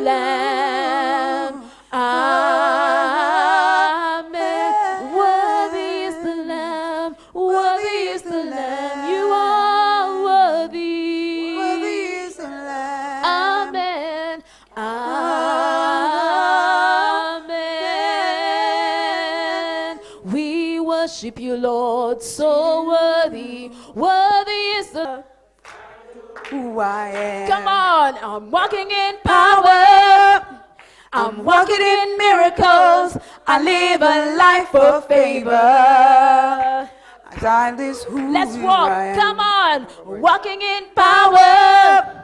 Lamb. Amen. Worthy is the Lamb. Worthy is the Lamb. You are worthy. Worthy is the Lamb. Amen. Amen. We worship you, Lord, so worthy. Worthy is the Who I am. Come on, I'm walking in power. I'm walking in miracles. I live a life of favor. That is who Let's I walk. am. Come on, walking in power.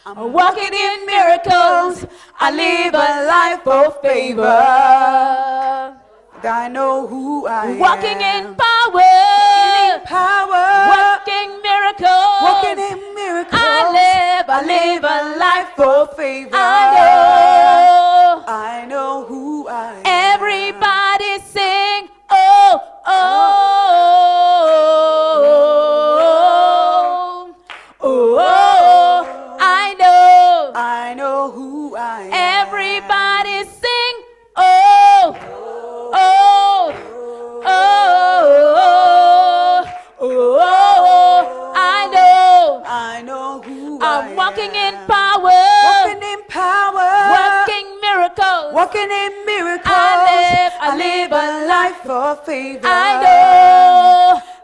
I'm walking in miracles. I live a life of favor. I know who I am. Walking in power. Power. Working miracles. Walking in miracles. I live a life of favor. I know who I am. Everybody sing, oh, oh, oh, oh, I know who I am. Everybody sing, oh, oh, oh, oh, I know who I'm walking in power, Walking in power. working miracles. Walking in miracles. I live a life of favor.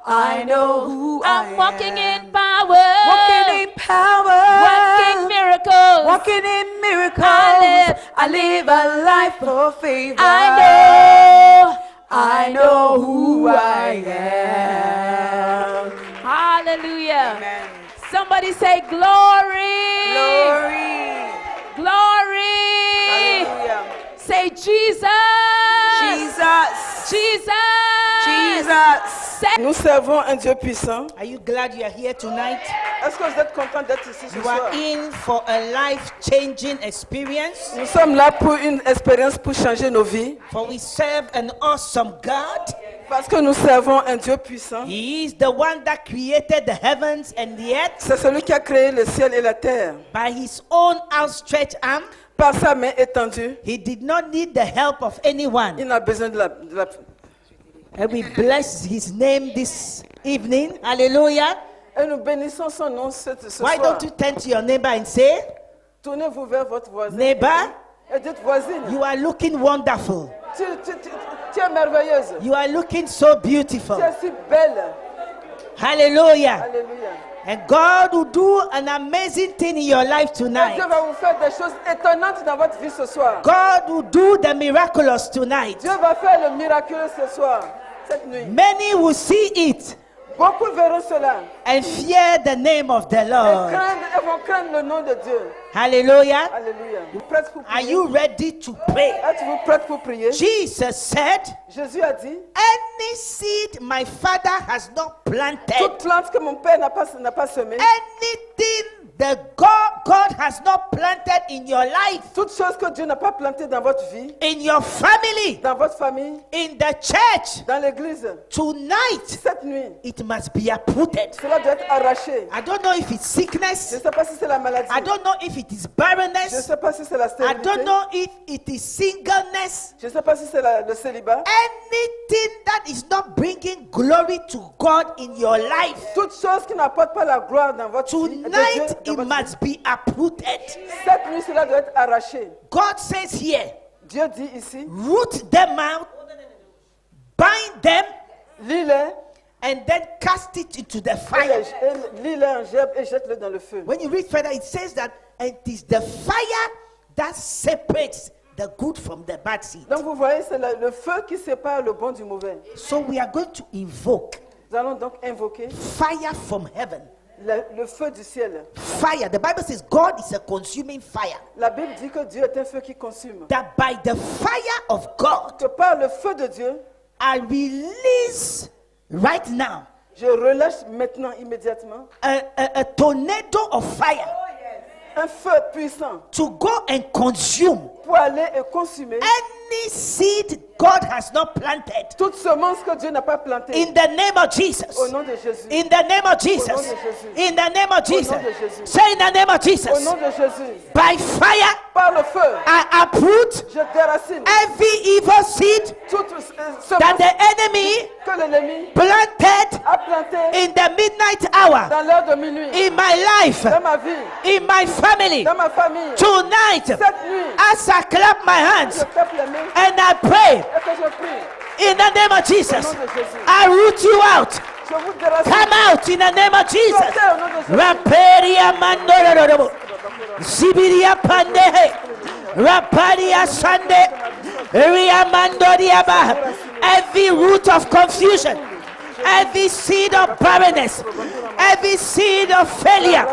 I know who I'm I walking am. in power, Walking in power. working miracles. Walking in miracles. I live a life of favor. I know who I am. Hallelujah. Amen. Somebody say glory. Glory. Glory. Hallelujah. Say Jesus. Jesus. Jesus. Jesus. Say Nous servons un Dieu puissant. Are you glad you are here tonight? Est-ce que vous êtes content d'être ici ce You soir? are in for a life-changing experience. Nous sommes là pour une expérience pour changer nos vies. For we serve an awesome God. Parce que nous servons un Dieu puissant. He is the one that created the heavens and the earth C'est celui qui a créé le ciel et la terre. by his own outstretched arm. Par sa main étendue, He did not need the help of anyone. il n'a besoin de la... And we bless his name this evening. Hallelujah. Et nous bénissons son nom ce Why soir. don't you turn to your neighbor and say, Tournez-vous vers votre voisin. neighbor, Et dites voisine, you are looking wonderful. tu es merveilleuse. You are looking so beautiful. Tu es si belle. Hallelujah. Alléluia. And God will do an amazing thing in your life Et tonight. Dieu va vous faire des choses étonnantes dans votre vie ce soir. God will do the miraculous tonight. Dieu va faire le miraculeux ce soir, cette nuit. Many will see it Beaucoup verront cela and fear the name of the et Lord. vont craindre le nom de Dieu. Hallelujah. Alléluia. Vous êtes prêtes pour Are prier? you ready to pray? Êtes-vous prêtes pour prier? Jesus said, Jésus a dit, any seed my father has not planted, toute plante que mon père n'a pas semée, anything that God has not planted in your life, toute chose que Dieu n'a pas plantée dans votre vie, in your family, dans votre famille, in the church, dans l'église, tonight, cette nuit, it must be uprooted. cela doit être arraché. I don't know if it's Je sickness. ne sais pas si c'est la maladie. I don't know if it is Je ne barrenness. sais pas si c'est la I stérilité. don't know if it is singleness. Je ne sais pas si c'est le célibat. Anything that is not bringing glory to God in your life, Toute chose qui n'apporte pas la gloire dans votre vie, de Dieu tonight dans it votre vie. must be uprooted. Cette nuit, cela doit être arraché. God says here, Dieu dit ici, root them out, bind them, lis-les, and then cast it into the et fire. lis-les en gerbe et jette-les dans le feu. When you read further, it says that and it is the fire that separates the good from the bad seed. Donc vous voyez, c'est le feu qui sépare le bon du mauvais. So we are going to invoke Nous allons donc invoquer fire from heaven. le feu du ciel. Fire. The Bible says God is a consuming fire. La Bible dit que Dieu est un feu qui consume. That by the fire of God, Que par le feu de Dieu, I release right now je relâche maintenant, immédiatement, a tornado of fire un feu puissant to go and consume pour aller et consumer any seed God has not planted. Toute semence que Dieu n'a pas plantée. In the name of Jesus. Au nom de Jésus. In the name of Jesus. Au nom de Jésus. In the name of Jesus. nom de Jésus. Say in the name of Au Jesus. nom de Jésus. By fire, Par le feu, I uproot je déracine every evil seed toute that semence the enemy que l'ennemi planted a plantée in the midnight hour dans l'heure de minuit. in my life, Dans ma vie, in my family. dans ma famille. Tonight, Cette nuit, as I clap my je hands tape les mains and I pray et que je prie. in the name of Au Jesus, nom de Jésus. I root you out. Je vous déracine. Come out in the name of Jesus. Sortez au nom de Jésus. Raperia mandororo. Zibiria pandehe. Raparia sande. Ria mandoriaba. Every root of confusion, every seed of barrenness, every seed of failure,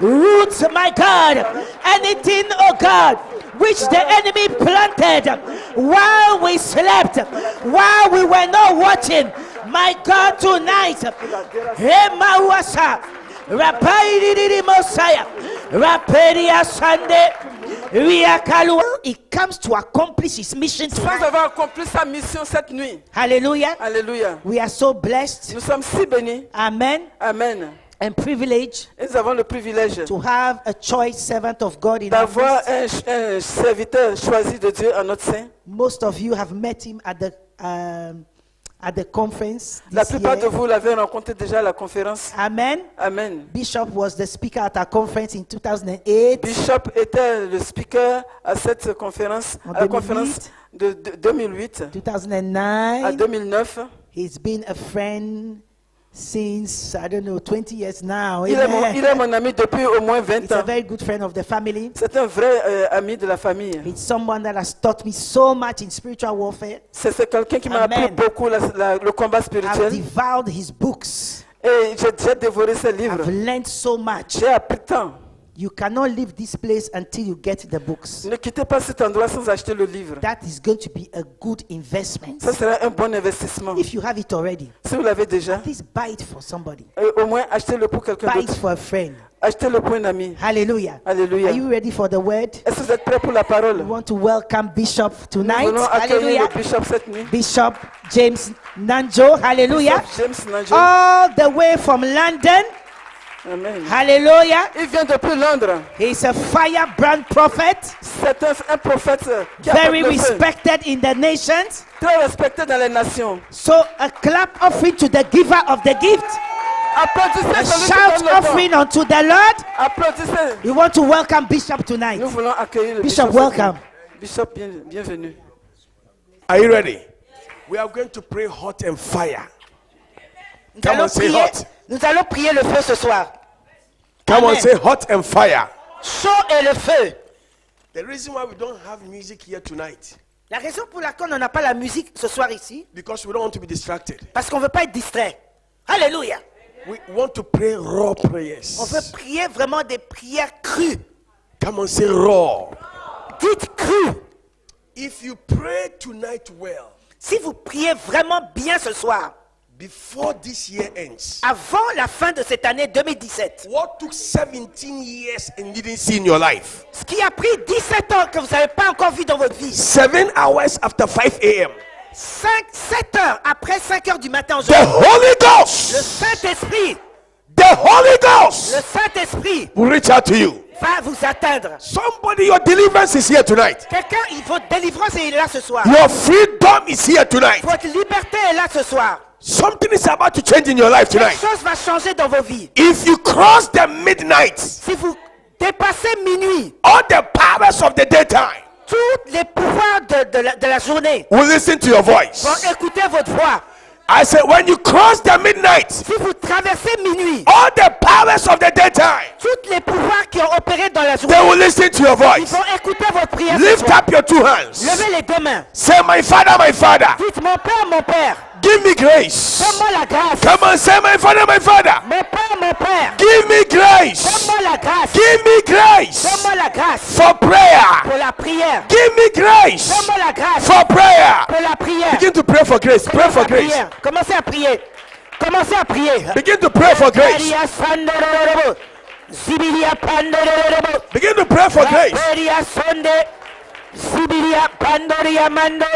roots, my God, anything, oh God, which the enemy planted while we slept, while we were not watching, my God, tonight, Emawasa, Rapaidi Mosiah, Rapedia Sunday, He comes to accomplish his mission Sans tonight. avoir accompli sa mission cette nuit. Hallelujah. Alléluia. We are so blessed. Nous sommes si bénis. Amen. Amen. And privileged Et nous avons le privilège to have a choice servant of God in our d'avoir midst. un serviteur choisi de Dieu en notre sein. Most of you have met him at the conference La this plupart de year. vous l'avez rencontré déjà à la conférence. Amen. Amen. Bishop was the speaker at our conference in 2008. Bishop était le speaker à cette conférence, En à la 2008. conférence de 2008 à 2009. 2009. He's been a friend since, I don't know, 20 years now. Il Amen. est mon ami depuis au moins 20 He's a ans. very good friend of the family. C'est un vrai ami de la famille. It's someone that has taught me so much in spiritual warfare. C'est quelqu'un qui m'a appris Amen. beaucoup le combat I've spirituel. devoured his books. Et j'ai dévoré ses livres. I've learned so much. J'ai appris tant. You cannot leave this place until you get the books. Ne quittez pas cet endroit sans acheter le livre. That is going to be a good investment. Ça sera un bon investissement. If you have it already, Si vous l'avez déjà, please buy it for somebody. au moins achetez-le pour quelqu'un Buy it d'autre. for a friend. Achetez-le pour un ami. Hallelujah. Alléluia. Are you ready for the word? Est-ce que vous êtes prêts pour la parole? We want to welcome Bishop Nous tonight. voulons accueillir Hallelujah. le bishop cette nuit. Bishop James Nanjo. Hallelujah. Bishop James Nanjo. All the way from London. Amen. Hallelujah. Il vient depuis Londres. He's a firebrand prophet. C'est un prophète qui Very apporte le feu. respected in the nations. Très respecté dans les nations. So a clap offering to the giver of the gift. Applaudissez A celui qui shout donne le don. offering unto the Lord. Applaudissez. We want to welcome Bishop tonight. Nous voulons accueillir le Bishop, bishop. welcome. Bishop, bienvenue. Are you ready? We are going to pray hot and fire. Come on, say hot. Nous allons prier le feu ce soir. Come on, Amen. say hot and fire. Chaud et le feu. The reason why we don't have music here tonight, La raison pour laquelle on n'a pas la musique ce soir ici, because we don't want to be distracted. parce qu'on ne veut pas être distrait. Alléluia. We want to pray raw On prayers. veut prier vraiment des prières crues. Come on, say raw. Dites crues. If you pray tonight well, Si vous priez vraiment bien ce soir, before this year ends, avant la fin de cette année 2017, what took 17 years and didn't see in your life, ce qui a pris 17 ans que vous n'avez pas encore vu dans votre vie, 7 hours after 5 a.m., 7 heures après 5 heures du matin the aujourd'hui, Holy le Ghost, Saint-Esprit, the Holy Ghost le Saint-Esprit will reach out to you. va vous atteindre. Somebody, your deliverance is here tonight. Quelqu'un, votre délivrance est là ce soir. Your freedom is here tonight. Votre liberté est là ce soir. Something is about to change in your life Quelque tonight. chose va changer dans vos vies. If you cross the midnight, Si vous dépassez minuit, all the powers of the daytime tous les pouvoirs de la journée will listen to your voice. vont écouter votre voix. I said, when you cross the midnight, Si vous traversez minuit, all the powers of the daytime, tous les pouvoirs qui ont opéré dans la they journée, will listen to your ils voice. vont écouter votre prière. ce Lift soir. up your two hands. Levez les deux mains. Say, my father, my father, Dites, mon Père, give me grace. donne-moi la grâce. Come on, say, my father, my father, Mon Père, give me grace. donne-moi la grâce. Give me grace Donne-moi la grâce for prayer. pour la prière. Give me grace Donne-moi la grâce for prayer. pour la prière. Begin to pray for grace. Pray for grace. Commencez à prier. Commencez à prier. Begin to pray for grace. Maria Sandororobo. Zibilia Pandororobo. Begin to pray for grace. Maria Sonde. Zibilia Pandoria Mando.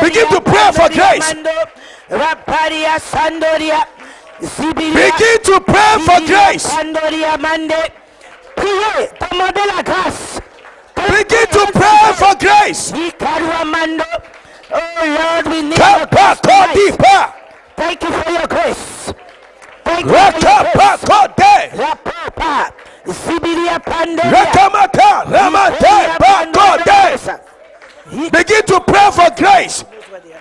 Begin to pray for grace. Begin to pray for grace. Priez, demandez la grâce. Begin to pray for grace. Oh Lord, we need your grace tonight. Thank you for your grace. Thank you for your grace. La papa, Zibiria Pandora. Begin to pray for grace.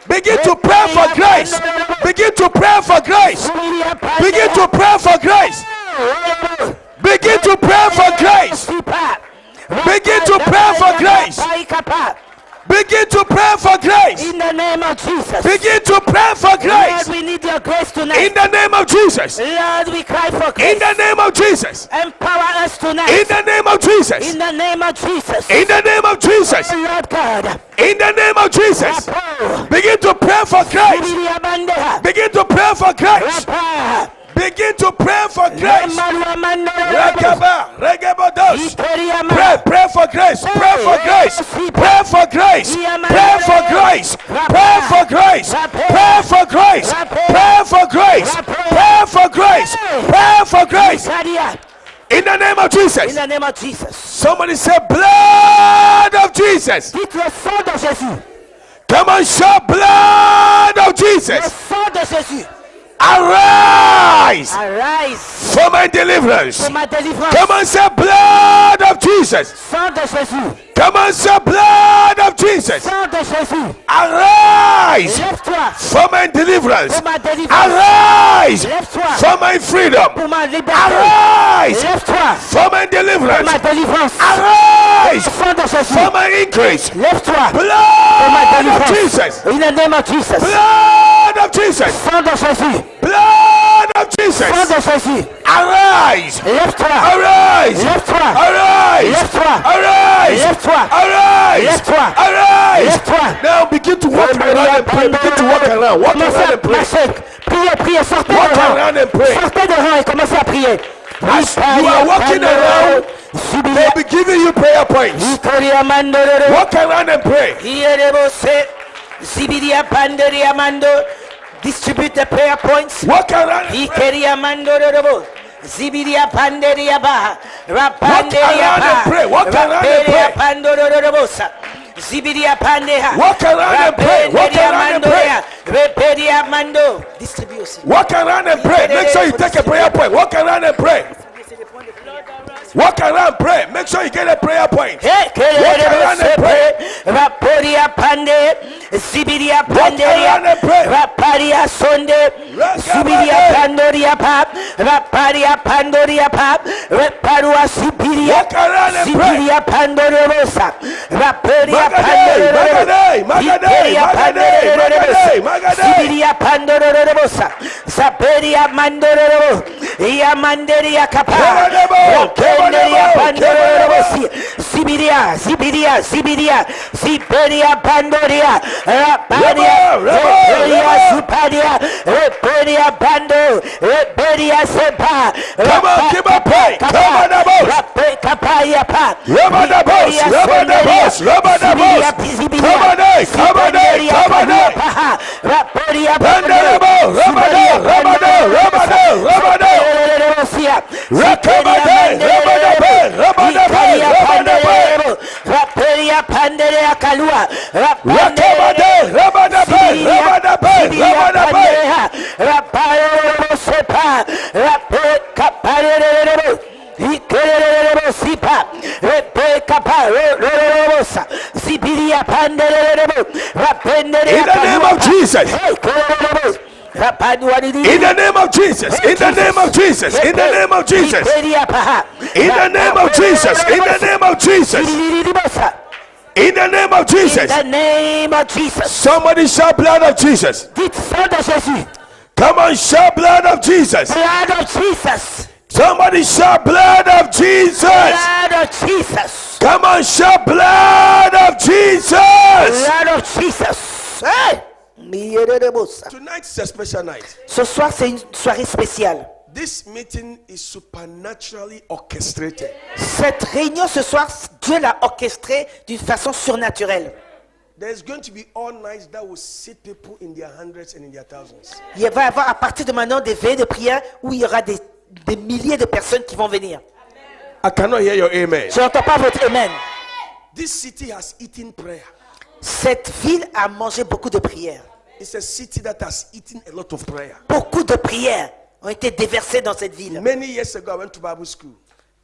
Begin to pray for grace. Begin to pray for grace. Begin to pray for grace. Begin to pray for grace. Begin to pray for grace. Begin to pray for grace. In the name of Jesus. Begin to pray for grace. Lord, we need your grace tonight. In the name of Jesus. Lord, we cry for grace. In the name of Jesus. Empower us tonight. In the name of Jesus. In the name of Jesus. In the name of Jesus. Oh, Lord God. In the name of Jesus. Begin to pray for grace. Begin to pray for grace. Begin to pray for grace. Pray for grace. Pray for grace. Pray for grace. Pray for grace. Pray for grace. Pray for grace. Pray for grace. Pray for grace. Pray for grace. In the name of Jesus. In the name of Jesus. Somebody say blood of Jesus. Dites le sang de Jésus. Come on, shout blood of Le Jesus. sang de Jésus. Arise Arise for my deliverance. pour ma délivrance. Come on, say blood of Jesus. Sang de Jésus. Come on, say blood of Jesus. Sang de Jésus. Arise Lève-toi for my deliverance. pour ma délivrance. Arise Lève-toi for my freedom. pour ma liberté. Arise Lève-toi for my pour deliverance. ma délivrance. Arise Sang de Jésus. for my increase. Lève-toi pour ma Blood of délivrance. Jesus. In the name of Jesus. Blood of Jesus. Sang de Jésus. Blood of Sang Jesus. de Jésus. Arise. Lève-toi. Arise. Lève-toi. Arise. Lève-toi. Arise. Lève-toi. Arise. Lève-toi. Arise. Lève-toi. Now begin to walk around and pray. Begin to walk around. Walk Commencez around à and pray. marcher. Priez, priez, sortez Walk de rang. around and pray. Sortez de rang et commencez à prier. As you are walking around, they'll be giving you prayer points. Walk around and pray. Zibiria Panderia Mando. Distribute the prayer points. Walk around and pray. Ikeria Mando. Zibiria Panderia Baha. Rapanderia Baha. Walk around and pray. Pandorosa. Zibiria Pandeha. Walk around and pray. Walk around and pray. Repedia Mando. Distribute aussi. Walk around and pray. Make sure you take a prayer point. Walk around and pray. Walk around, pray. Make sure you get a prayer point. Walk around and pray. Raporia Pande, Zibiria Walk around and pray. Raparia Sonde, Zibiria Pandoria Pap, Raparia Pandoria Pap, Reparua Sibiria, Walk around and pray. Sibiria Pandorosa, Raporia Magadei, Magadei, Magadei, Magadei, Magadei. Sibiria Pandorosa, Zaperia Mandoro, Iamanderia Capa. Sibiria, Sibiria, Sibiria, Siberia, Pandoria, Rapadia, Reperia, Supadia, Reperia, Bando, Reperia, Sepa, Come on, keep on praying. Come on, the boss. Rape, Capaya, Pa, Rubber the boss, rubber the boss, rubber the boss. Come on, day, come on, day, come on, day. Raperia, Rubber the boss, rubber the, rubber the, rubber the, rubber the. Raperia Panderea Calua, Raparo Sepa, Rape Capare, Sipa, Repe Caparo, Sibiria Panderebo, Rapenderea. In the name of Jesus. In the name of Jesus, in the name of Jesus, in the name of Jesus, in the name of Jesus, in the name of Jesus, in the name of Jesus. In the name of Jesus. Somebody shout blood of Jesus. Dites sang de Jésus. Come on, shout blood of Jesus. Blood of Jesus. Somebody shout blood of Jesus. Blood of Jesus. Come on, shout blood of Jesus. Blood of Jesus. Hey! Tonight is a special night. Ce soir, c'est une soirée spéciale. This meeting is supernaturally orchestrated. Cette réunion ce soir Dieu l'a orchestré d'une façon surnaturelle. There's going to be all nights that will sit people in their hundreds and in their thousands. Il va y avoir à partir de maintenant des veillées de prière où il y aura des milliers de personnes qui vont venir. I cannot hear your amen. Je n'entends pas votre amen. This city has eaten prayer. Cette ville a mangé beaucoup de prières. It's a city that has eaten a lot of prayer. Beaucoup de prières ont été déversées dans cette ville. Many years ago, I went to Bible school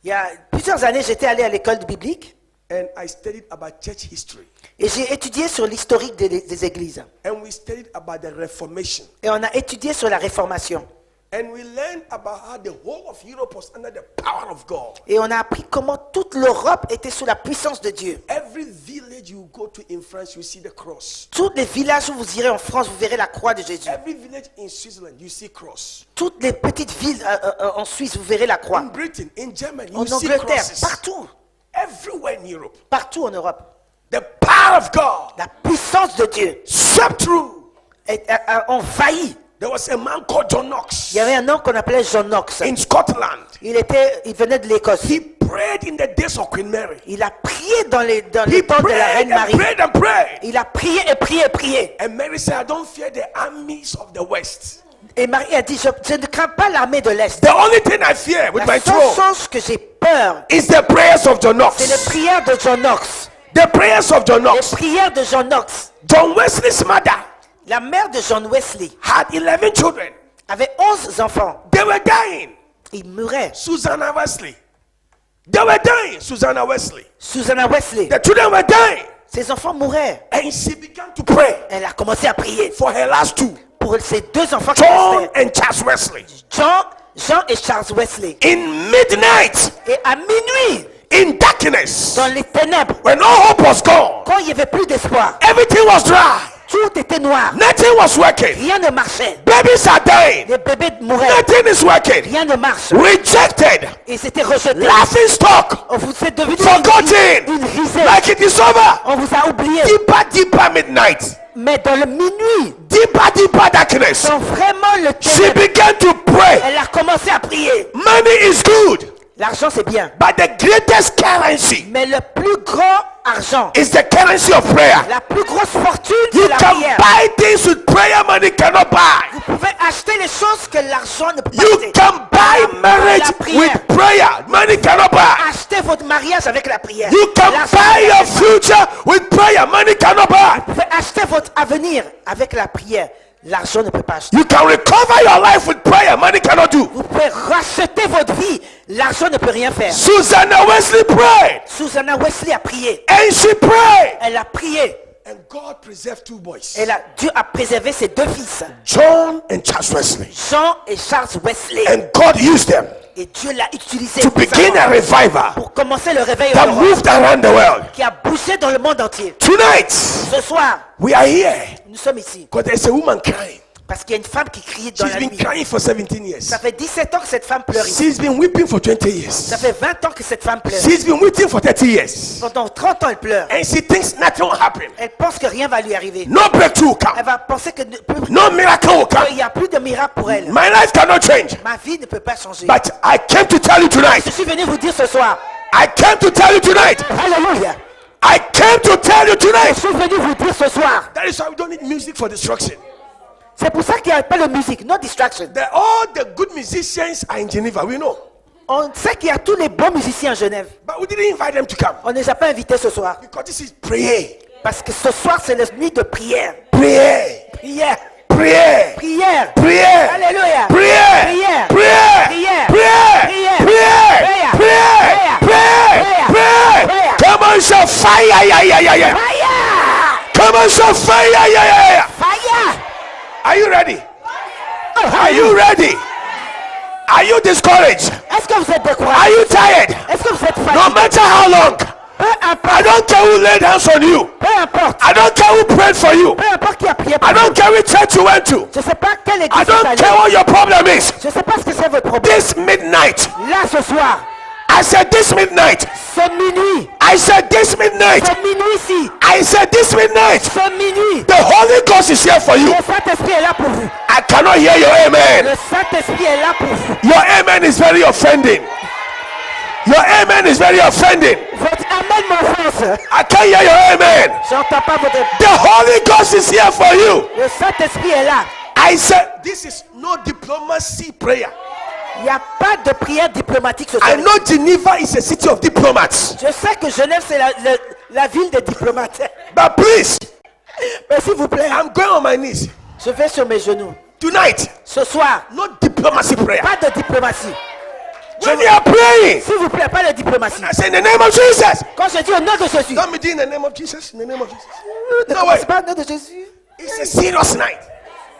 Il y a plusieurs années, j'étais allé à l'école biblique and I studied about church history. et j'ai étudié sur l'historique des églises. And we studied about the Reformation. Et on a étudié sur la Réformation. And we learned about how the whole of Europe was under the power of God. Et on a appris comment toute l'Europe était sous la puissance de Dieu. Every village you go to in France, you see the cross. Tous les villages où vous irez en France, vous verrez la croix de Jésus. Every village in Switzerland, you see cross. Toutes les petites villes en Suisse, vous verrez la croix. In Britain, in Germany, En you see Angleterre, crosses. partout. Everywhere in Europe. Partout en Europe. The power of God La puissance de Dieu swept through. a envahi. There was a man called John Knox Il y avait un homme qu'on appelait John Knox. in Scotland. Il venait de l'Écosse. He prayed in the days of Queen Mary. Il a prié dans le He temps de la prayed Reine and Marie. prayed and prayed. Il a prié et prié et prié. And Mary said, I don't fear the armies of the West. Et Marie a dit, je ne crains pas l'armée de l'Est. The only thing I fear with La my seule throne chose que j'ai peur, is the prayers of John c'est les Knox. prières de John Knox. The prayers of John Les Knox. prières de John Knox. John Wesley's mother La mère de John Wesley had 11 children. avait 11 enfants. They were dying. Il mourait. Susanna Wesley. They were dying. Susanna Wesley. Susanna Wesley. The children were dying. Ses enfants mouraient. And she began to pray Elle a commencé à prier for her last two, pour ses deux enfants qui John restaient. and Charles Wesley. Jean et Charles Wesley. In midnight, Et à minuit, in darkness, dans les ténèbres, when all hope was gone, quand il n'y avait plus d'espoir, everything was dry, tout était noir. nothing was working, Rien ne marchait. babies are dying, Les bébés mouraient. nothing is working, Rien ne marche. rejected, Et c'était rejeté. laughing stock, On vous est devenu forgotten, une risée. like it is over. On vous a oublié. Deeper, deeper midnight, Mais dans le minuit, deeper, deeper darkness. dans vraiment le She ténèbre, began to pray. elle a commencé à prier. Money is good, L'argent c'est bien. but the greatest currency Mais le plus grand argent, is the currency of prayer. la plus grosse fortune, You c'est la can prière. buy things with prayer money cannot buy. Vous pouvez acheter les choses que l'argent ne peut pas You acheter. can buy marriage La prière. with prayer. Money cannot buy. Achetez votre mariage avec la prière. You can L'argent buy ne your peut pas. future with prayer. Money cannot buy. Vous pouvez acheter votre avenir avec la prière. L'argent ne peut pas acheter. You can recover your life with prayer. Money cannot do. Vous pouvez racheter votre vie. L'argent ne peut rien faire. Susanna Wesley prayed. Susanna Wesley a prié. And she prayed. Elle a prié. And God preserved two boys. Dieu a préservé ses deux fils, John and Charles Wesley. Jean et Charles Wesley. And God used them Et Dieu l'a utilisé to begin a revival pour commencer le réveil that en Europe, moved around the world. qui a bougé dans le monde entier. Tonight, Ce soir, we are here nous sommes ici because there's a woman crying. parce qu'il y a une femme qui criait dans She's la been nuit. crying for 17 years. Ça fait 17 ans que cette femme pleure. She's been weeping for 20 years. Ça fait 20 ans que cette femme pleure. She's been waiting for 30 years. Pendant 30 ans, elle pleure. And she thinks nothing will happen. Elle pense que rien va lui arriver. No breakthrough will Elle come. va penser que No miracle will qu'il come. n'y a plus de miracle pour elle. My life cannot change. Ma vie ne peut pas changer. But I came to tell you tonight. Je suis venu vous dire ce soir. I came to tell you tonight. Alléluia. I came to tell you Je tonight. suis venu vous dire ce soir. That is why we don't need music for destruction. C'est pour ça qu'il n'y a pas de musique, no distraction. All the good musicians are in Geneva. We know. On sait qu'il y a tous les bons musiciens à Genève. But we didn't invite them to come. On ne les a pas invités ce soir. Because this is prayer. Parce que ce soir, c'est la nuit de prière. Prayer. Prière. Prayer. Prière. Prayer. Alléluia. Prayer. Prière. Prayer. Prière. Prayer. Prière. Prayer. Prière. Prayer. Prayer. Prayer. Come on, shout fire. Yeah, yeah, yeah, yeah. Fire. Come on, shout fire. Yeah, yeah, yeah. Fire. Are you ready? Oh, Are you ready? Are you discouraged? Est-ce que vous êtes Are découragé? you tired? Est-ce que vous êtes No fatigué? matter how long. Peu I importe. don't care who laid hands on you. Peu importe. I don't care who prayed for you. Peu importe qui a prié pour I vous. don't care which church you went to. Je ne sais pas quelle I église don't vous allez. care what your problem is. Je ne sais pas ce que c'est votre problème. This midnight. Là, ce soir, I said this midnight. ce minuit, I said this midnight. ce minuit-ci, I said this midnight. ce minuit, The Holy Ghost is here for you. le Saint-Esprit est là pour vous. I cannot hear your amen. Le Saint-Esprit est là pour vous. Your amen is very offending. Your amen is very offending. Votre amen m'offense. I can't hear your amen. J'entends pas votre. The Holy Ghost is here for you. Le Saint-Esprit est là. I said, This is no diplomacy prayer. Il n'y a pas de prière diplomatique ce soir. I know Geneva is a city of diplomats. Je sais que Genève c'est la ville des diplomates. But please, Mais s'il vous plaît, I'm going on my knees. je vais sur mes genoux. Tonight, Ce soir, no diplomacy prayer. pas de diplomatie. When you are praying, S'il vous plaît, pas de diplomatie. I say in the name of Jesus. Quand je dis au nom de Jésus, Don't be doing in the name of Jesus. In the name of Jesus. ne No commence way. pas au nom de Jésus. It's a serious night.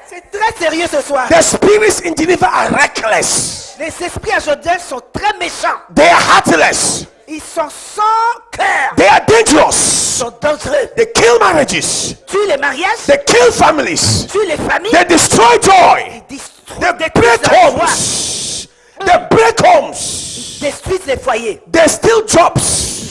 C'est très sérieux ce soir. The spirits in Geneva are reckless. Les esprits à Genève sont très méchants. They are heartless. Ils sont sans cœur. They are Ils dangerous. sont dangereux. They kill marriages. Tuent les mariages, They kill families. tuent les familles, They destroy joy. ils They détruisent break la joie, homes. They break homes. détruisent les foyers, They steal jobs.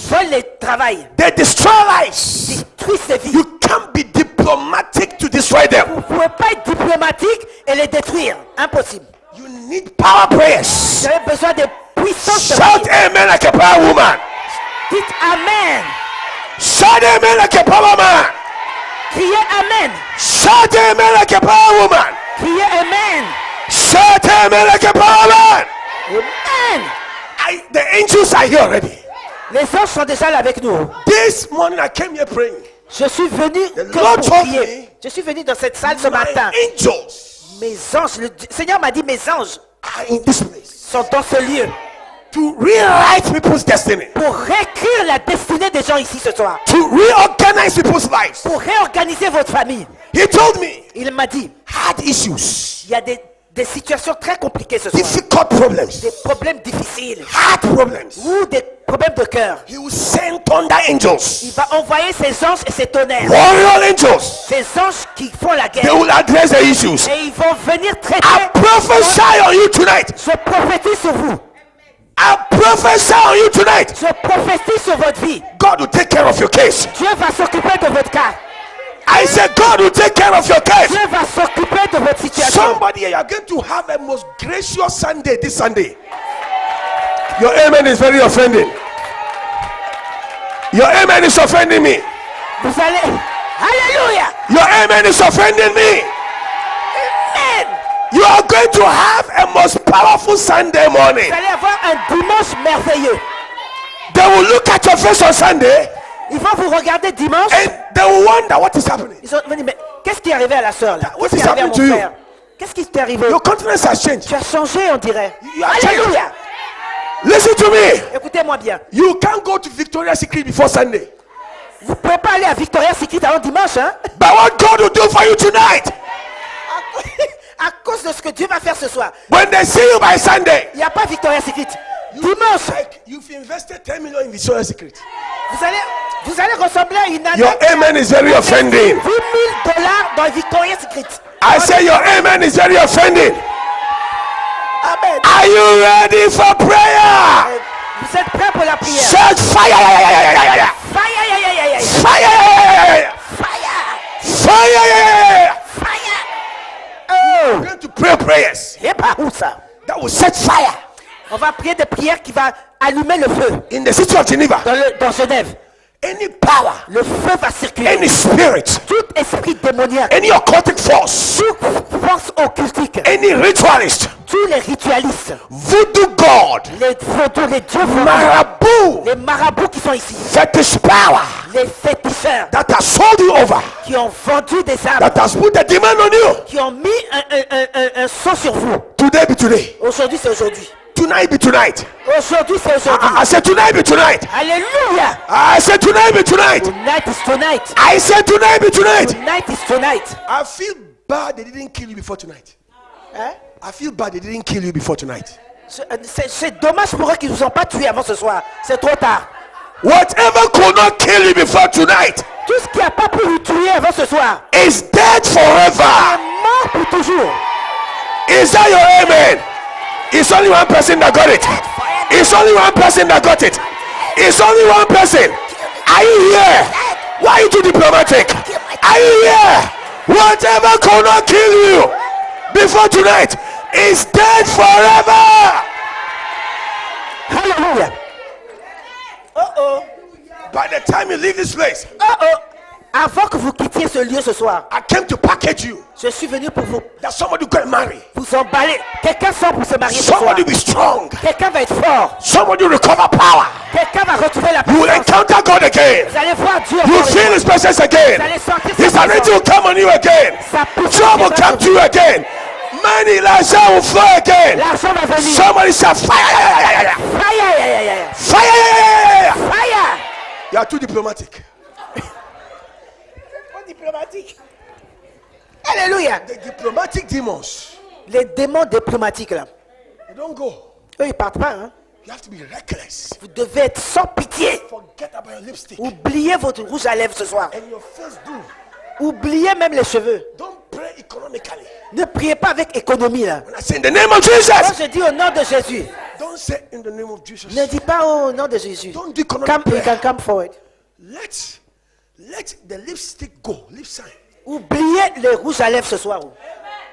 volent les travails, They destroy lives. détruisent les vies. You can't be diplomatic to destroy them. Vous ne pouvez pas être diplomatique et les détruire. Impossible. You need power prayers. Vous avez besoin de puissance de Shout prière. amen like a power woman. Dites Amen. Shout amen like a power man. Criez Amen. Shout amen like a power woman. Criez Amen. Shout amen like a power man. Amen. The angels are here already. Les anges sont déjà là avec nous. This morning I came here praying. Je suis venu The que Lord pour told prier. Je suis venu dans cette salle ce My matin. angels Mes anges, le Seigneur m'a dit mes anges are in this place sont dans ce lieu to rewrite people's destiny, pour réécrire la destinée des gens ici ce soir. to reorganize people's lives. Pour réorganiser votre famille. He told me Il m'a dit, hard issues, il y a des situations très compliquées ce soir. difficult problems, Des problèmes difficiles hard problems. ou des problèmes de cœur. He will send thunder angels, Il va envoyer ses anges et ses tonnerres. warrior angels. Ces anges qui font la They guerre. will address the issues. Et ils vont venir traiter. I prophesy on you tonight. Je prophétise sur vous. I prophesy on you tonight. Je prophétise sur votre vie. God will take care of your case. Dieu va s'occuper de votre cas. I said God will take care of your case. Dieu va s'occuper de votre situation. Somebody, you are going to have a most gracious Sunday this Sunday. Your amen is very offending. Your amen is offending me. Vous allez. Alléluia. Your amen is offending me. Amen. You are going to have a most powerful Sunday morning. Vous allez avoir un dimanche merveilleux. They will look at your face on Sunday Ils vont vous regarder dimanche. and they will wonder what is happening. Ils ont dit, mais qu'est-ce qui est arrivé à la sœur là? What Qu'est-ce is qui est arrivé à mon happening to you? frère? Qu'est-ce qui t'est arrivé? Your countenance has changed. Tu as changé, on dirait. You are Alléluia. Listen to me. Écoutez-moi bien. You can't go to Victoria's Secret before Sunday. Vous pouvez pas aller à Victoria's Secret avant dimanche, hein? But what God will do for you tonight, À cause de ce que Dieu va faire ce soir. when they see you by Sunday, Il n'y a pas Victoria's Secret. Dimanche, Like you've invested 10 million in Victoria's Secret. vous allez ressembler à une your année. amen is very offending. $10 000 dans Victoria's Secret. I say your amen is very offending. Amen. Are you ready for prayer? Vous êtes prêts pour la prière? Shout fire! Fire! Fire! Fire! Fire! We're going to pray prayers Et par où ça? that will set fire On va prier des prières qui vont allumer le feu in the city of Geneva. dans Genève. Any power, Le feu va circuler. any spirit, Tout esprit démoniaque, any occultic force, toute force occultique, any ritualist, tous les ritualistes, voodoo god, les vaudous, les dieux vaudous, marabout, les marabouts qui sont ici, fetish power les féticheurs that has sold you over, qui ont vendu des âmes, that has put the demand on you. qui ont mis un sceau sur vous. Today be today. Aujourd'hui, c'est aujourd'hui. Tonight be tonight. Aujourd'hui, c'est aujourd'hui. I said tonight be tonight. Alléluia. I said tonight be tonight. Tonight is tonight. I said tonight be tonight. Tonight is tonight. I feel bad they didn't kill you before tonight. Hein? I feel bad they didn't kill you before tonight. C'est dommage pour eux qu'ils ne vous ont pas tué avant ce soir. C'est trop tard. Whatever could not kill you before tonight Tout ce qui n'a pas pu vous tuer avant ce soir is dead est forever. mort pour toujours. Is that your amen? It's only one person that got it. It's only one person that got it. It's only one person. Are you here? Why are you too diplomatic? Are you here? Whatever could not kill you before tonight is dead forever. Alléluia. By the time you leave this place, Avant que vous quittiez ce lieu ce soir, I came to package you. je suis venu pour vous That somebody go and marry. emballer. Quelqu'un sort pour se marier ce soir. Somebody be strong. Quelqu'un va être fort. Somebody recover power. Quelqu'un va retrouver la You will puissance. encounter God again. Vous allez voir Dieu. You encore une feel fois. His presence Vous again. allez sentir His sa anointing présence. will come on you again. Sa puissance Trouble viendra come sur to vous. you again. Money, l'argent will flow again. L'argent va venir. Somebody shout fire. Fire, fire, Fire. fire. You are too diplomatic. Diplomatique. Alléluia. The diplomatic demons, Les démons diplomatiques là, they don't go. eux ils partent pas. Hein. You have to be reckless. Vous devez être sans pitié. Forget about your lipstick Oubliez votre rouge à lèvres ce soir. and your face do. Oubliez même les cheveux. Don't pray economically. Ne priez pas avec économie là. When I say in the name of Jesus, Quand je dis au nom de Jésus, Don't say in the name of Jesus. ne dis pas au nom de Jésus. Don't do economic Come, you prayer. can come forward. Let the lipstick go. Lip sign. Oubliez les rouges à lèvres ce soir.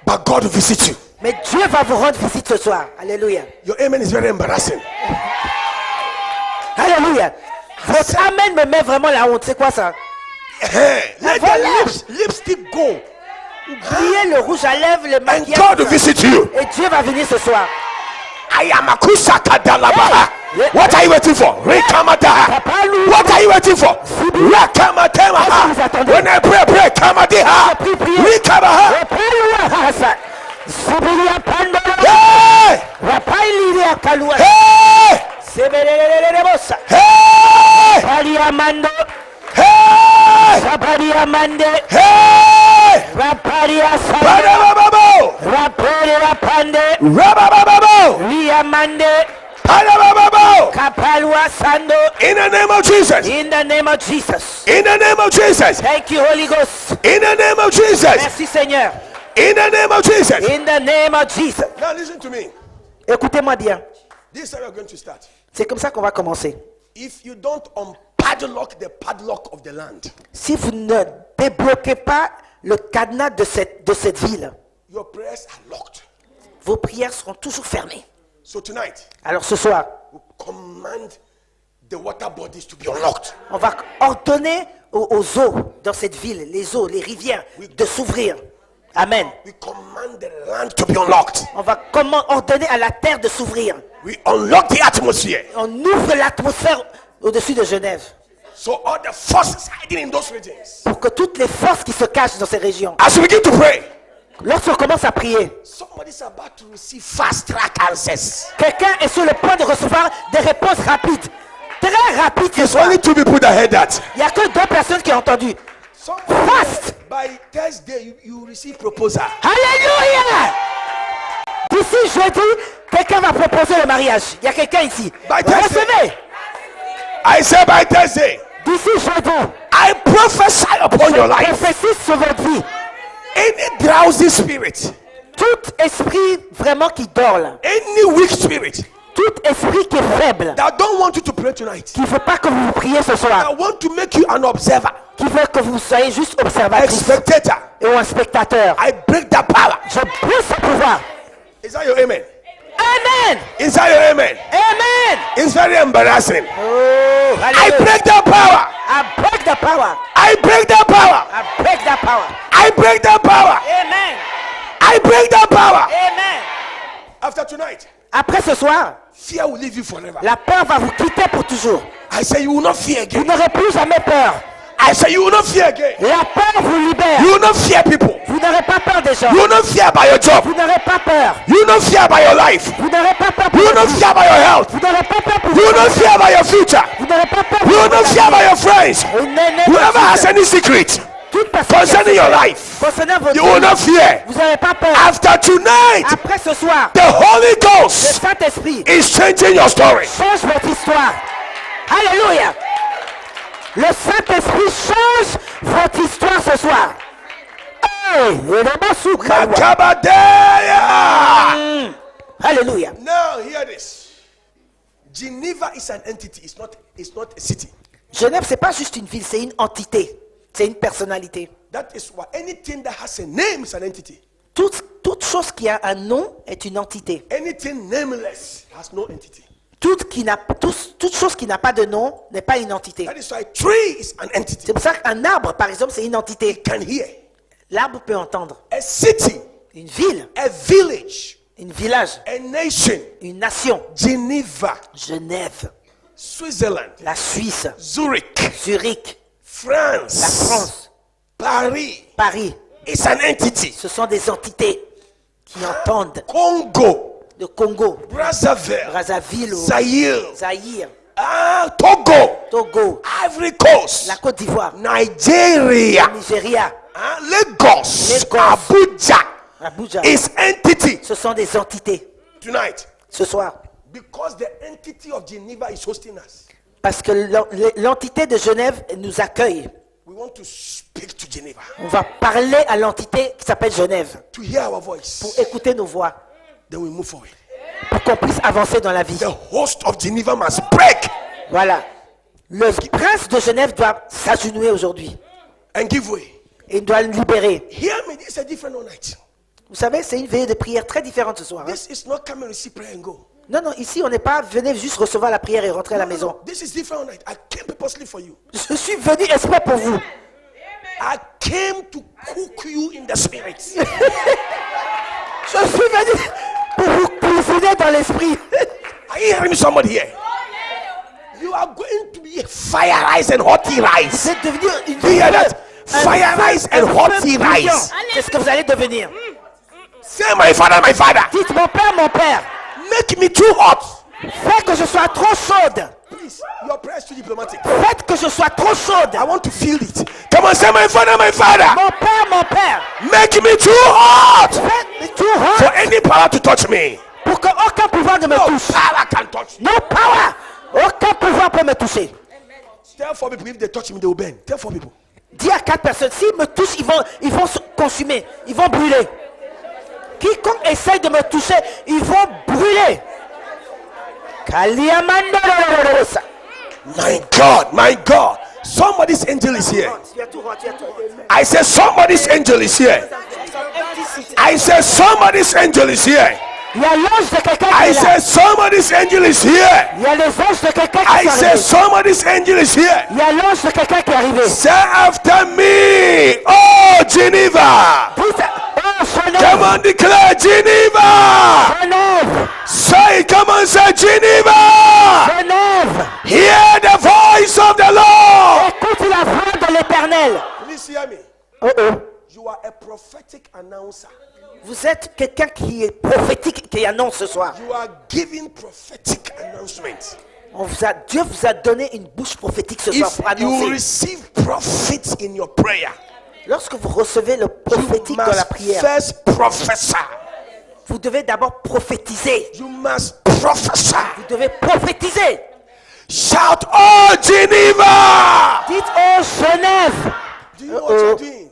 but God will visit you. Mais Dieu va vous rendre visite ce soir. Alléluia. Your amen is very embarrassing. Alléluia. Votre amen me met vraiment la honte. C'est quoi ça? Let Voilà. the lipstick go. Oubliez le rouge à lèvres, le And maquillage. God will visit you. Et Dieu va venir ce soir. I am a kusakadalabaha. What are you waiting for? Rekamataha. What are you waiting for? Rakamatemaha. When I pray, kamadiha. Rikamaha. Hey! Hey! Hey! Hey! Hey! Badabababo. Rabababo. Badabababo. In the name of Jesus. In the name of Jesus. In the name of Jesus. Thank you, Holy Ghost. In the name of Jesus. Merci, Seigneur. In the name of Jesus. In the name of Jesus. Now listen to me. Écoutez-moi bien. This is how we are going to start. C'est comme ça qu'on va commencer. If you don't unpadlock the padlock of the land, Si vous ne débloquez pas le cadenas de cette ville, your prayers are locked. vos prières seront toujours fermées. So tonight, Alors ce soir, we command the water bodies to be unlocked. on va ordonner aux eaux dans cette ville, les eaux, les rivières, de s'ouvrir. Amen. We command the land to be unlocked. On va ordonner à la terre de s'ouvrir. We unlock the atmosphere. On ouvre l'atmosphère au-dessus de Genève So all the forces hiding in those regions, pour que toutes les forces qui se cachent dans ces régions, As we begin to pray, lorsqu'on commence à prier, somebody's about to receive fast track answers. quelqu'un est sur le point de recevoir des réponses rapides. Très rapides ce It's soir. only two people that heard that. Il n'y a que 2 personnes qui ont entendu. somebody Fast. by Thursday you receive proposal. Alléluia! D'ici jeudi, quelqu'un va proposer le mariage. Il y a quelqu'un ici. By Thursday. Recevez. I say by Thursday, D'ici jeudi, I prophesy upon your life. prophétie sur votre vie. Any drowsy spirit, Tout esprit vraiment qui dort là, any weak spirit tout esprit qui est faible, That don't want you to pray tonight. qui ne veut pas que vous priez ce soir, I want to make you an observer, qui veut que vous soyez juste observatrice spectator, et un spectateur. I break that power. Je brise ce pouvoir. Is that your amen? Amen. Is that your amen? Amen. It's very embarrassing. Oh, I hallelujah. break that power. I break the power. I break that power. I break that power. I break that power. Amen. I break that power. Amen. after tonight, Après ce soir, fear will leave you forever. la peur va vous quitter pour toujours. I say you will not fear Vous again. n'aurez plus jamais peur. I say you will not fear again. La peur vous libère. You will not fear people. Vous n'aurez pas peur des gens. You will not fear by your job. Vous n'aurez pas peur. You will not fear by your life. Vous n'aurez pas peur pour You will not vous. fear by your health. Vous n'aurez pas peur pour You will not fear by your future. Vous n'aurez pas peur You will not pour fear by your friends. vous. Whoever has any secret Toute personne concerning qui a your fait- life, concernant votre you will vie, not fear. vous n'aurez pas peur. After tonight, Après ce soir, the Holy le Ghost Saint-Esprit is changing your story. change votre histoire. Alléluia. Le Saint-Esprit change votre histoire ce soir. Hey, il est dans ma soupe, Kaloua. Makabadeya. Alléluia. Now hear this. Geneva is an entity. It's not a city. Genève, c'est pas juste une ville, c'est une entité. C'est une personnalité. That is why anything that has a name is an entity. Toute chose qui a un nom est une entité. Anything nameless has no entity. toute chose qui n'a pas de nom n'est pas une entité. That is why tree is an entity. C'est pour ça qu'un arbre, par exemple, c'est une entité. Can hear. L'arbre peut entendre. A city, Une ville, a village, un village, a nation. une nation. Geneva, Genève, Switzerland, la Suisse, Zurich, Zurich, France, la France, Paris. Paris. It's an entity. Ce sont des entités qui entendent. Congo, Le Congo, Brazzaville, Brazzaville, Zaire, Zaïre, Togo, Togo, Ivory Coast, la Côte d'Ivoire, Nigeria, Nigeria, Lagos, Lagos. Abuja. Abuja. Is entity Ce sont des entités. tonight Ce soir. because the entity of Geneva is hosting us. Parce que l'entité de Genève nous accueille. We want to speak to Geneva On va parler à l'entité qui s'appelle Genève to hear our voice. pour écouter nos voix, Then we move forward. pour qu'on puisse avancer dans la vie. The host of Geneva must break Voilà. Le prince de Genève doit s'agenouiller aujourd'hui. and give way. Et il doit le libérer. Hear me, this is a different night. Vous savez, c'est une veillée de prière très différente ce soir. Hein. This is not come and receive prayer and go. Non, non, ici, on n'est pas venu juste recevoir la prière et rentrer à la maison. This is different night. I came purposely for you. Je suis venu exprès pour vous. I came to cook you in the spirit. Je suis venu pour vous cuisiner dans l'esprit. Are you hearing me, somebody here? You are going to be a fire rice and hotty rice. C'est devenir une Do you hear that? Fire rice and hotty rice. C'est ce que vous allez devenir. Say, my father, my father. Dites mon père, Make me too hot. faites que je sois trop chaude. Please, your prayer is too diplomatic. Faites que je sois trop chaude. I want to feel it. Come on, say, my father, my father. Mon père, Make me too hot faites tout for hot any power to touch me. pour qu'aucun pouvoir ne me No touche. power can touch me. No power. Aucun pouvoir peut me toucher. Tell 4 people if they touch me, they will burn. Tell 4 people. Dis à 4 personnes, s'ils me touchent, ils vont se consumer. Ils vont brûler. Quiconque essaye de me toucher, ils vont brûler. My God. Somebody's angel is here. Tu as tout hot, tu as tout hot. I said, somebody's angel is here. I said, somebody's angel is here. Il y a l'ange de quelqu'un qui I est là. said, somebody's angel is here. Il y a les anges de quelqu'un qui I sont said, arrivés. somebody's angel is here. Il y a l'ange de quelqu'un qui est arrivé. Say after me, oh Geneva. Dites, oh Come Genève, on, declare Geneva. Genève, Say, come on, say Geneva. Genève. Hear the voice of the Lord. Écoute la voix de l'Éternel. Please hear me. Oh oh. You are a prophetic announcer. Vous êtes quelqu'un qui est prophétique, qui annonce ce soir. You are giving prophetic announcements. Dieu vous a donné une bouche prophétique ce soir If pour you annoncer. receive profit in your prayer, Lorsque vous recevez le prophétique dans la must prière, first prophesy. vous devez d'abord prophétiser. You must prophesy. Vous devez prophétiser. Shout, oh Geneva. Dites, oh Genève. Do you know what you're doing?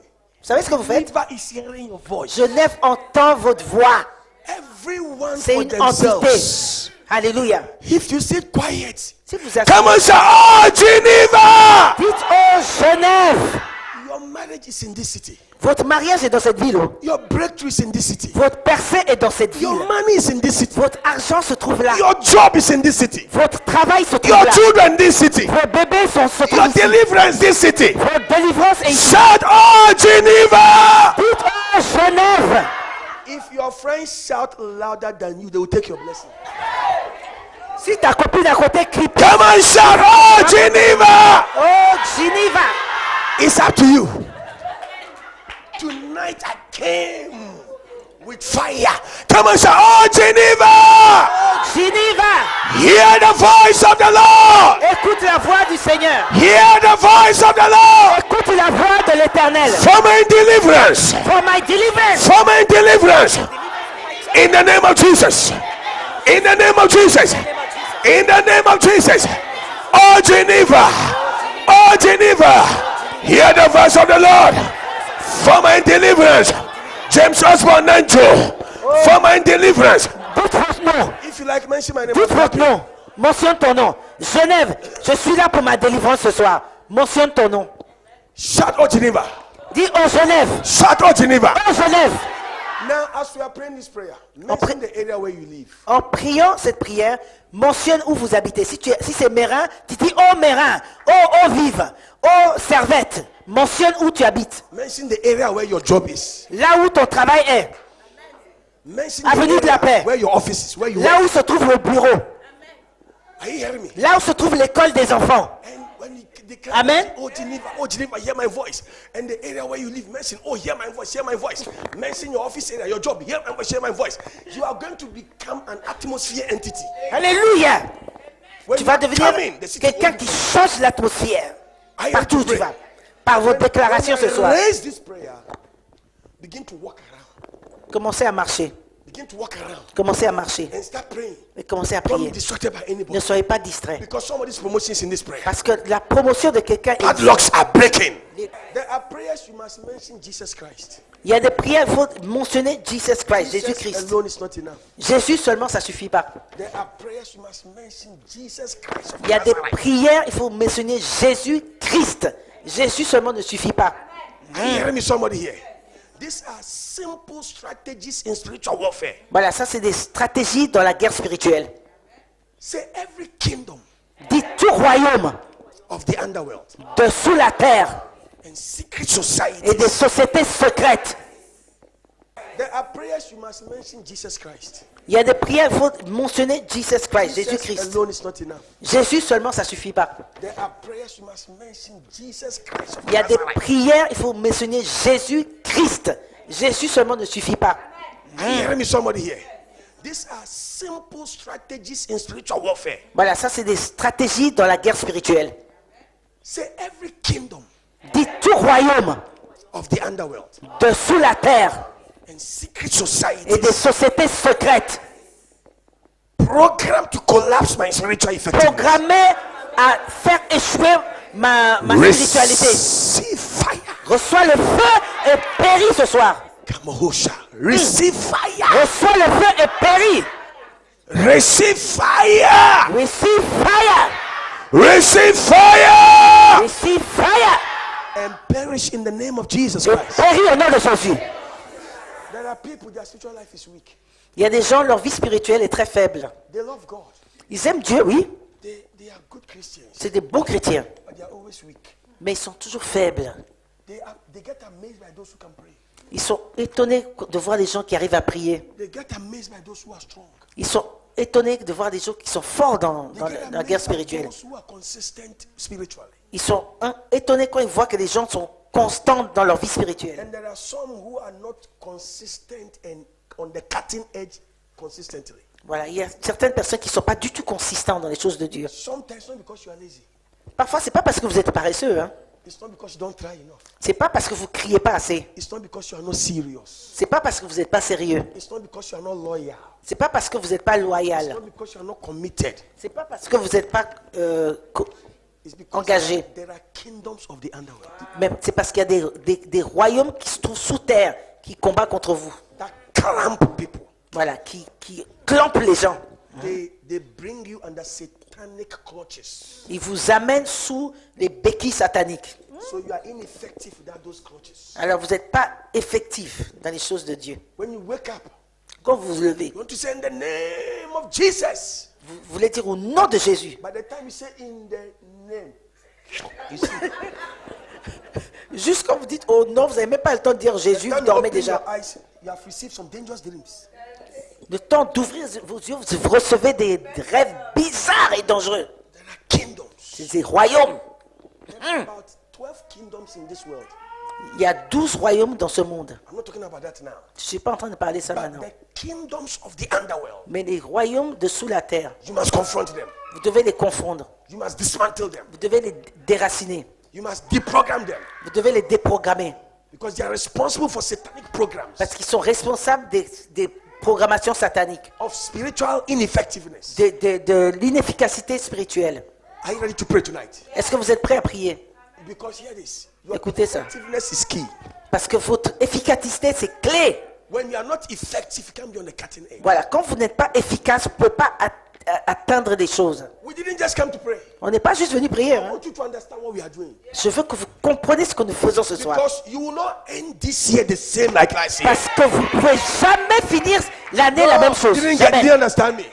Vous savez ce que vous faites? Geneva is hearing your voice. Genève entend votre voix. Everyone C'est for une entité. themselves. Alléluia. If you sit quiet, Si vous come on, asseyez, shout, oh Geneva. dites, oh Genève. Your marriage is in this city. Votre mariage est dans cette ville. Oh. Your breakthrough is in this city. Votre percée est dans cette ville. Your money is in this city. Votre argent se trouve là. Your job is in this city. Votre travail se trouve Your là. children this city. Vos bébés se trouvent Your ici. deliverance this city. Votre délivrance est ici. Shout, oh Geneva. Dites, oh Genève. If your friends shout louder than you, they will take your blessing. Si ta copine à côté crie, Come on, shout, oh Geneva. oh Geneva. It's up to you. Tonight I came with fire. Come on, shout, oh Geneva. Geneva. Hear the voice of the Lord. Écoute la voix du Seigneur. Hear the voice of the Lord. Écoute la voix de l'Éternel. For my deliverance. For my deliverance. For my deliverance. In the name of Jesus. In the name of Jesus. In the name of Jesus. Oh Geneva. Oh Geneva. Hear the voice of the Lord. For my deliverance. James Osborne 9:2. For my deliverance. Dites votre nom. If you like, mention my name. Dites votre nom. Mentionne ton nom. Genève, je suis là pour ma délivrance ce soir. Mentionne ton nom. Shout, oh Geneva. Dis, oh Genève. Shout, oh Geneva. Oh Genève. Now, as we are praying this prayer, mention the area where you live. En priant cette prière, mentionne où vous habitez. Si c'est Mérin, tu dis oh Mérin, oh vive, oh Servette. Mentionne où tu habites. Mention the area where your job is. Là où ton travail est. Mention Avenue de la Paix. where your office is, where you Là work. où se trouve le bureau. Are you hearing me? Là où se trouve l'école des enfants. And when you declare, Amen. oh Geneva, hear my voice. And the area where you live, mention, oh, hear my voice, hear my voice. Mention your office area, your job, hear my voice. You are going to become an atmosphere entity. Alléluia. When Tu you vas come devenir in, the city quelqu'un will qui be- change l'atmosphère. I have Partout où to tu pray. vas. Par vos déclarations ce When I soir. raise this prayer, begin to walk around. Commencez à marcher. Begin to walk around Commencez à marcher. and start praying. Et commencez à Don't prier. be distracted by Ne anybody. soyez pas distraits. Because somebody's promotion is in this prayer. Parce que la promotion de quelqu'un est... Padlocks are breaking. There are prayers you must mention Jesus Christ. Il y a des prières, il faut mentionner Jesus Christ, Jésus-Christ. Jesus alone is not enough. Jésus seulement, ça suffit pas. There are prayers you must mention Jesus Christ. of Il y a des Nazareth. prières, il faut mentionner Jésus-Christ. Jésus seulement ne suffit pas. Are you hearing me, somebody here? These are simple strategies in spiritual warfare. Voilà, ça c'est des stratégies dans la guerre spirituelle. Say every kingdom Dites tout royaume of the underworld de sous la terre and secret societies. et des sociétés secrètes. There are prayers you must mention Jesus Christ. Il y a des prières, il faut mentionner Jesus Christ, Jesus Jésus-Christ. alone is not enough. Jésus seulement, ça suffit pas. There are prayers you must mention Jesus Christ. of Il y a des Nazareth. prières, il faut mentionner Jésus-Christ. Jésus seulement ne suffit pas. Are you hearing me, somebody here? These are simple strategies in spiritual warfare. Voilà, ça c'est des stratégies dans la guerre spirituelle. Say every kingdom Dites tout royaume of the underworld de sous la terre and secret et des societies sociétés secrètes programmed to collapse my spiritual effectiveness. programmées à faire échouer ma spiritualité. Receive fire. Reçois le feu et péris ce soir. Kamahosha. Receive fire. Reçois le feu et péris. Receive fire. Receive fire. Receive fire. Receive fire. And perish in the name of Jesus Christ. Péris au nom de Jésus. There are people, their spiritual life is weak. Il y a des gens, leur vie spirituelle est très faible. They love God. Ils aiment Dieu, oui. They are good Christians, C'est des bons chrétiens. but they are always weak. Mais ils sont toujours faibles. They get amazed by those who can pray. Ils sont étonnés de voir des gens qui arrivent à prier. They get amazed by those who are strong. Ils sont étonnés de voir des gens qui sont forts dans They la get guerre amazed by spirituelle. those who are consistent spiritually. Ils sont étonnés quand ils voient que les gens sont constants dans leur vie spirituelle. And there are some who are not consistent and on the cutting edge consistently. Voilà, il y a certaines personnes qui ne sont pas du tout consistantes dans les choses de Dieu. Sometimes not because you are lazy. Parfois, c'est pas parce que vous êtes paresseux, hein. It's not because you don't try enough. C'est pas parce que vous criez pas assez. It's not because you are not serious. C'est pas parce que vous n'êtes pas sérieux. It's not because you are not loyal. C'est pas parce que vous n'êtes pas It's loyal. not because you are not committed. C'est pas parce que vous n'êtes pas It's because engagé. there are kingdoms of the underworld Mais c'est parce qu'il y a des royaumes qui se trouvent sous terre, qui combattent contre vous. that clamp people. Voilà, qui clampent les gens. They bring you under satanic clutches. Ils vous amènent sous les béquilles sataniques. So you are ineffective without those clutches. Alors vous n'êtes pas effectif dans les choses de Dieu. When you wake up, Quand vous vous levez, you want to say in the name of Jesus. vous voulez dire au nom de Jésus. By the time you say in the name, you see. Juste quand vous dites oh non, vous n'avez même pas le temps de dire Jésus, By vous the time you dormez open déjà. your eyes, you have received some dangerous dreams. Le temps d'ouvrir vos yeux, vous recevez des rêves bizarres et dangereux. There are kingdoms. C'est des royaumes. About 12 kingdoms in this world. Il y a 12 royaumes dans ce monde. I'm not talking about that now. Je ne suis pas en train de parler de ça But maintenant. the kingdoms of the underworld, Mais les royaumes de sous la terre, you must confront them. vous devez les confondre. You must dismantle them. Vous devez les déraciner. You must deprogram them. Vous devez les déprogrammer. Because they are responsible for satanic programs Parce qu'ils sont responsables des programmations sataniques, of spiritual ineffectiveness. de l'inefficacité spirituelle. Are you ready to pray tonight? Est-ce que vous êtes prêts à prier? Because hear this. Your Écoutez ça. effectiveness is key. Parce que votre efficacité, c'est clé. When you are not effective, you can be on the cutting edge. Voilà, quand vous n'êtes pas efficace, vous ne pouvez pas atteindre des choses. Which We didn't just come to pray. On n'est pas juste venu prier. I Hein. want you to understand what we are doing. Je veux que vous compreniez ce que nous faisons ce soir. Because you will not end this year the same like last year. Parce que vous ne pouvez jamais finir l'année la même chose. Do you Jamais. understand me?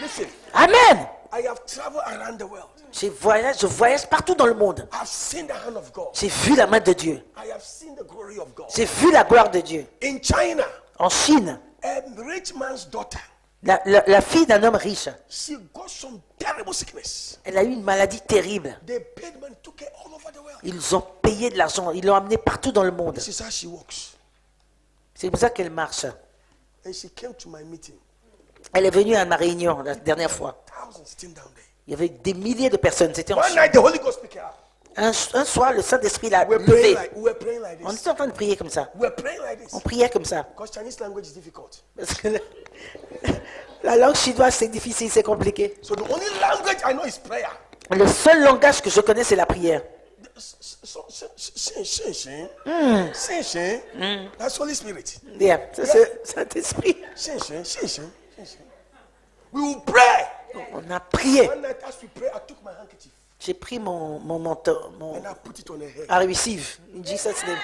Listen, Amen. I have traveled around the world. Je voyage partout dans le monde. I've seen the hand of God. J'ai vu la main de Dieu. I have seen the glory of God. J'ai vu la gloire de Dieu. In China, En Chine, a rich man's daughter, la fille d'un homme riche, she got some terrible sickness. elle a eu une maladie terrible. They paid money, took her all over the world. Ils ont payé de l'argent, ils l'ont amenée partout dans le monde. This is how she walks. C'est pour ça qu'elle marche. And she came to my meeting. Elle est venue à ma réunion la dernière fois. Thousands sitting down there. Il y avait des milliers de personnes. C'était en One Chine. night, the Holy Ghost picked her up. Un soir, le Saint-Esprit l'a We levé. were praying like On this. était en train de prier comme ça. We were praying like this. On priait comme ça. Because Chinese language is difficult. Parce que la langue chinoise, c'est difficile, c'est compliqué. So the only language I know is prayer. Le seul langage que je connais, c'est la prière. That's Holy Spirit. Yeah, ça, c'est Saint-Esprit. We will pray. On a prié. One night as we pray, I took my handkerchief J'ai pris mon manteau, mon... and I put it on her head. I receive in Jesus' name.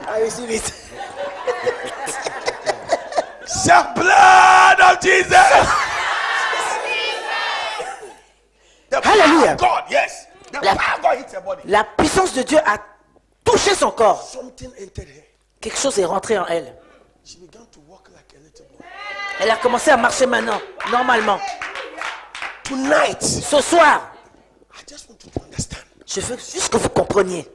I receive it. The blood of Jesus. The power Hallelujah. of God, yes. The La- power of God hits her body. La puissance de Dieu a touché son corps. Something entered her. Quelque chose est rentré en elle. She began to walk like a little boy. Elle a commencé à marcher maintenant, normalement. Tonight, Ce soir, I just want you to understand. je veux juste que vous compreniez.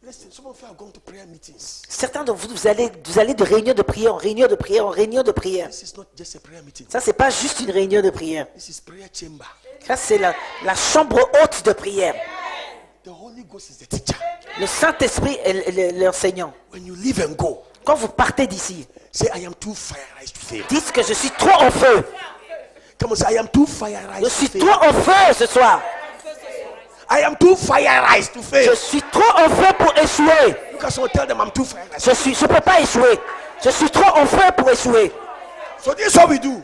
Listen, some of you are going to prayer meetings. Certains d'entre vous, vous allez de réunion de prière en réunion de prière en réunion de prière. This is not just a prayer meeting. Ça, c'est pas juste une réunion de prière. This is prayer chamber. Ça, c'est la chambre haute de prière. The Holy Ghost is the teacher. Le Saint-Esprit est l'enseignant. When you leave and go, Quand vous partez d'ici, say, I am too fire-eyed to fail. dites que je suis trop en feu. Come on, say, I am too fire-eyed Je to suis fail. trop en feu ce soir. I am too fire-eyed to fail. Je suis trop en feu pour échouer. Look at someone, tell them I'm too fire-eyed. Je peux pas échouer. Je suis trop en feu pour échouer. So this is what we do.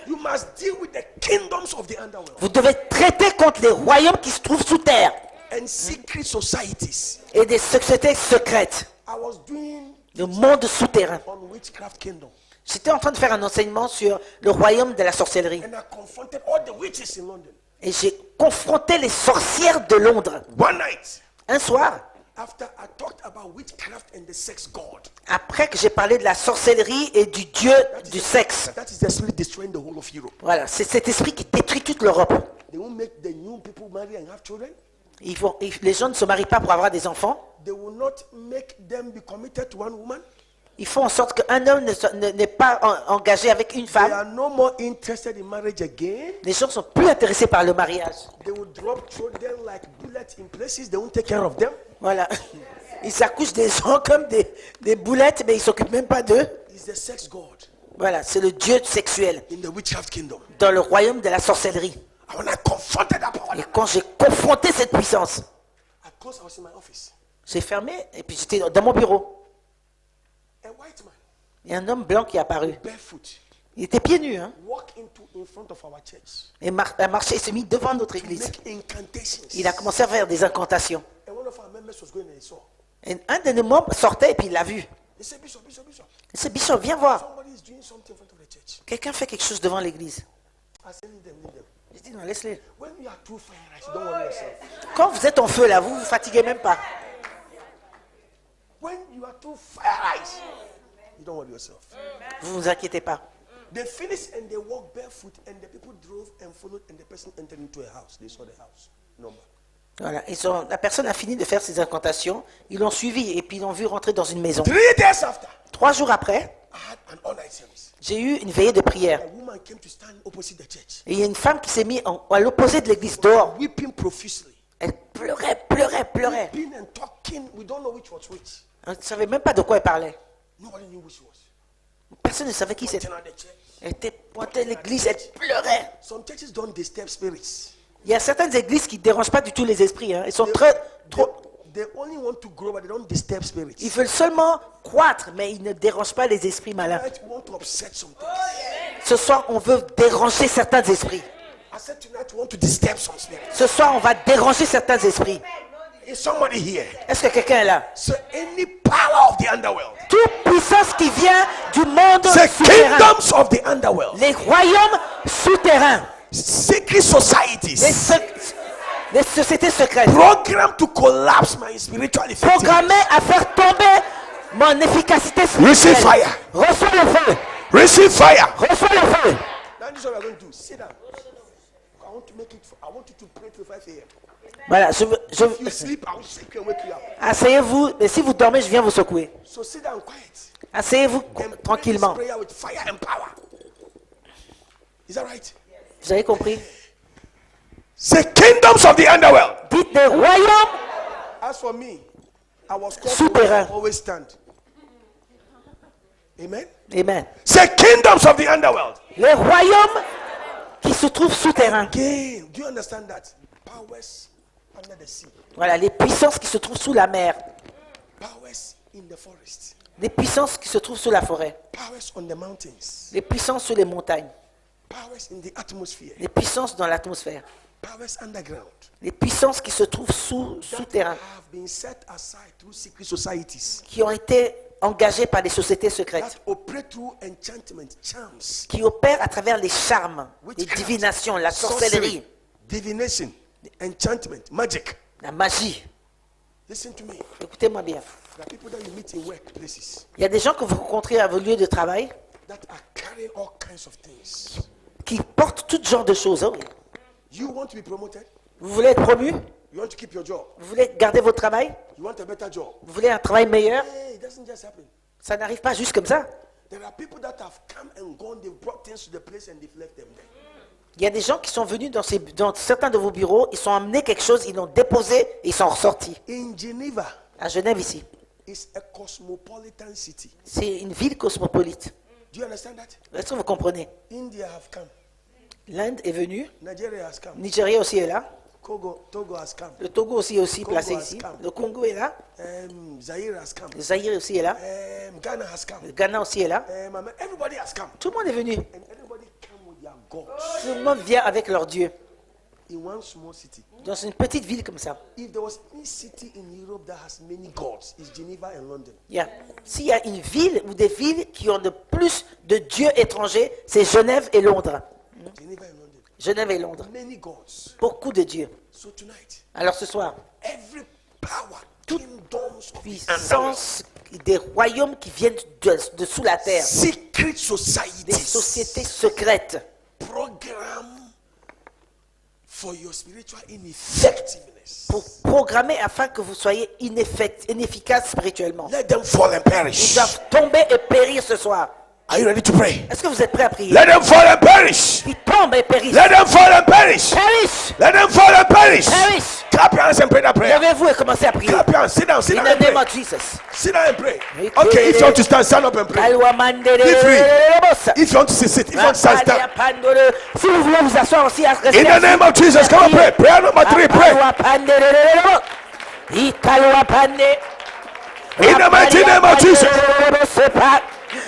You must deal with the kingdoms of the underworld Vous devez traiter contre les royaumes qui se trouvent sous terre and secret societies. et des sociétés secrètes, I was doing le monde souterrain. on witchcraft kingdom, J'étais en train de faire un enseignement sur le royaume de la sorcellerie. and I confronted all the witches in London. Et j'ai confronté les sorcières de Londres. One night, Un soir, after I talked about witchcraft and the sex god, après que j'ai parlé de la sorcellerie et du dieu du sexe. that is the spirit destroying the whole of Europe. Voilà, c'est cet esprit qui détruit toute l'Europe. They won't make the new people marry and have children. Les gens ne se marient pas pour avoir des enfants. They will not make them be committed to one woman. Ils font en sorte qu'un homme n'est pas engagé avec une They femme. are no more interested in marriage again. Les gens sont plus intéressés par le mariage. They will drop children like bullets in places. They won't take care of them. Voilà. Ils accouchent des gens comme des boulettes, mais ils s'occupent même pas d'eux. He's the sex god Voilà, c'est le dieu sexuel in the witchcraft kingdom. dans le royaume de la sorcellerie. And when I confronted that power, Et quand j'ai confronté cette puissance, I closed. I was in my office. j'ai fermé et puis j'étais dans mon bureau. A white man, Il y a un homme blanc qui est apparu. barefoot, Il était pieds nus, hein. walked in front of our church. Et a marché, il s'est mis devant notre église. Make incantations. Il a commencé à faire des incantations. And one of our members was going and he saw. Et un de nos membres sortait et puis il l'a vu. He said, Bishop, Bishop, Bishop, Il dit, Bishop, viens voir. somebody is doing something in front of the church. Quelqu'un fait quelque chose devant l'église. I said, leave them, leave them. J'ai dit, non, laisse-les. When you are too fire, you don't worry yourself. Quand vous êtes en feu là, vous vous fatiguez même pas. When you are too fire, you don't worry yourself. Vous vous inquiétez pas. They finished and they walked barefoot and the people drove and followed and the person entered into a house. They saw the house number. Voilà. La personne a fini de faire ses incantations. Ils l'ont suivi et puis ils l'ont vu rentrer dans une maison. 3 days after, 3 jours après, I had an all-night service. j'ai eu une veillée de prière. A woman came to stand opposite the church, Et il y a une femme qui s'est mise à l'opposé de l'église dehors. weeping profusely. Elle pleurait, pleurait, pleurait. Weeping and talking. We don't know which was which. On ne savait même pas de quoi elle parlait. Nobody knew who she was. Personne ne savait qui c'était. Pointing at the church. Elle était pointée à l'église, elle pleurait. Some churches don't disturb spirits. Il y a certaines églises qui ne dérangent pas du tout les esprits. Hein. Ils sont trop. They only want to grow, but they don't disturb spirits. Ils veulent seulement croître, mais ils ne dérangent pas les esprits malins. They want to upset something. Ils Ce soir, on veut déranger certains esprits. I said tonight we want to disturb some spirits. Ce soir, on va déranger certains esprits. Is somebody here? Est-ce que quelqu'un est là? So any power of the underworld, Toute puissance qui vient du monde the souterrain, kingdoms of the underworld, les royaumes souterrains, secret societies, les sociétés secrètes, programmed to collapse my spiritual effectiveness. programmés à faire tomber mon efficacité Receive spirituelle. fire. Reçois le feu. Receive fire. Reçois le feu. Now this is what we're going to do. Sit down. I want to make it. I want you to pray till 5 a.m. Voilà, If you sleep, I will shake you and wake you up. asseyez-vous, et si vous dormez, je viens vous secouer. So sit down quiet. Asseyez-vous And pray this tranquillement. prayer with fire and power. Is that right? Vous avez compris? Say kingdoms of the underworld. Dites des royaumes As for me, I was called Souterrain. to always stand. Amen. Amen. Say kingdoms of the underworld. Les royaumes qui se trouvent souterrains. Again, do you understand that? Powers under the sea, Voilà, les puissances qui se trouvent sous la mer. powers in the forest, Les puissances qui se trouvent sous la forêt. powers on the mountains, Les puissances sous les montagnes. powers in the atmosphere, Les puissances dans l'atmosphère. powers underground Les puissances qui se trouvent souterrains. have been set aside through secret societies Qui ont été engagées par des sociétés secrètes. that operate through enchantment, charms, Qui opèrent à travers les charmes, les witchcraft, divinations, la sorcellerie, divination, enchantment, magic. la magie. Listen to me. Écoutez-moi bien. There are people that you meet in workplaces Il y a des gens que vous rencontrez à vos lieux de travail that are carrying all kinds of things. qui portent tout genre de choses. Oh oui. You want to be promoted? Vous voulez être promu? You want to keep your job? Vous voulez garder votre travail? You want a better job? Vous voulez un travail meilleur? Hey, it doesn't just happen. Ça n'arrive pas juste comme ça. There are people that have come and gone, they've brought things to the place and they've left them there. Il y a des gens qui sont venus dans certains de vos bureaux, ils sont amenés quelque chose, ils l'ont déposé et ils sont ressortis. In Geneva, À Genève ici, it's a cosmopolitan city. c'est une ville cosmopolite. Do you understand that? Est-ce que vous comprenez? India have come. L'Inde est venue, Nigeria has come. Nigeria aussi est là, Togo has come. le Togo aussi est aussi Congo placé has ici, come. le Congo est là, Zaire has come. le Zaïre aussi est là, Ghana has come. le Ghana aussi est là. Everybody has come. Tout le monde est venu. And everybody come with their gods Tout le monde vient avec leur Dieu. in one small city. Dans une petite ville comme ça. If there was any city in Europe that has many gods, it's Geneva and London. S'il y a une ville ou des villes qui ont le plus de dieux étrangers, c'est Genève et Londres. Geneva and London. Genève et Londres. Many gods. Beaucoup de dieux. So tonight, Alors ce soir, every power, kingdoms of the underworld, puissance des royaumes qui viennent de sous la terre, secret des societies, sociétés secrètes, program for your spiritual ineffectiveness. pour programmer afin que vous soyez inefficaces spirituellement. Let them fall and Ils perish. doivent tomber et périr ce soir. Are you ready to pray? Est-ce que vous êtes prêts à prier? Let them fall and perish. Ils tombent et périssent. Let them fall and perish. Périssent. Let them fall and perish. Périssent. Clap your hands and pray that prayer. Levez-vous et commencez à prier. Clap your hands. Sit down. Sit In down the and name pray. of Jesus. Sit down and pray. Okay. Okay, if you want to stand up and pray. Kalwa mandere- Be free. If you want to sit. If you want to stand, stand. Si vous voulez vous asseoir aussi, restez In the assis. name of Jesus, come on, pray. Prayer number 3, pray. Kalwa pandere- Ikalwa pande- In the mighty name of Jesus. Sepa.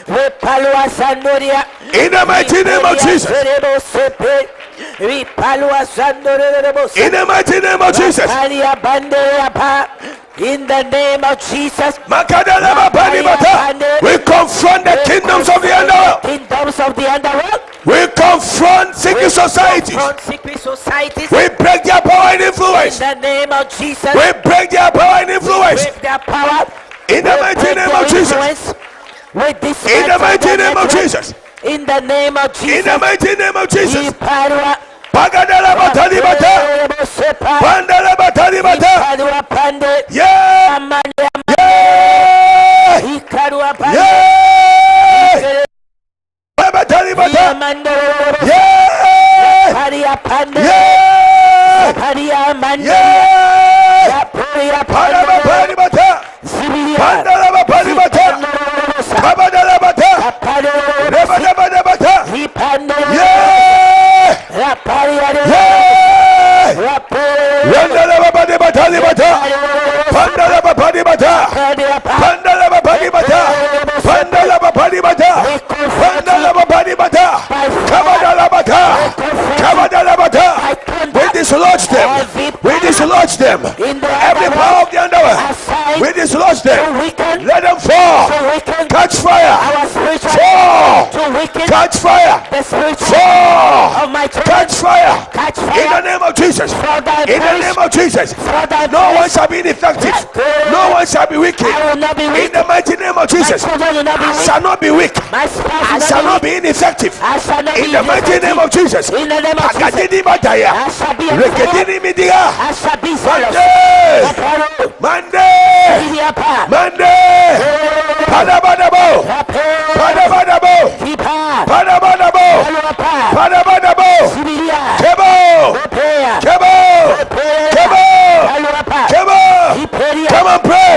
Repalwa sandoria. In the mighty name of Jesus. Serebo sepe. Ripalwa sandoria. In the mighty name of Jesus. Rapalia banderia pa. In the name of Jesus. Makadalaba Banibata. We confront the kingdoms of the underworld. Kingdoms of the underworld. We confront secret societies. Confront secret societies. We break their power and In influence. the name of Jesus. We break their power and influence. Break their power. In the We mighty break name their of Jesus. influence. We dismantle In the mighty their name of network. Jesus. In the name of Jesus. In the mighty name of Jesus. Iparwa. Pagadalaba Talibata. Sepa. Pandalaba Talibata. Iparwa pande. Yeah. Amande. Yeah. Ikarwa pande. Yeah. Talibata Talibata. Amande. Yeah. Paria pande. Yeah. Paria amande. Yeah. Paria Pandalaba pande. Talibata. Sibiria. Pandalaba Talibata. Kabadalabata. Rebadabadabata. Ipande. Yeah. Raparia. Yeah. Raparia. Pandalaba Talibata. Pandalaba Talibata. Pandalaba Padibata. Pandalaba Padibata. Pandalaba Padibata. By Catch fire. our spiritual Fall. to weaken Catch fire. the spiritual Fall. of my children. Catch fire. Catch In the fire. name of Jesus. For thy In the name of Jesus. For thy No one shall be ineffective. No one shall be wicked. I will not be In weak. the mighty name of My Jesus. children will not be I weak. shall not be weak. My spouse I will shall not not be be weak. ineffective. I shall not In be the mighty ineffective. name of Jesus. In the name of Jesus. Agadidi Badaya. I shall be a Rekedini Midia. I shall be zealous. Monday. Monday. Monday. Padabadabo. Padabadabo. Padabadabo. Padabadabo. Kebo. Kebo. Kebo. Kebo. Come on, pray.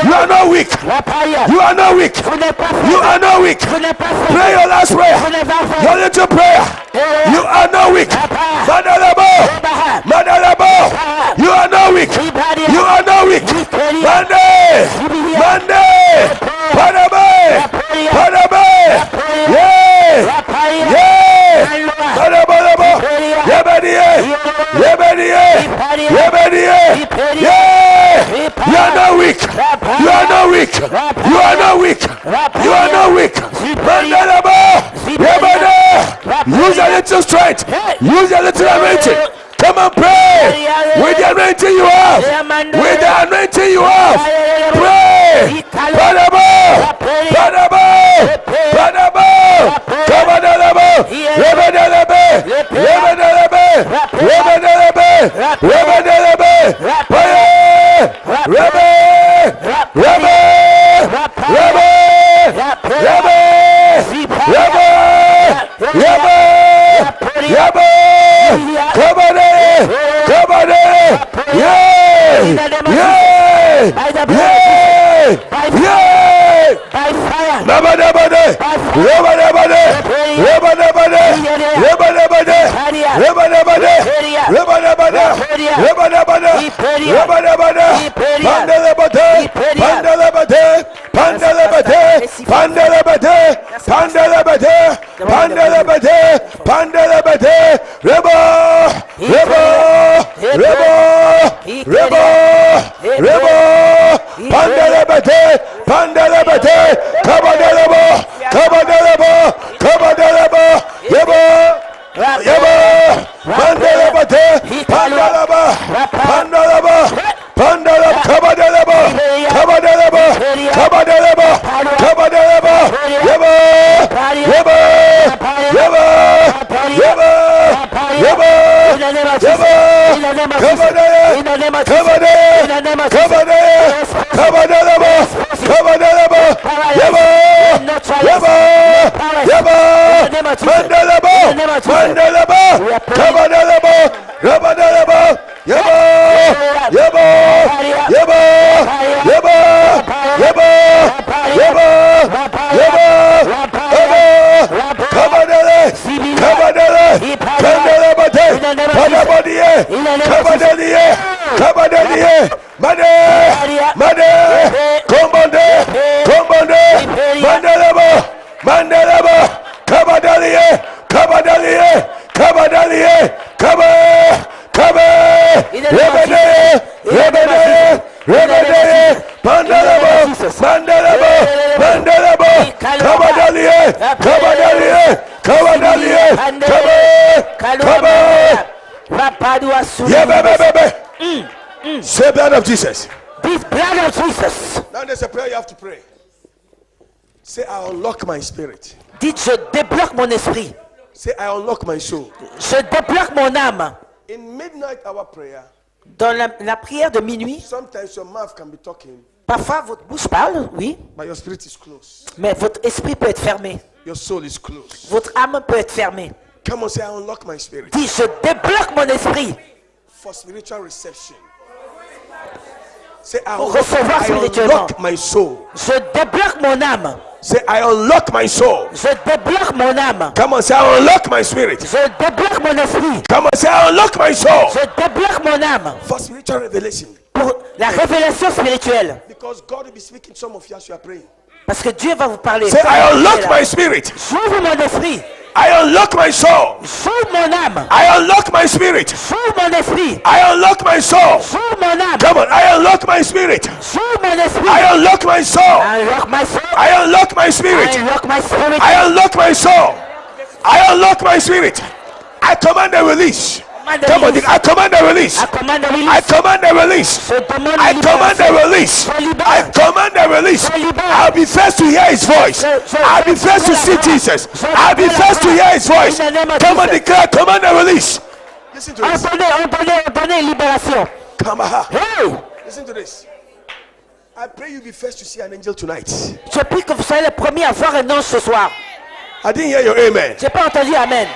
You are not weak. You are not weak. You are not weak. Pray your last prayer. Your little prayer. You are not weak. Madalabo. Madalabo. You are not weak. You are not weak. Monday. Monday. Padabe. Padabe. Yeah. Yeah. Padabadabo. Yebediye. Yebediye. Yebediye. Yeah. You are not weak. You are not weak. You are not weak. You are not weak. Mandalabo. Yebede. Use a little strength. Use a little anointing. Come and pray. With the anointing you have. With the anointing you have. Pray. Padabo. Padabo. Padabo. Kabadalabo. Yebedalebe. Yebedalebe. Yebedalebe. Yebedalebe. Pray. Rebe. Rebe. Rebe. Rebe. Say blood of Jesus. This blood of Jesus. Now there's a prayer you have to pray. Say, I unlock my spirit. Dites, je débloque mon esprit. Say, I unlock my soul. Je débloque mon âme. In midnight hour prayer, Dans la prière de minuit, sometimes your mouth can be talking, parfois votre bouche parle, oui, but your spirit is closed. mais votre esprit peut être fermé. Your soul is closed. Votre âme peut être fermée. Come on, say, I unlock my spirit Dis, je débloque mon esprit for spiritual reception. Say, I pour recevoir I spirituellement. unlock my soul. Je débloque mon âme. Say, I unlock my soul. Je débloque mon âme. Come on, say, I unlock my spirit. Je débloque mon esprit. Come on, say, I unlock my soul. Je débloque mon âme For spiritual revelation. pour la révélation spirituelle. Because God will be speaking to some of you as you are praying. Parce que Dieu va vous parler. Say, I unlock my spirit. J'ouvre mon esprit. I unlock my soul. J'ouvre mon âme. I unlock my spirit. J'ouvre mon esprit. I unlock my soul. J'ouvre mon âme. Come on, I unlock my spirit. J'ouvre mon esprit. I unlock my soul. I unlock my soul. I unlock my spirit. I unlock my spirit. I unlock my soul. I unlock my spirit. I command a release. Come on, I command a release. I command a I release. command a release. Je demande I une command a libération. release. Je libère. I command a release. Je libère. I'll be first to hear his voice. I'll be first to see Jesus. I'll be first to hear his voice. In the name of Come on, Jesus. declare, command a release. Listen to this. Ordonnez une libération. Come on. Hey! Listen to this. I pray you be first to see an angel tonight. Je prie que vous soyez les premiers à voir un ange ce soir. I didn't hear your amen. J'ai pas entendu amen.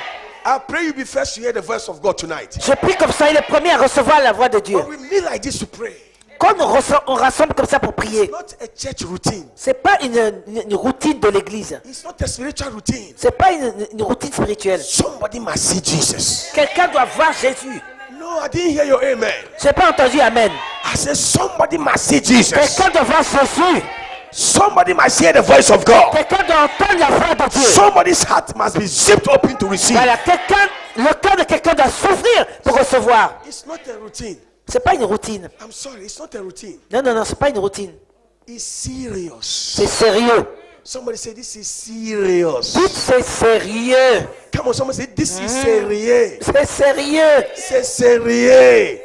I pray you be first to hear the voice of God tonight. Je prie que vous soyez les premiers à recevoir la voix de Dieu. When we meet like this to pray, Quand on rassemble comme ça pour prier, not a church routine. c'est pas une routine de l'église. It's not a spiritual routine. C'est pas une routine spirituelle. Somebody must see Jesus. Quelqu'un doit voir Jésus. No, I didn't hear your amen. J'ai pas entendu amen. I said somebody must see Jesus. Quelqu'un doit voir Jésus. Somebody must hear the voice of God. Quelqu'un doit entendre la voix de Dieu. Somebody's heart must be zipped open to receive. Voilà, le cœur de quelqu'un doit s'ouvrir pour recevoir. It's not a routine. C'est pas une routine. I'm sorry, it's not a routine. Non, c'est pas une routine. It's serious. C'est sérieux. Somebody say this is serious. Tout c'est sérieux. Come on, somebody say this is serious. C'est sérieux. C'est serious.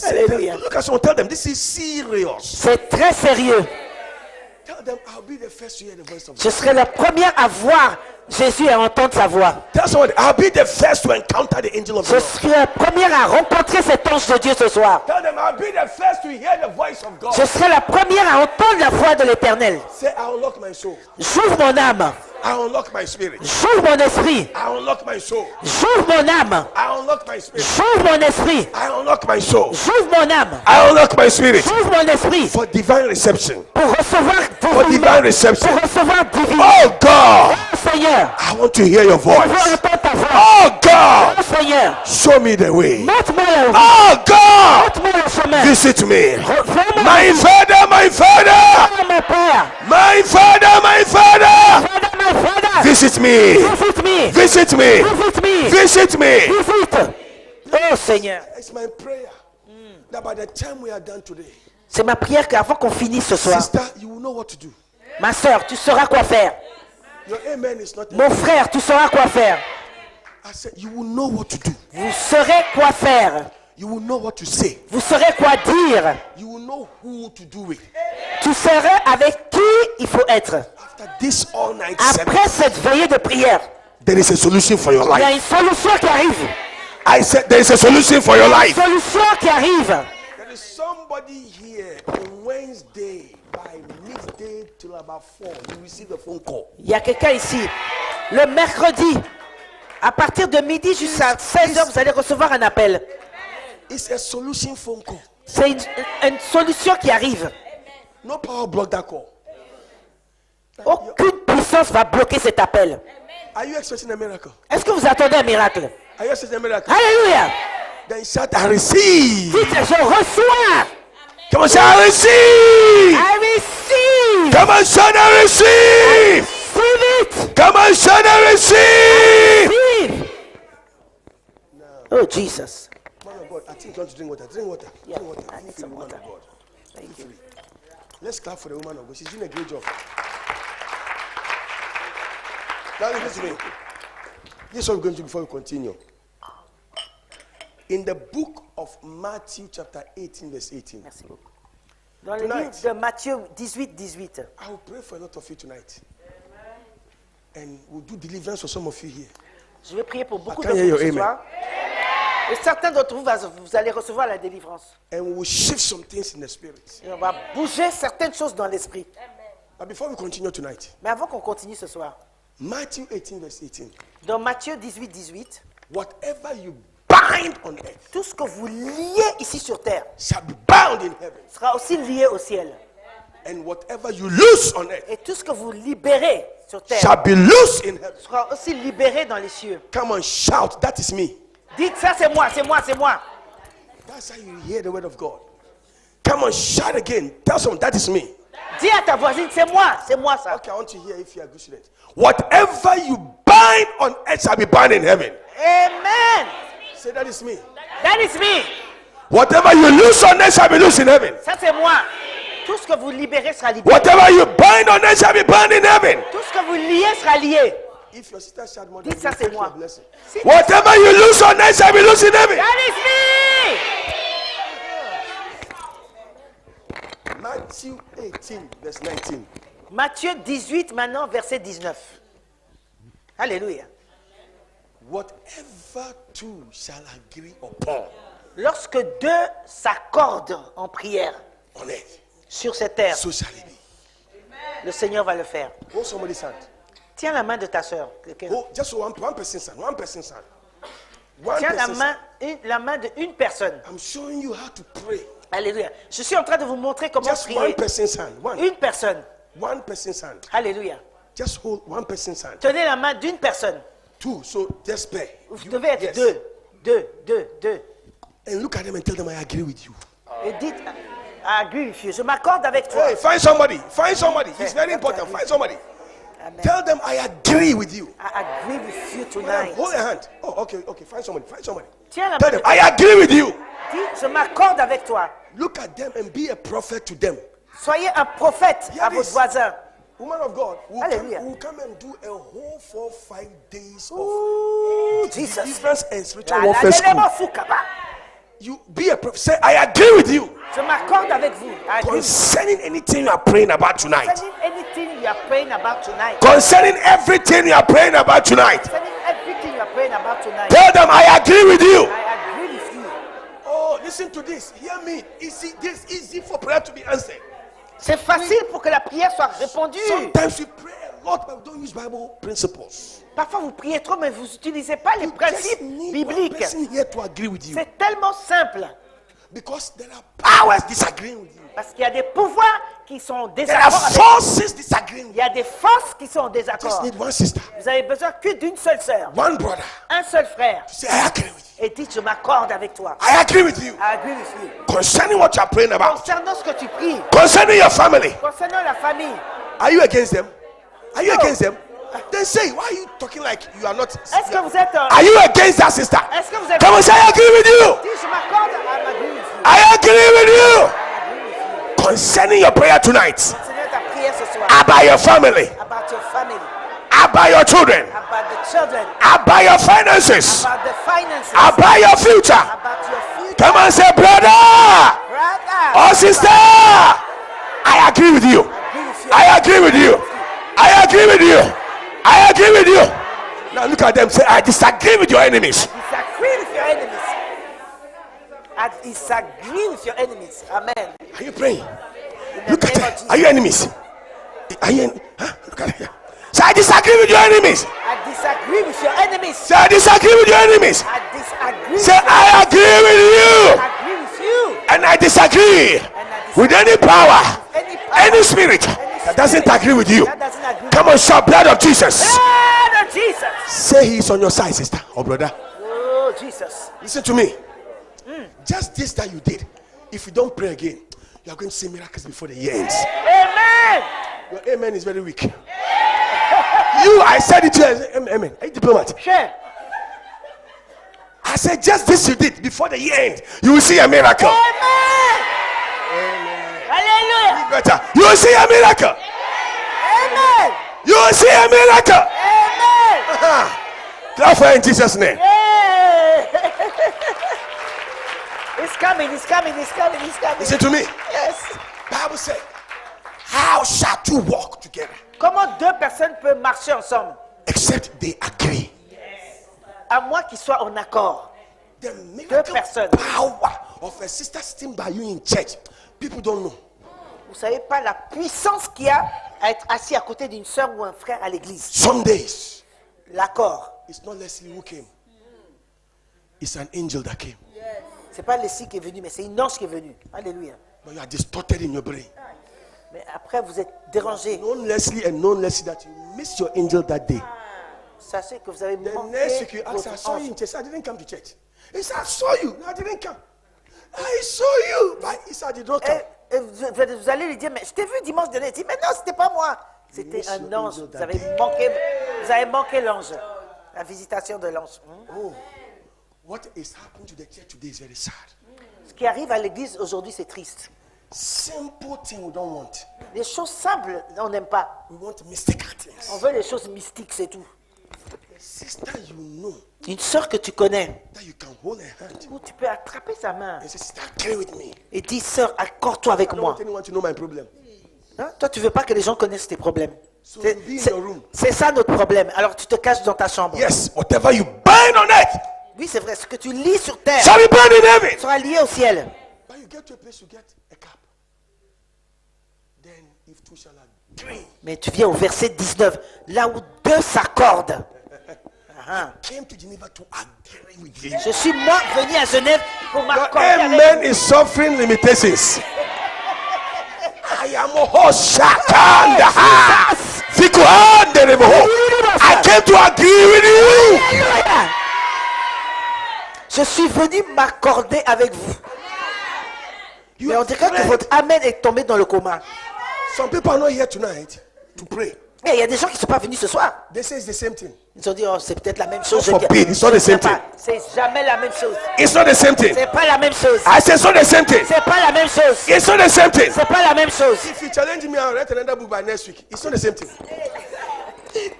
Alléluia. Look at someone, tell them this is serious. C'est très sérieux. Tell them I'll be the first to hear the voice of Je God. serai la première à voir Jésus et à entendre sa voix. Tell someone I'll be the first to encounter the angel of Je God. serai la première à rencontrer cet ange de Dieu ce soir. Tell them I'll be the first to hear the voice of God. Je serai la première à entendre la voix de l'Éternel. Say I unlock my soul. J'ouvre mon âme. I unlock my spirit. J'ouvre mon esprit. I unlock my soul. J'ouvre mon âme. I unlock my spirit. J'ouvre mon esprit. I unlock my soul. J'ouvre mon âme. I unlock my spirit J'ouvre mon esprit for divine reception. pour recevoir For divine reception. pour recevoir divine. Oh God, Oh Seigneur, I want to hear your je veux voice. entendre ta voix. Oh God, Oh Seigneur, show me the way. montre-moi la route. Oh God, Montre-moi le chemin. visit me. Fais-moi My Father, my Father, mon Père. my Father, my Father, Father, my Father. visit me. Visit me. Visit me. Visit me. Visit me. Visite. Oh Seigneur. It's my prayer that by the time we are done today, C'est ma prière qu'avant qu'on finisse ce soir, sister, you will know what to do. ma soeur, tu sauras quoi faire. Your amen is not. Mon frère, tu sauras quoi faire. I said you will know what to do. Vous saurez quoi faire. You will know what to say. Vous saurez quoi dire. You will know who to do it. Tu sauras avec qui il faut être. After this all night service, Après cette veillée de prière, there is a solution for your il y a life. une solution qui arrive. I said there is a solution for your Une life. solution qui arrive. There is somebody here on Wednesday by midday till about 4. You receive a phone call. Il y a quelqu'un ici. Le mercredi, à partir de midi jusqu'à 16h, vous allez recevoir un appel. It's a solution phone call. C'est une solution qui arrive. No power block that call. Aucune puissance va bloquer cet appel. Are you expecting a miracle? Est-ce que vous attendez un miracle? Are you expecting a miracle? Alléluia. Then shout, I receive. Dites, je reçois. Come on, shout, I receive. I receive. Come on, shout, I receive. Receive it. Come on, shout, I receive. Receive. Oh, Jesus. Man of God, I think you want to drink water. Drink water. Yeah, Drink water. I need Feel some free, woman water. of God. Feel free. Let's clap for the woman of God. She's doing a great job. Now listen to me. This is what we're going to do before we continue. In the book of Matthew chapter 18 verse 18. Merci beaucoup. Dans le Tonight. livre de Matthieu 18. I will pray for a lot of you tonight. And we'll do deliverance for some of you here. Je vais prier pour beaucoup I de can't hear vous your ce amen. soir. Et certains d'entre vous, vous allez recevoir la délivrance. And we will shift some things in the spirit. Et on va bouger certaines choses dans l'esprit. But before we continue tonight, Mais avant qu'on continue ce soir, Matthew 18 verse 18. dans Matthieu 18, Whatever you bind on earth tout ce que vous liez ici sur terre shall be bound in heaven. sera aussi lié au ciel. And whatever you loose on earth Et tout ce que vous libérez sur terre shall be loose in heaven. sera aussi libéré dans les cieux. Come on, shout, that is me. Dites ça, c'est moi, c'est moi, c'est moi. That's how you hear the word of God. Come on, shout again. Tell someone, that is me. Dis à ta voisine, c'est moi ça. Okay, I want to hear if you are good students. Whatever you bind bind on earth shall be bound in heaven. Amen. Say that is me. That is me. Whatever you loose on earth shall be loose in heaven. Ça c'est moi. Tout ce que vous libérez sera libéré. Whatever you bind on earth shall be bound in heaven. Tout ce que vous liez sera lié. If your sister shout more Dites ça, c'est moi. blessing. Whatever you loose on earth shall be loose in heaven. That is me. Matthew 18, verse 19. Matthieu 18 maintenant, verset 19. Alléluia. Whatever two shall agree upon Lorsque deux s'accordent en prière on earth, sur cette terre, so shall it be. le Seigneur va le faire. Hold somebody's hand. Tiens la main de ta sœur. Oh, just one person's hand. One person's hand. One Tiens person's hand. la main d'une personne. I'm showing you how to pray. Alléluia. Je suis en train de vous montrer comment Just one prier. person's hand. Une personne. One person's hand. Alléluia. Just hold one person's hand. Tenez la main d'une personne. Two. So just pray. Vous You- devez être yes. deux. And look at them and tell them I agree with you. Et dites, I agree with you. Je m'accorde avec toi. Hey, find somebody. Find somebody. It's very important. Find somebody. Amen. Tell them I agree with you. I agree with you Tell them, tonight. hold their hand. Oh, okay. Find somebody. Tiens la Tell main. them, I agree with you. Dis, je m'accorde avec toi. Look at them and be a prophet to them. Soyez un prophète Hear à vos this. voisins. Woman of God, Hallelujah. we'll come and do a whole 4-5 days Ooh, of Jesus. deliverance and spiritual La- la- warfare la- school. la- soukaba. You be a prophet. Say, I agree with you. Je m'accorde avec vous. I agree with Concerning anything you are praying about you. tonight. Concerning anything you are praying about tonight. Concerning everything you are praying about tonight. Concerning everything you are praying about tonight. Tell them, I agree with you. I agree with you. Oh, listen to this. Hear me. This easy for prayer to be answered. C'est facile pour que la prière soit répondue. Sometimes we pray a lot, but we don't use Bible principles. Parfois vous priez trop, mais vous n'utilisez pas les You just principes need one bibliques. person here to agree with you. C'est tellement simple. Because there are powers disagreeing with you. Parce qu'il y a des pouvoirs qui sont en There are désaccord avec vous. forces disagreeing with Il y a des forces qui sont en you. Just désaccord. need one sister, Vous avez besoin que d'une seule sœur, one brother. un seul frère. Say, I agree with you. Et dites, je m'accorde avec toi. I agree with you. I agree with you. Concerning what you are praying about. Concernant ce que tu pries, Concerning your family. concernant la famille, Are you against them? Are you against them? Then say, why are you talking like you are not? est-ce que vous êtes... Are you against that sister? Est-ce que vous êtes... Come on, say, I agree with you. Dites, je m'accorde, I agree with you. I agree with you. I agree with you. Concerning your prayer tonight. Concernant ta prière ce soir, About your family. about your family, About your children. about the children, About your finances. about the finances, About your future. about your future. Come on, say, brother Brother, or sister. I agree with you. I agree with you. I agree with you. I agree with you. Now look at them. Say, I disagree with your enemies. disagree with your enemies. I disagree with your enemies. Amen. Are you praying? In the Look at name of them. Jesus. Are you enemies? Are you? Huh? Look at them. Say, I disagree with your enemies. I disagree with your enemies. Say, I disagree with your enemies. I disagree Say, with your I agree with you. I agree with you. And I disagree with any power, Any power, any spirit that doesn't agree with you. that doesn't agree Come on, shout, blood of Jesus. Blood of Jesus. Say he's on your side, sister or brother. Oh, Jesus. Listen to me. Just this that you did. If you don't pray again, you are going to see miracles before the year ends. Amen. Your amen is very weak. I said it to you. Amen. Are you diplomat? Sure. I said just this you did before the year ends. You will see a miracle. Amen. Hallelujah. Better. You will see a miracle. Amen. You will see a miracle. Amen. Clap for her in Jesus' name. Yeah. It's coming, it's coming, it's coming, it's coming. Listen to me. Yes. Bible said, how shall two walk together Comment deux personnes peuvent marcher ensemble except they agree? à moins qu'ils soient en accord? The miracle personnes. power of a sister sitting by you in church, people don't know. Vous savez pas la puissance qu'il y a à être assis à côté d'une sœur ou un frère à l'église. Some days, L'accord. it's not Leslie who came. It's an angel that came. C'est pas Leslie qui est venu, mais c'est une ange qui est venue. Alléluia. But you are distorted in your brain. Mais après, vous êtes dérangé. Known Leslie and known Leslie that you missed your angel that day. Sachez que vous avez The manqué next week you ask, votre I saw you ange. in church. I didn't come to church. He said, I saw you. No, I didn't come. I saw you. But he said, I did not come. Et vous allez lui dire, mais je t'ai vu dimanche dernier. Il dit, mais non, c'était pas moi. C'était miss un your ange. angel Vous that avez manqué l'ange. La visitation de l'ange. Oh, what is happening to the church today is very sad. Ce qui arrive à l'église aujourd'hui, c'est triste. Simple thing we don't want. Les choses simples, on n'aime pas. We want mystical things. On veut les choses mystiques, c'est tout. Sister, you know Une sœur que tu connais, that you can hold her hand où tu peux attraper sa main and say, sister, agree with me. et dire, sœur, accorde-toi avec I don't moi. want anyone to know my problem. Hein? Toi, tu veux pas que les gens connaissent tes problèmes. So C'est- be in C'est your room. c'est ça notre problème. Alors tu te caches dans ta chambre. Yes, whatever you bind on earth Oui, c'est vrai. Ce que tu lis sur terre shall be bound in heaven. sera lié au ciel. But you get to a place to get a cup. Then if two shall agree, Mais tu viens au verset 19, là où deux s'accordent. Ah, came to Geneva to agree with you. je suis moi venu à Genève pour Your m'accorder avec amen is suffering limitations. I am a Hoshakanda. I came to agree with you. Alléluia. Je suis venu m'accorder avec vous. You Mais on are dirait que praying. votre amen est tombé dans le coma. Some people are not here tonight to pray. Et il y a des gens qui ne sont pas venus ce soir. They say it's the same thing. Ils ont dit, oh, c'est peut-être la même chose. God forbid, it's not the same thing. C'est jamais la même chose. It's not the same thing. C'est pas la même chose. I say it's not the same thing. C'est pas la même chose. It's not the same thing. C'est pas la même chose. If you challenge me, I'll write another book by next week. It's not the same thing.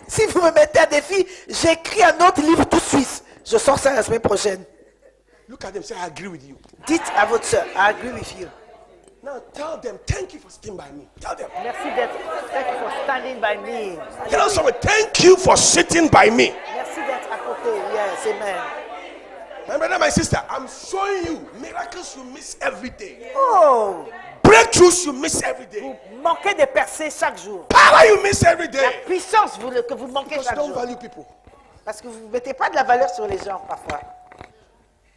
Si vous me mettez à défi, j'écris un autre livre tout de suite. Je sors ça la semaine prochaine. Look at them, say, I agree with you. Dites à votre soeur, I agree with you. Now tell them, thank you for sitting by me. Tell them. Merci d'être. Thank you for standing by me. Tell someone, thank you for sitting by me. Merci d'être à côté. Yes, amen. My brother, my sister, I'm showing you miracles you miss every day. Oh, Breakthroughs you miss every day. vous manquez de percer chaque jour. Power you miss every La day. puissance que vous manquez Because you chaque don't jour. value people. Parce que vous ne mettez pas de la valeur sur les gens parfois.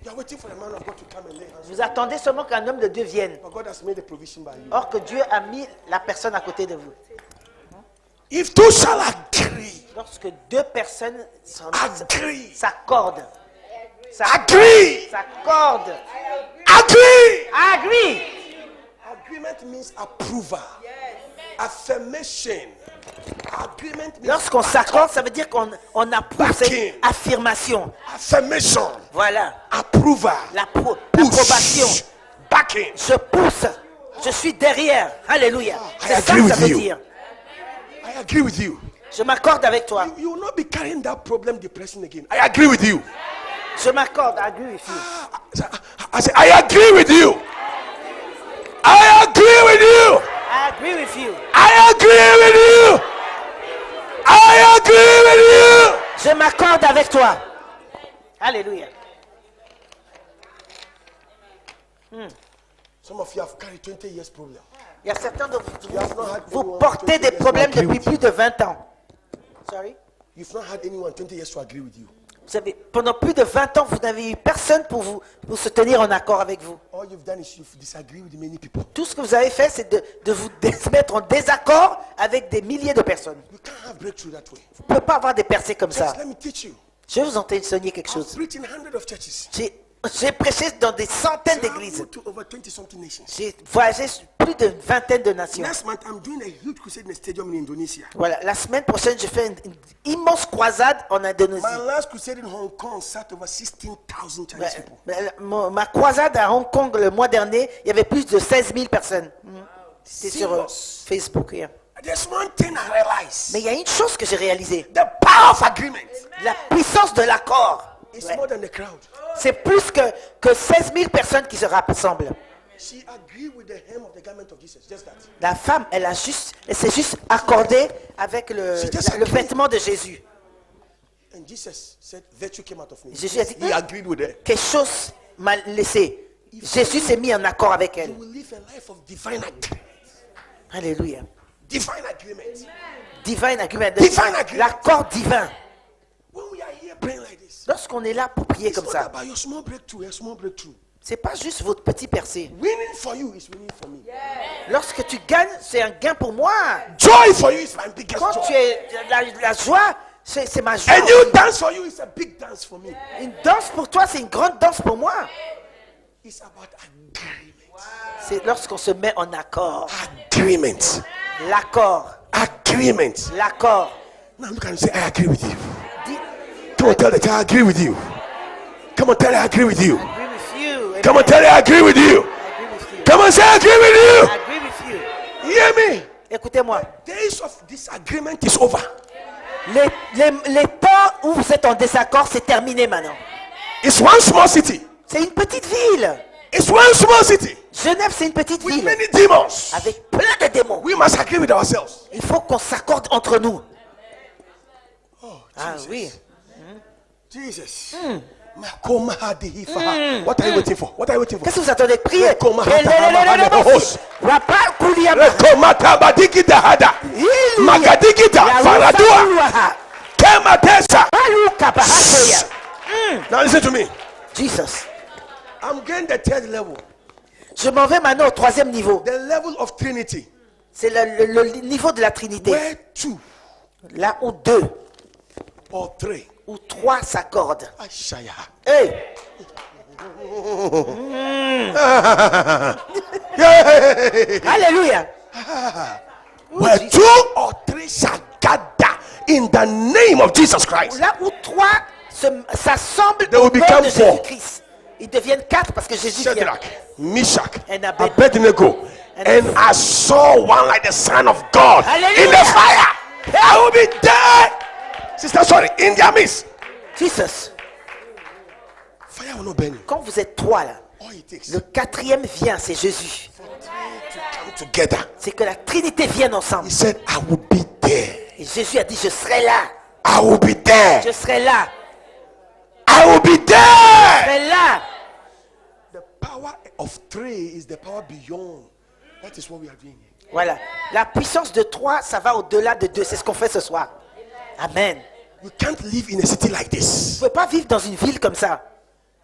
You're waiting for the man of God to come and lay hands. Vous attendez seulement qu'un homme de Dieu vienne. But God has made a provision by you. Or que Dieu a mis la personne à côté de vous. If two shall agree, Lorsque deux personnes agree, s'accordent. agree, S'accordent. agree. Agree. Agreement means approval, affirmation. Agreement means Lorsqu'on s'accorde, ça veut dire qu'on approuve. C'est Backing. affirmation. affirmation, Voilà. approval, L'approbation. push, backing. Je pousse. Je suis derrière. Alléluia. C'est ça agree que ça with veut you. dire. I agree with you. Je m'accorde avec toi. You will not be carrying that problem, depression again. I agree with you. Je m'accorde. Agree with you. I say, I agree with you. I agree with you. I agree with you. I agree with you. I agree with you. Je m'accorde avec toi. Alléluia. Some of you have carried 20 years problem. Il y a certains de have not had vous anyone portez 20 des years problèmes to agree depuis with you. plus de 20 ans. Sorry? You've not had anyone 20 years to agree with you. Vous savez, pendant plus de 20 ans, vous n'avez eu personne pour se tenir en accord avec vous. All you've done is you've disagreed with many people. Tout ce que vous avez fait, c'est de vous mettre en désaccord avec des milliers de personnes. You can't have breakthrough that way. Vous ne pouvez pas avoir des percées comme ça. Just let me teach you. Je vais vous enseigner quelque I've chose. preached in hundreds of churches. J'ai prêché dans des centaines d'églises. Traveled to over 20 something nations. J'ai voyagé sur plus d'une vingtaine de nations. Next month, I'm doing a huge crusade in a stadium in Indonesia. Voilà, la semaine prochaine, je fais une immense croisade en Indonésie. My last crusade in Hong Kong sat over 16,000 Chinese people. Ma croisade à Hong Kong le mois dernier, il y avait plus de 16 000 personnes. C'était sur Serious. Facebook. Yeah. There's one thing I realized. Mais il y a une chose que j'ai réalisée. The power of agreement La puissance de l'accord. is Ouais. more than the crowd. C'est plus que 16 000 personnes qui se rassemblent. She agreed with the hem of the garment of Jesus. Just that. La femme, elle s'est juste accordée avec le vêtement de Jésus. And Jesus said, virtue came out of me. Jésus a dit, He agreed with her. Quelque chose m'a laissé. Jésus s'est mis en accord avec elle. You will live a life of divine agreement. Alléluia. Divine agreement. Divine agreement. Divine agreement. L'accord divin. When we are here praying like this, Lorsqu'on est là pour prier it's comme not ça, about your small breakthrough, a small breakthrough. c'est pas juste votre petit percé. Winning for you is winning for me. Lorsque tu gagnes, c'est un gain pour moi. Joy for you is my biggest Quand joy. tu es la joie, c'est ma joie. A new dance for you is a big dance for me. Une danse pour toi, c'est une grande danse pour moi. It's about agreement. C'est lorsqu'on se met en accord. Agreement. L'accord. Agreement. L'accord. Now look and say, I agree with you. Dis, Come on, tell the child, I agree with you. Come on, tell her, I agree with you. I agree with you. Come on, tell her, I agree with you. I agree with you. Come on, say, I agree with I you. agree with you. Hear me. Écoutez-moi. Days of disagreement is over. Les temps où vous êtes en désaccord, c'est terminé maintenant. It's one small city. C'est une petite ville. It's one small city Genève, c'est une petite with ville many demons. avec plein de démons. We must agree with ourselves. Il faut qu'on s'accorde entre nous. Ah oui. Jesus. What are you waiting for? What are you waiting for? Qu'est-ce que vous attendez? Priez. Magadigita Faradua Kematesa. Now listen to me. Jesus. I'm getting the third level. Je m'en vais maintenant au troisième niveau. The level of Trinity. C'est le niveau de la Trinité. Where two Là où deux or three. ou trois s'accordent. Ashaya. Hey. Alléluia. Where two or three shall gather in the name of Jesus Christ. Là où trois s'assemblent They au will nom become de four. Jésus-Christ. Ils deviennent quatre parce que Jésus vient. Shadrach, Meshach, And Abednego. And I saw one like the Son of God in Hallelujah. the fire. I will be there. Sister, sorry, in their midst. Jesus. Fire will not burn you. Quand vous êtes trois là, All it takes le quatrième vient, c'est Jésus. to come together. C'est que la Trinité vienne ensemble. He said, I will be there. Et Jésus a dit, je serai là. I will be there. Je serai là. I will be Je there. serai là. The power of three is the power beyond. That is what we are doing here. Voilà. La puissance de trois, ça va au-delà de deux. C'est ce qu'on fait ce soir. Amen. You can't live in a city like Vous this. ne pouvez pas vivre dans une ville comme ça.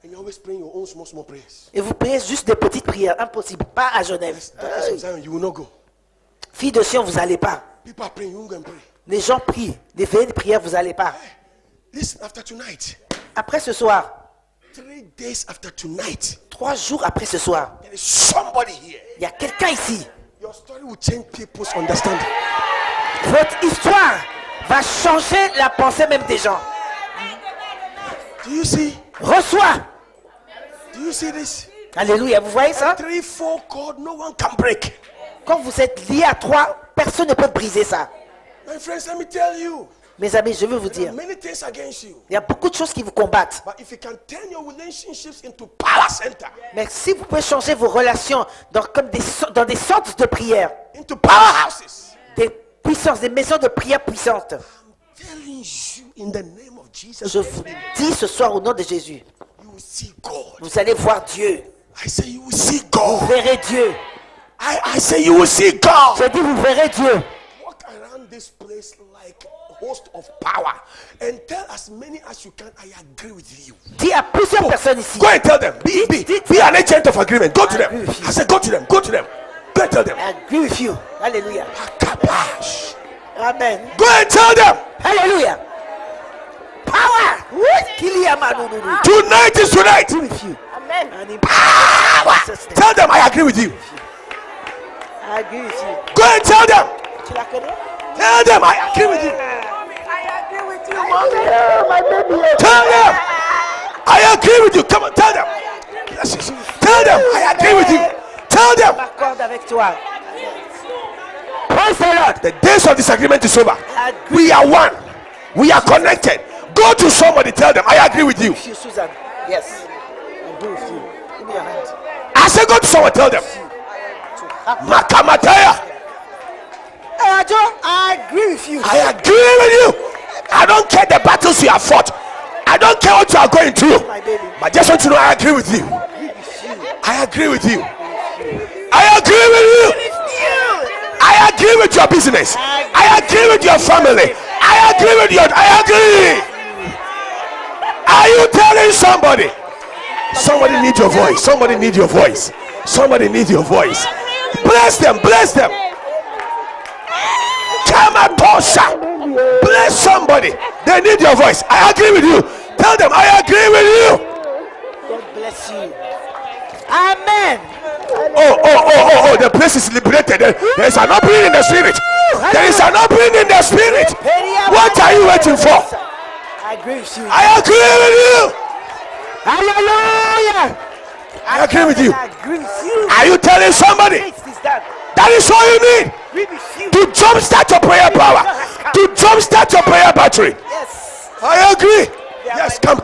And you're always praying your own small prayers. Et vous priez juste des petites prières. Impossible. Pas à Genève. Daughters of Zion, you will not go. Fille de Sion, vous n'allez pas. People are praying, you won't go and pray. Les gens prient. Les veillées de prière, vous n'allez pas. Listen, after tonight, Après ce soir, 3 days after tonight, 3 jours après ce soir, there is somebody here. il y a quelqu'un ici. Your story will change people's understanding. Votre histoire va changer la pensée même des gens. Do you see? Reçois. Do you see this? Alléluia. Vous voyez ça? 3, 4 chord, no one can break. Quand vous êtes liés à 3, personne ne peut briser ça. My friends, let me tell you, Mes amis, je veux vous there dire, are many things against you. il y a beaucoup de choses qui vous combattent. But if you can turn your relationships into power center, Mais si vous pouvez changer vos relations dans des centres de prière, into powerhouses, des puissances, des maisons de prière puissantes, telling you in the name of Jesus, je vous dis ce soir au nom de Jésus, you will see God. vous allez voir Dieu. I say you will see Vous God. verrez Dieu. I say you will see God. Je dis, vous verrez Dieu. Walk around this place like a host of power and tell as many as you can, I agree with you. Dis à plusieurs personnes ici. Go and tell them. Be an agent of agreement. Go to them. agree with you. I said, go to them. Go to them. Go and tell them. I agree with you. Alléluia. Kapash. Amen. Go and tell them. Alléluia. Power. Qu'il y a Manounounou. Tonight is tonight. I agree with you. Amen. Tell them I agree with you. I agree with you. Go and tell them. Tu la connais? Tell them I agree with you. Tell them I agree with you. Come on, tell them. Yes. Tell them I agree with you. Tell them M'accorde avec toi. Praise the Lord. the days of disagreement is over. I agree We are one. We are connected. Go to somebody. Tell them I agree with you. with you, Susan. Yes. I agree with you. Give me your hand. I say go to someone. Tell them Makamataya. Joe, I agree with you. I agree with you. I don't care the battles you have fought. I don't care what you are going through. My baby. But just want to know I agree with you. I agree with you. I agree with you. I agree with your business. I agree with your family. I agree with your. I agree. Are you telling somebody? Somebody need your voice. Somebody need your voice. Somebody need your voice. Bless them. Bless them. Kamatosha. Bless somebody. They need your voice. I agree with you. Tell them I agree with you. God bless you. Amen. Oh, the place is liberated. There is an opening in the spirit. There is an opening in the spirit. What are you waiting for? agree with you. I agree with you. Hallelujah. I agree with you. I agree with you. Are you telling somebody This is that. that is all you need Agree with you. to jumpstart your prayer power, to jumpstart your prayer battery? Yes. I agree. Yes, come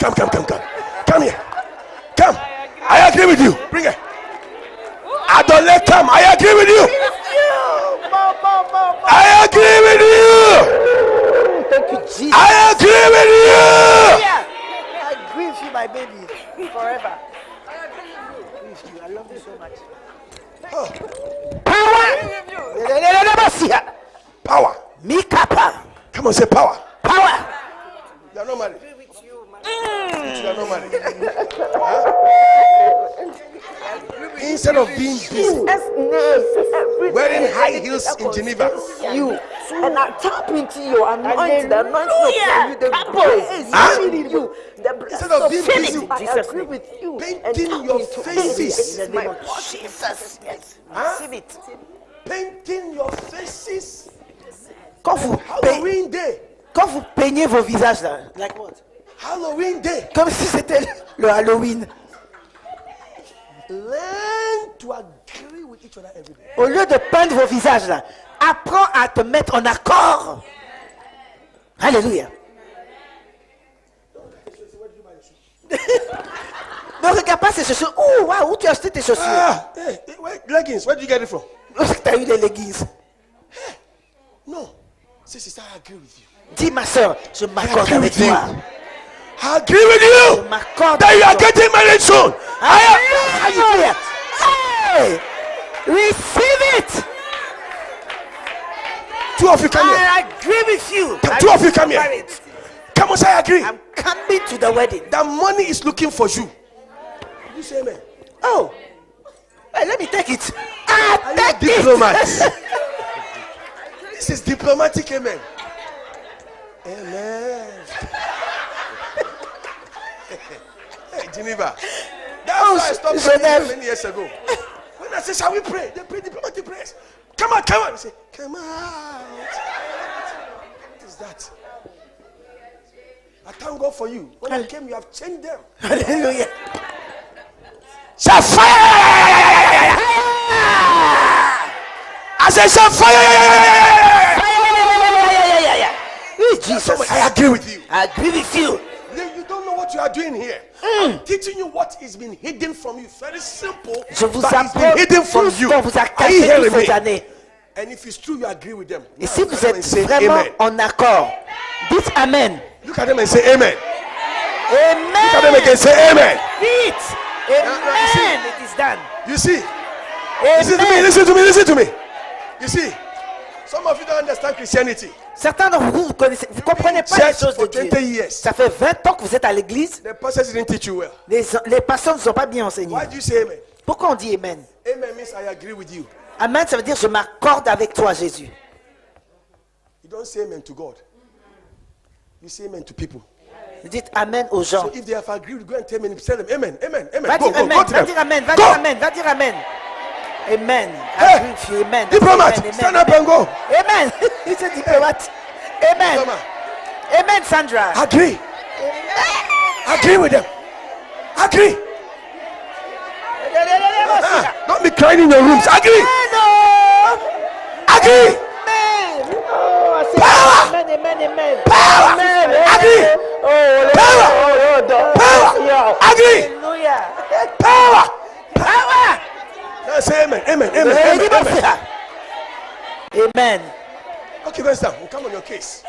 here. Come. I agree with you. Bring it. Adole, come. I agree with you. I agree with you. Thank you, Jesus. I agree with you. Yeah. I agree with you, my baby. Forever. I agree with you. I love you so much. Power. Power. Mikapa. Come on, say power. Power. You are not married. You are not married. Instead of being busy wearing high heels in Geneva, You and I tap into your anointing, the anointing of you, the grace in you, the instead of being busy I agree with you. And painting tap your into faces, it. My Jesus, yes, receive it. painting your faces. Quand vous, Halloween day, quand vous peignez vos visages là, Like what? Halloween day. comme si c'était le Halloween. Learn to agree with each other every day. Au lieu de peindre vos visages là, apprends à te mettre en accord. Alléluia. Ne regarde pas ces chaussures. Oh, waouh, où tu as acheté tes chaussures? Ah, hey, leggings. Where did you get it from? Où est-ce que tu as eu les leggings? No. Say, sister, I agree with you. Dis ma soeur, je m'accorde agree avec with toi. I agree with Je you m'accorde that you are avec toi. getting married soon. Hallelujah. Hey, receive it. Two of you come here. I agree with you. Two of you come here. Married. Come on, say I agree. I'm coming to the wedding. That money is looking for you. You say amen. Oh, hey, let me take it. I Are you a take it. diplomat? This is diplomatic amen. Amen. Hey, Geneva. That's why I stopped praying Genève. many years ago. When I say, shall we pray? They pray diplomatic prayers. Come on, come on. They say, come out. What is that? I thank God for you. When I came, you have changed them. Hallelujah. Shout fire! I said, shout fire! Jesus. I agree with you. I agree with you. You don't know what you are doing here. I'm teaching you what is been hidden from you. Very simple. Je vous but it's apprends been hidden from tout ce you. qu'on vous a Are you caché hearing toutes ces me? années. And if it's true, you agree with them. Et si Now, vous look at them and êtes say vraiment amen. en accord, dites Amen. Look at them and say amen. Amen. Look at them again. Say amen. It. Amen. It is done. You see? Listen to me. Amen. Listen to me. Listen to me. You see? Some of you don't understand Christianity. Certains d'entre vous, vous comprenez pas les Church choses de for Dieu. 20 years. Ça fait 20 ans que vous êtes à l'église. The pastors didn't teach you well. Les pasteurs ne sont pas bien enseignés. Why do you say amen? Pourquoi on dit Amen? Amen means I agree with you. Amen, ça veut dire je m'accorde avec toi, Jésus. You don't say amen to God. You say amen to people. Vous dites Amen aux gens. So if they have agreed, go and tell them, tell them amen, amen, amen. Va Go, dire go, Amen, go to va them. dire Amen, va Go. dire Amen, va dire Amen. Amen. Hey, Agree with you, Amen. diplomat, Amen, stand amen, up and go. Amen. He's a diplomat. Amen. Diplomat. Amen, Sandra. Agree. Agree with them. Agree. Don't be crying in your rooms. Agree. Agree. Power. Amen, amen, amen. Power. Amen. Agree. Power. Power. Agree. Hallelujah. Power. Power. Now say amen. Amen. Amen. Amen. Amen. Amen. Okay, let's down. We'll come on your case.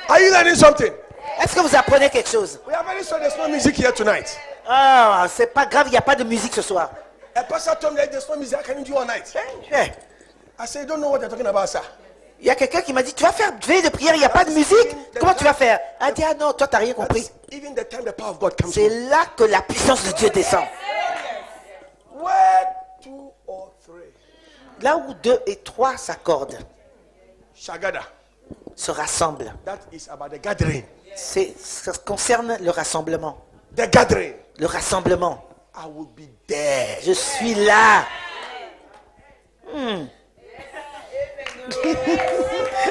Are you learning something? Est-ce que vous apprenez quelque chose? We are very sorry there's no music here tonight. Ah, c'est pas grave, il n'y a pas de musique ce soir. A pastor told me that there's no music. I can do all night. Eh, I said, you don't know what you're talking about, sir. il y a quelqu'un qui m'a dit, tu vas faire veille de prière, il n'y a pas de musique? Comment tu vas faire? Elle a dit, ah non, toi tu n'as rien compris. Even the time the power of God comes C'est from. là que la puissance de Dieu descend. Where 2 or 3 Là où 2 et 3 s'accordent, Shagada. se rassemblent. That is about the gathering. Ça concerne le rassemblement. The gathering. Le rassemblement. I will be there. Je suis là.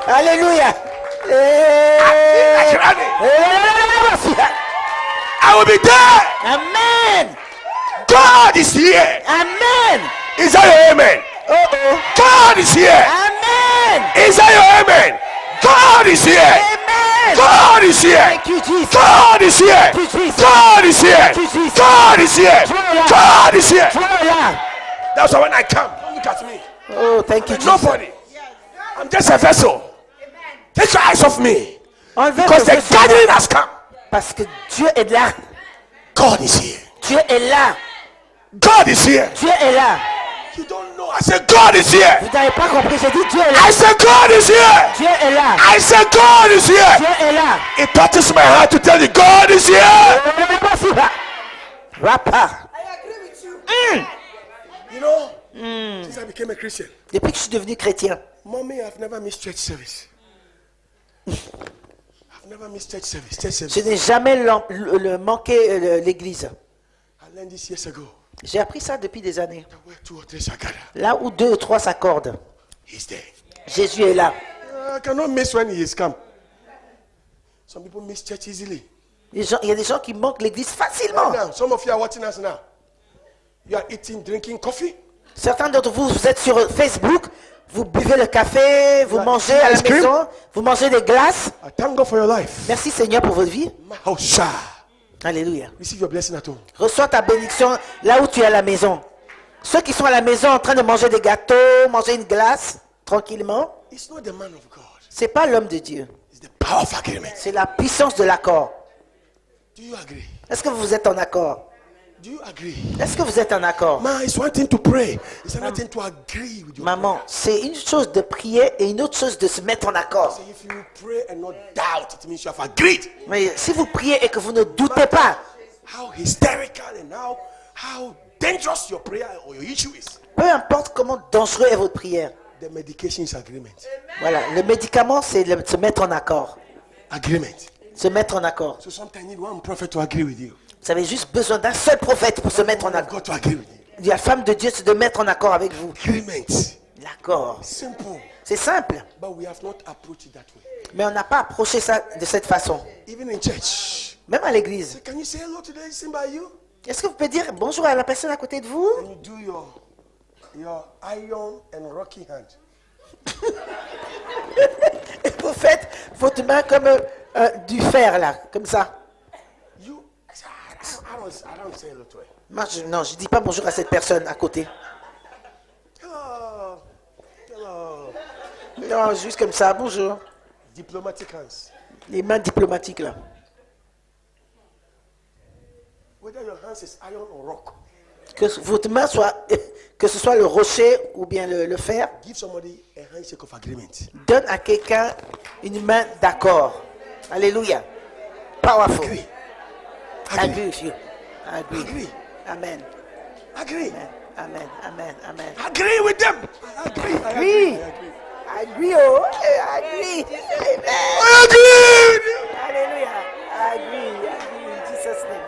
Alléluia. Like running. I will be there. Amen. God is here. Amen. Is that your amen? God is here. Amen. Is that your amen? God is here. Amen. God is here. Thank you, Jesus. God is here. Thank you, Jesus. God is here. Thank you, Jesus. God is here. Hallelujah. God is here. Hallelujah. That's why when I come, don't look at me. Oh, thank you, Jesus. Nobody. I'm just a vessel. Take your eyes off me. Enlevez Because vos the yeux sur moi. gathering has come. Parce que Dieu est là. God is here. Dieu est là. God is here. Dieu est là. You don't know. I said God is here. Vous n'avez pas compris. J'ai dit Dieu est là. I said God is here. Dieu est là. I said God is here. Dieu est là. It touches my heart to tell you God is here. Rapa. You know, since I became a Christian, Depuis que je suis devenu chrétien, mommy, I've never missed church service. I've never missed church service. Church service. je n'ai jamais manqué l'église. I learned this years ago. J'ai appris ça depuis des années. Where 2 or 3 shall gather, Là où 2 ou 3 s'accordent, He's there. Jésus est là. I cannot miss when He is come. Some people miss church easily. Il y a des gens qui manquent l'église facilement. Now, some of you are watching us now. You are eating, drinking coffee. Certains d'entre vous, vous êtes sur Facebook, vous buvez le café, vous mangez à la ice cream. maison, vous mangez des glaces. I thank God for your life. Merci Seigneur pour votre vie. Mahosha. Alléluia. Receive your blessing at home. Reçois ta bénédiction là où tu es à la maison. Ceux qui sont à la maison en train de manger des gâteaux, manger une glace, tranquillement, It's not the man of God. c'est pas l'homme de Dieu. It's the power of agreement. C'est la puissance de l'accord. Do you agree? Est-ce que vous êtes en accord? Do you agree? Est-ce que vous êtes en accord? Man, it's one thing to pray. It's another thing to agree with your Maman, c'est une chose de prier et une autre chose de se mettre en accord. prayer. If you pray and not doubt, it means you have agreed. Mais si vous priez et que vous ne doutez pas, How hysterical and how dangerous your prayer or your issue is. peu importe comment dangereux est votre prière, The medication is agreement. voilà, le médicament c'est se mettre en accord. Agreement. Se mettre en accord. So sometimes you need one prophet to agree with you. Vous avez juste besoin d'un seul prophète pour se mettre en One of accord. God to agree with you. La femme de Dieu, c'est de mettre en accord avec vous. Agreement. L'accord. Simple. C'est simple, But we have not approached it that way. mais on n'a pas approché ça de cette façon. Even in church. Même à l'église. Can you say hello to the person by you? Est-ce que vous pouvez dire bonjour à la personne à côté de vous? And you do your iron and rocky hand. Et vous faites votre main comme du fer là, comme ça. You, I don't say hello to her. Moi, non, je dis pas bonjour à cette personne à côté. Hello. Hello. Non, juste comme ça, bonjour. Diplomatic hands. Les mains diplomatiques là. Whether your hands is iron or rock. Que votre main soit, que ce soit le rocher ou bien le fer, Give somebody a handshake of agreement. donne à quelqu'un une main d'accord. Alléluia. Powerful. Agree. I Agree. agree with you. I agree. Agree. Amen. Agree. Amen. Amen. Amen. Agree with them. Agree. Agree. I agree. Oh, I agree. Amen. I agree with you. Hallelujah. I agree. I agree in Jesus' name.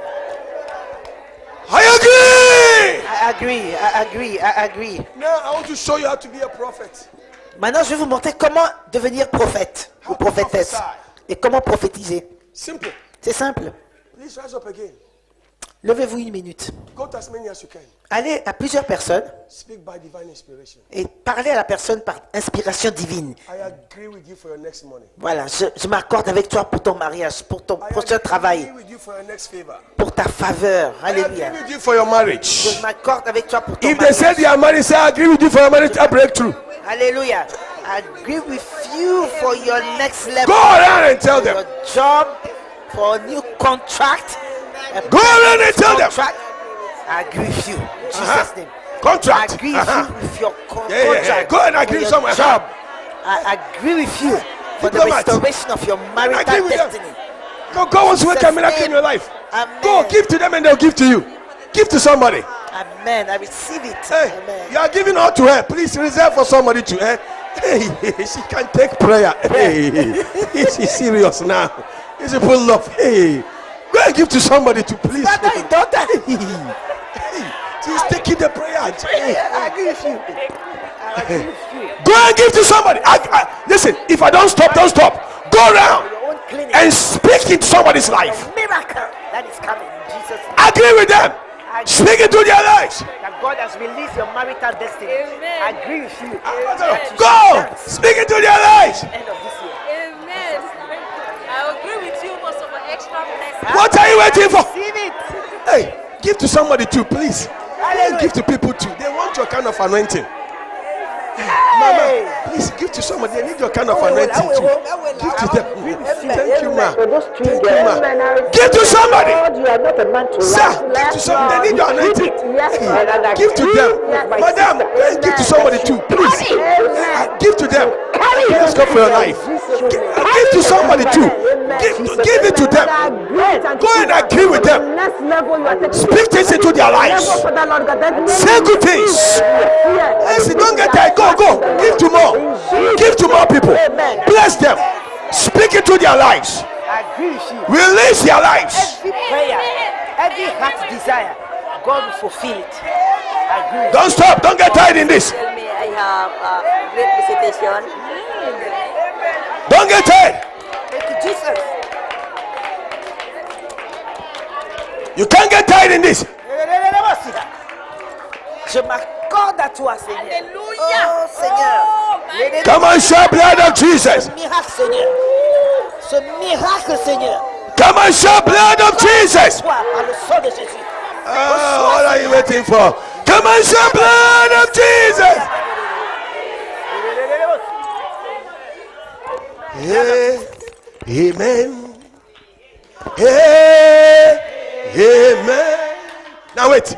I agree. I agree. I agree. I agree. Now I want to show you how to be a prophet. Maintenant, je vais vous montrer comment devenir prophète ou prophétesse et comment prophétiser. Simple. C'est simple. Please rise up again. Levez-vous une minute. Go to as many as you can. Allez à plusieurs personnes Speak by divine inspiration. et parlez à la personne par inspiration divine. I agree with you for your next money. Voilà, je m'accorde avec toi pour ton mariage, pour ton I prochain agree travail, with you for your next favor. pour ta faveur. I agree Alléluia. with you for your marriage. Je m'accorde avec toi pour ton If they say mariage. they are married, say I agree with you for your marriage a breakthrough. Alléluia. I agree with you for your next level. Go around and tell For them. your job, for a new contract. a Go around and tell them. contract. I agree with you. In Jesus' name. I Contract. agree with you with your Yeah. contract. Go and for agree your somewhere. job. I agree with you for the Diplomat. restoration of your agree marital with them. destiny. God wants to work a miracle in your life. Amen. Go give to them and they'll give to you. Give to somebody. Amen. I receive it. Hey, Amen. you are giving all to her. Please reserve for somebody to her. Hey, she can take prayer. Hey, she's serious now. It's a full love. Hey, go and give to somebody to please. Father, daughter. She's taking the prayer. Hey, I agree with you. I agree with you. go and give to somebody. Listen, if I don't stop, don't stop. go around your own clinic. and speak into somebody's life. Miracle that is coming in Jesus' name. Agree with them. Speak into their lives. That God has released your marital destiny. I agree with you. Go. Speak into their lives. End of this year. Amen. I agree with you for some extra blessing. What are you waiting for? Receive it. Hey, give to somebody too, please. Hallelujah. Give to people too. They want your kind of anointing. Hey. Mama, please give to somebody. They need your kind of anointing too. Give to them. Thank you, ma. Thank you, ma. Give to somebody. You are not a man to Sir, give to somebody. They need your anointing. Hey, give to them. Madam, give to somebody too, please. Give to them. Let's go for your life. Give to somebody too. Give it to them. Go and agree with them. Speak things into their lives. Say good things. Listen, don't get tired. Go. Give to more. Give to more people. Bless them. Speak into their lives. I agree with you. Release their lives. Every prayer, every heart desire, God will fulfill it. I agree. Don't stop. Don't get tired in this. Tell me I have a great visitation. Don't get tired. Thank you, Jesus. You can't get tired in this. Je m'accorde à toi, Seigneur. Oh, Seigneur. Come on, shout blood of Jesus. Ce miracle, Seigneur. Ce miracle, Seigneur. Come on, shout blood of Jesus. Toi, par le sang de Jésus. What are you waiting for? Come on, shout blood of Jesus. Yeah. Amen. Yeah. Amen. Now wait.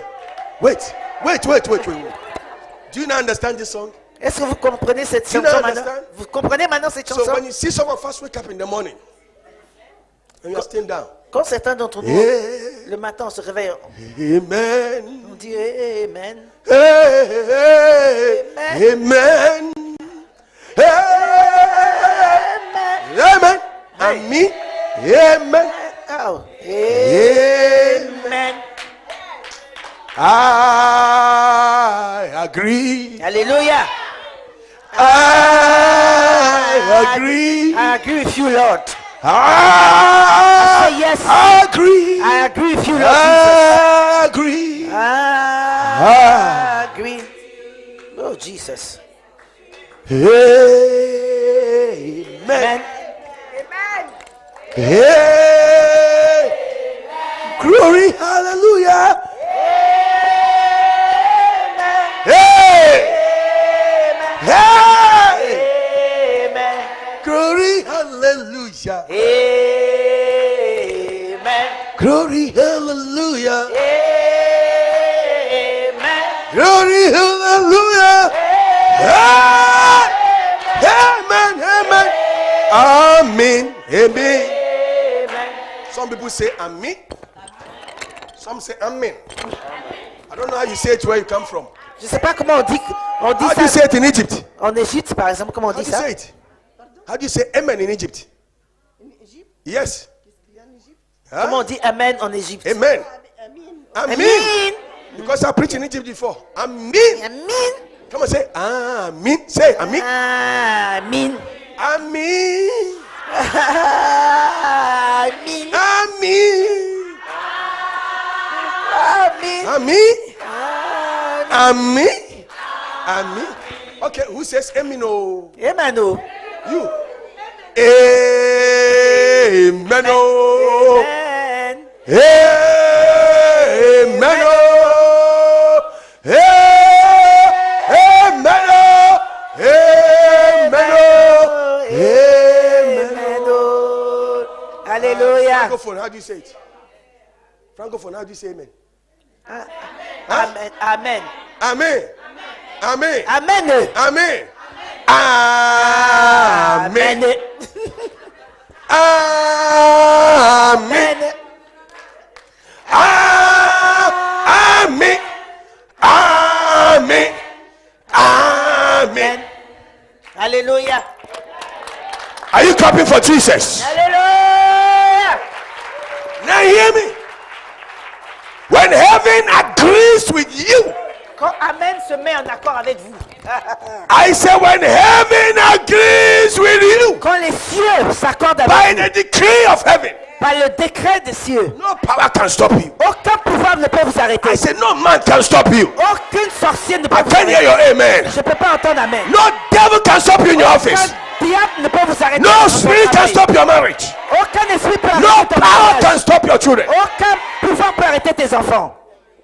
Do you not understand this song? Est-ce que vous comprenez cette Do you chanson not maintenant? understand? Vous comprenez maintenant cette So chanson? when you see some of us wake up in the morning and you're still down. Quand certains d'entre nous, Yeah. le matin, on se réveille, Amen. on dit Amen. Hey, amen. Hey, amen. Amen. Amen. Oh. Amen. I agree. Alléluia. I agree. I agree with you, Lord. I Yes. agree. I agree with you, Lord Jesus. I agree. I agree. Oh, Jesus. Amen. Hey, glory, hallelujah. Hey, hey, Amen. glory, hallelujah. Amen. Glory, hallelujah. Amen. Glory, hallelujah. Hey, amen, amen. Amen, amen. Some people say amen. Some say amen. I don't know how you say it where you come from. Je sais pas comment on dit How do you ça say it in Egypt? en Égypte, par exemple. Comment on How dit do you ça? say it? How do you say amen in Egypt? Yes. Huh? Comment on dit Amen en Égypte? Amen. Amen. Amen. Because I preached in Egypt before. Amen. Amen. Come on, say amen. Say amen. Amen. Amen. Amen. Amen. Amen. Amen. Amen. Amen. Okay, who says amen? Oh, Amen. Oh. you. Amen. Oh. Amen. Amen. Oh. Amen. Oh. Amen. Oh. Amen. Oh. Alléluia. Francophone, how do you say it? Francophone, how do you say amen? Amen. Amen. Amen. Amen. Amen. Amen. Amen. Amen. Amen. Amen. Amen. Alléluia. Are you clapping for Jesus? Alléluia. Now hear me. When heaven agrees with you, Quand Amen se met en accord avec vous, I say when heaven agrees with you Quand les cieux s'accordent by avec vous, the decree of heaven, par le décret des cieux, no power can stop you. aucun pouvoir ne peut vous arrêter. I say no man can stop you. Aucune sorcière ne peut I vous can't hear arrêter. your amen. Je ne peux pas entendre amen. No devil can stop you in your office. Aucun diable ne peut vous arrêter. No dans votre spirit can travail. stop your marriage. Aucun esprit peut No arrêter ton power mariage. can stop your children. Aucun pouvoir peut arrêter tes enfants.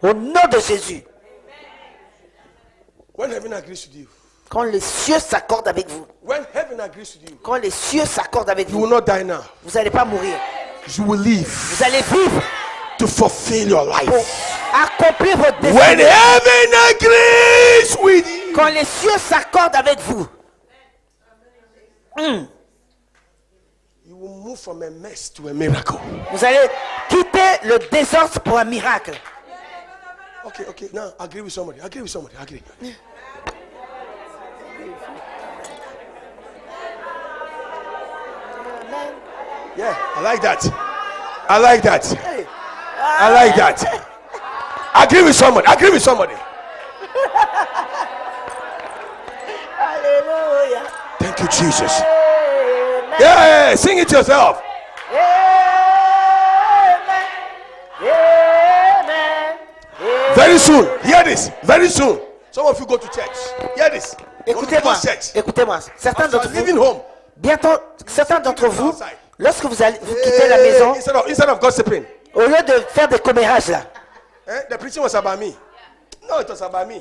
Au nom de Jésus. When heaven agrees with you, Quand les cieux s'accordent avec vous, when heaven agrees with you, quand les cieux s'accordent avec you will vous, not die now. vous n'allez pas mourir. You will live Vous allez vivre to fulfill your pour life. accomplir votre When destinée. heaven agrees with you, Quand les cieux s'accordent avec vous, you will move from a mess to a miracle. vous allez quitter le désordre pour un miracle. Okay. Now agree with somebody. Agree. Yeah, I like that. Agree with somebody. Alléluia. Thank you, Jesus. Yeah, sing it yourself. Very soon, hear this. Very soon, some of you go to church. Hear this. Écoutez-moi, écoutez-moi. Certains d'entre Leaving vous, home. bientôt, certains d'entre vous, lorsque vous allez vous quitter la maison, Instead of gossiping. au lieu de faire des commérages là, The preaching was about me. No, it was about me.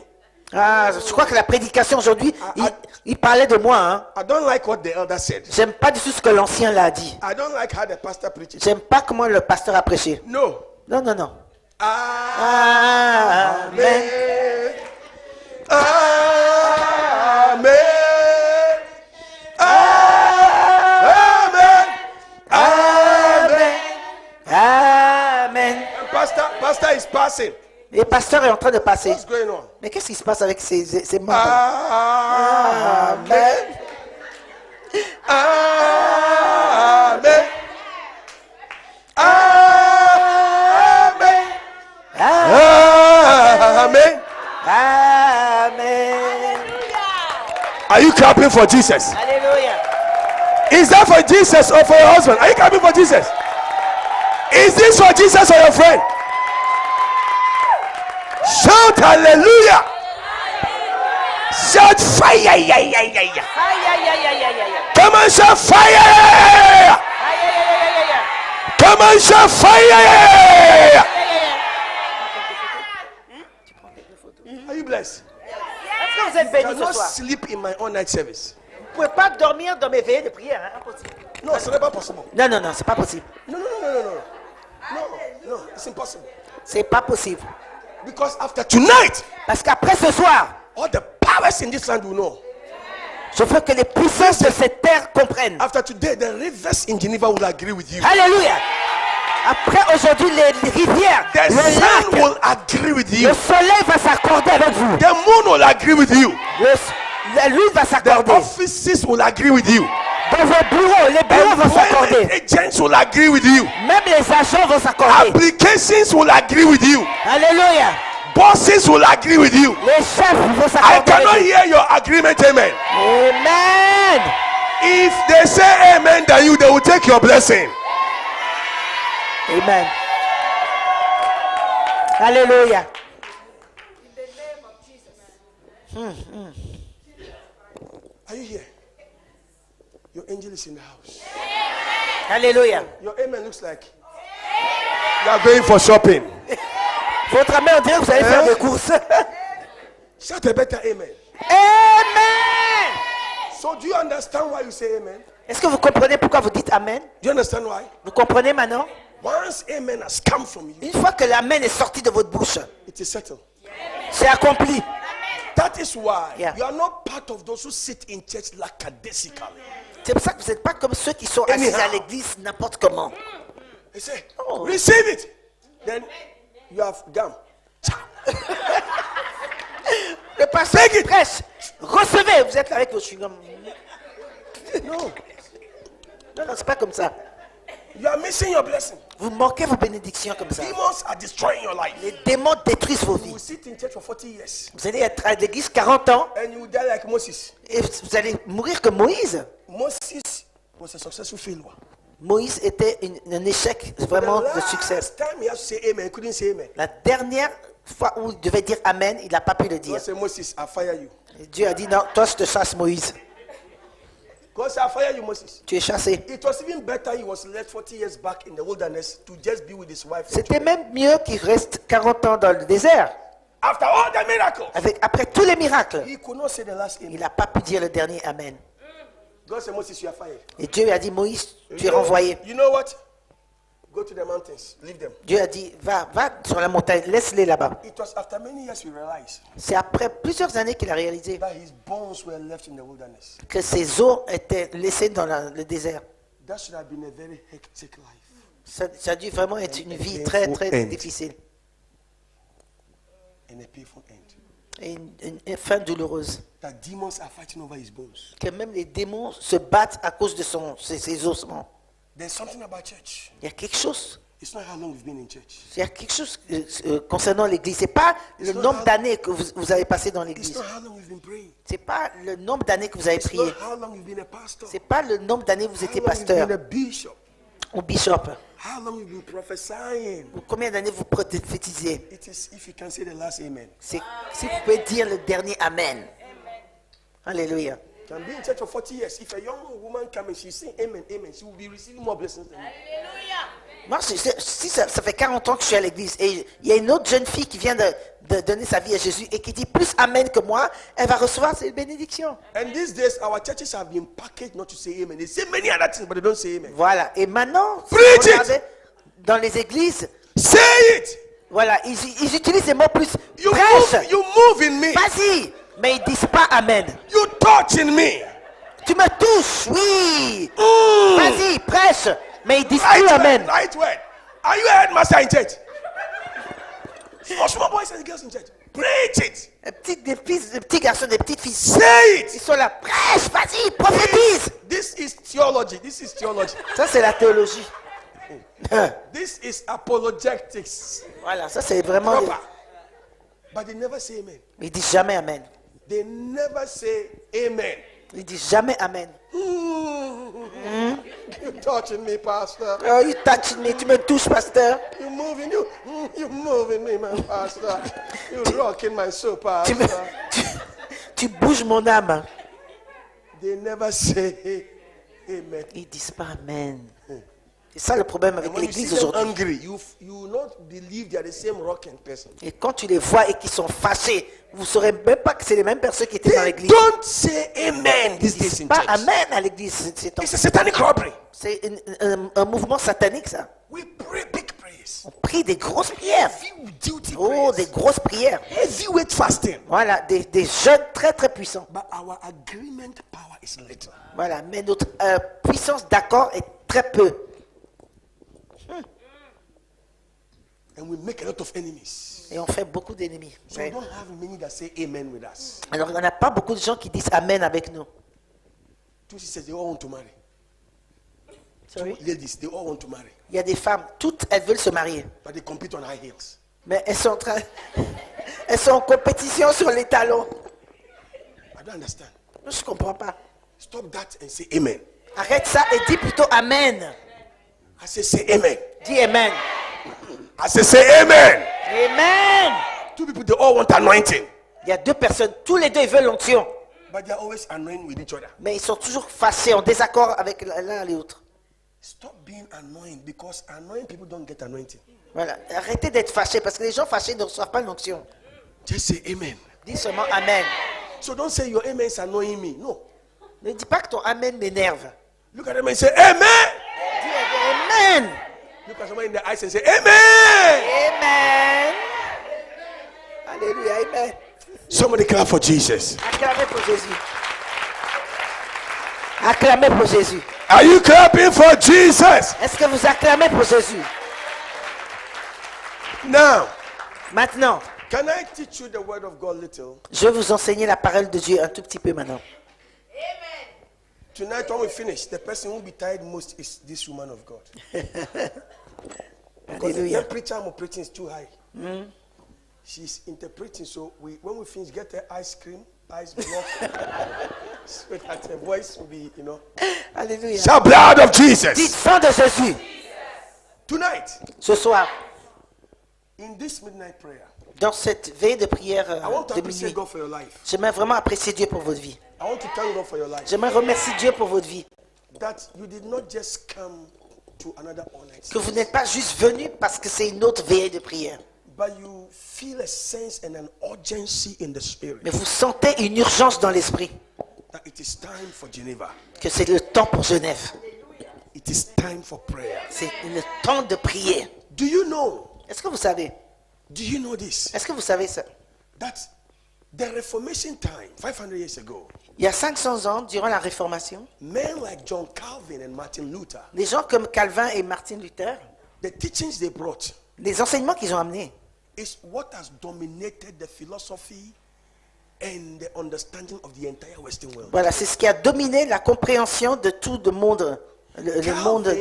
je crois que la prédication aujourd'hui, il parlait de moi. Hein. I don't like what the elder said. J'aime pas du tout ce que l'ancien l'a dit. I don't like how the pastor preached. J'aime pas comment le pasteur a prêché. No. Non. Amen. Amen. Amen. Amen. Amen. And pastor is passing. Et le pasteur est en train de passer. What's going on? Mais qu'est-ce qui se passe avec ces membres? Amen. Amen. Amen. Amen. Amen. Are you clapping for Jesus? Alléluia. Is that for Jesus or for your husband? Are you clapping for Jesus? Is this for Jesus or your friend? Shout hallelujah. Shout fire. Come on, shout fire. Come on, shout fire. Are you blessed? Est-ce que vous êtes I bénis cannot ce soir? sleep in my own night service. Vous ne pouvez pas dormir dans mes veillées de prière. Hein? Impossible. No, ce n'est pas possible. Non, c'est pas possible. No, it's impossible. C'est pas possible. Because after tonight, Parce qu'après ce soir, all the powers in this land will know. je veux que les puissances de cette terre comprennent. After today, the rivers in Geneva will agree with you. Alléluia. Après aujourd'hui, les rivières, The le sun lac, will agree with you. le soleil va s'accorder avec vous. The moon will agree with you. La lune va The s'accorder. offices will agree with you. Dans vos bureaux, les bureaux vont Employment s'accorder. agents will agree with you. Même les agents vont s'accorder. Applications will agree with you. Alléluia. Bosses will agree with you. Les chefs vont I s'accorder. cannot avec hear your agreement, amen. vous. Amen. If they say amen, then they will take your blessing. Amen. Alléluia. Are you here? Your angel is in the house. Alléluia. Your amen looks like you are going for shopping. Votre amen, on dirait que vous allez faire des courses. Shout a better amen. Amen. So do you understand why you say amen? Est-ce que vous comprenez pourquoi vous dites Amen? Do you understand why? Vous comprenez maintenant? Once amen has come from you, Une fois que l'Amen est sorti de votre bouche, it is settled. c'est accompli. That is why Yeah. you are not part of those who sit in church lackadaisically. C'est pour ça que vous n'êtes pas comme ceux qui sont assis Anyhow. à l'église n'importe comment. They say, Oh. receive it. Then you have gum. Le pasteur qui prêche, recevez, vous êtes là avec vos chewing-gums. No. Non, c'est pas comme ça. You are missing your blessing. Vous manquez vos bénédictions comme ça. Demons are destroying your life. Les démons détruisent vos You vies. will sit in church for 40 years Vous allez être à l'église 40 ans and you will die like Moses. et vous allez mourir comme Moïse. Moses was a successful failure. Moïse était un échec vraiment The de succès. last time he has to say amen, he couldn't say amen. La dernière fois où il devait dire Amen, il n'a pas pu le dire. God said, Moses, I fire you. Et Dieu a dit non, toi je te chasse Moïse. God said, I fire you, Moses. Tu es chassé. It was even better he was left 40 years back in the wilderness to just be with his wife. and C'était children. même mieux qu'il reste 40 ans dans le désert. After all the miracles, Après tous les miracles, he could not say the last il amen. n'a pas pu dire le dernier Amen. God said, Moses, you are fired. Et Dieu lui a dit Moïse, tu es renvoyé. You know what? Go to the mountains. Leave them. Dieu a dit va sur la montagne, laisse-les là-bas. It was after many years we realized C'est après plusieurs années qu'il a réalisé that his bones were left in the wilderness. que ses os étaient laissés dans le désert. That should have been a very hectic life. Ça a dû vraiment être une vie très très difficile And a painful end. et une fin douloureuse. That demons are fighting over his bones. Que même les démons se battent à cause de ses ossements. There's something about church. Il y a quelque chose. It's not how long we've been in church. Il y a quelque chose concernant l'église. C'est pas le nombre d'années que vous avez passé dans It's l'église. not how long we've been praying. C'est pas le nombre d'années que vous avez It's prié. not how long you've been a pastor. C'est pas le nombre d'années que vous How étiez long you've pasteur been a bishop. ou bishop. How long you've been prophesying. Ou combien d'années vous prophétisiez. It is if you can say the last amen. C'est si vous pouvez dire le dernier Amen. Alléluia. You can be in church for 40 years. If a young woman comes and she's saying amen, amen, she will be receiving more blessings than you. Moi, si ça fait 40 ans que je suis à l'église et il y a une autre jeune fille qui vient de donner sa vie à Jésus et qui dit plus Amen que moi, elle va recevoir cette bénédiction. And these days, our churches have been packaged not to say amen. They say many other things, but they don't say amen. Voilà. Et maintenant, si Preach vous it. regardez dans les églises, Say it. voilà, ils utilisent les mots plus You prêche. move in me. Vas-y, mais ils disent pas Amen. You touch in me. Tu me touches, oui. Mm. Vas-y, prêche, mais ils disent Right plus word, Amen. right word. Are you a headmaster in church? For small boys and girls in church. Preach it. Des petits garçons, des petites filles, Say ils it. sont là, prêche, vas-y, prophétise. This is theology. This is theology. Ça, c'est la théologie. This is apologetics. Voilà, ça, c'est vraiment... Proper. But they never say amen. Ils disent jamais Amen. They never say amen. Ils disent jamais Amen. You touching me, pastor. Oh, you touch me, tu me touches, pasteur. You moving you moving me, my pastor. You rocking my soul, Tu, me- pastor. tu bouges mon âme. They never say amen. Ils disent pas Amen. C'est ça le problème avec And when you see l'église them aujourd'hui. angry, you will not believe they are the same rocking person. Et quand tu les vois et qu'ils sont fâchés, vous ne saurez même pas que c'est les mêmes personnes qui étaient dans They l'église. don't say amen these Ils days disent in pas church. Amen à l'église. It's a satanic robbery. C'est un mouvement satanique, ça. We pray big prayers. On prie des grosses prières. Heavy duty Oh, prayers. des grosses prières. Heavyweight fasting. Voilà, des jeûnes très très puissants. But our agreement power is little. Voilà, mais notre puissance d'accord est très peu. And we make a lot of enemies. Et on fait beaucoup d'ennemis. So we don't have many that say amen with us. Alors, on n'a pas beaucoup de gens qui disent Amen avec nous. Two sisters, they all want to marry. Sorry. Two ladies, they all want to marry. Il y a des femmes, toutes elles veulent se marier. But they compete on high heels. Mais elles sont elles sont en compétition sur les talons. I don't understand. Je ne comprends pas. Stop that and say amen. Arrête ça et dis plutôt Amen. I say amen. Dis Amen. I say amen. Amen. Two people, they all want anointing. Il y a deux personnes, tous les deux ils veulent l'onction. But they are always annoying with each other. Mais ils sont toujours fâchés, en désaccord avec l'un et l'autre. Stop being annoying because annoying people don't get anointing. Voilà. Arrêtez d'être fâchés parce que les gens fâchés ne reçoivent pas l'onction. Just say amen. Dis seulement Amen. So don't say your amen is annoying me. No. Ne dis pas que ton Amen m'énerve. Look at them and say amen. Dis Amen. Look at someone in the eyes and say amen. Amen. Alléluia, Amen. Somebody clap for Jesus. Acclamez pour Jésus. Acclamez pour Jésus. Are you clapping for Jesus? Est-ce que vous acclamez pour Jésus? Now, Maintenant, can I teach you the word of God little? je vais vous enseigner la parole de Dieu un tout petit peu maintenant. Tonight, when we finish, the person who will be tired most is this woman of God. Because the preacher I'm operating is too high. She's interpreting, so when we finish, get her ice cream, ice block, so that her voice will be, Alléluia. The blood of Jesus. Dites sang de Jésus. Tonight, Ce soir, in this midnight prayer, dans cette veille de prière I want to de appreciate minuit, God for your life. j'aimerais vraiment apprécier Dieu pour votre vie. I want to thank God for your life. J'aimerais remercier Dieu pour votre vie. That you did not just come to another all-night Que vous service, n'êtes pas juste venu parce que c'est une autre veille de prière. but you feel a sense and an urgency in the spirit Mais vous sentez une urgence dans l'esprit. that it is time for Geneva. Que c'est le temps pour Genève. It is time for prayer. C'est le temps de prier. Do you know? Est-ce que vous savez? Do you know this? Est-ce que vous savez ça? That the Reformation time, 500 years ago, Il y a 500 ans, durant la Réformation, men like John Calvin and Martin Luther, des gens comme Calvin et Martin Luther, the teachings they brought les enseignements qu'ils ont amenés, is what has dominated the philosophy and the understanding of the entire Western world. voilà, c'est ce qui a dominé la compréhension de tout le monde, le monde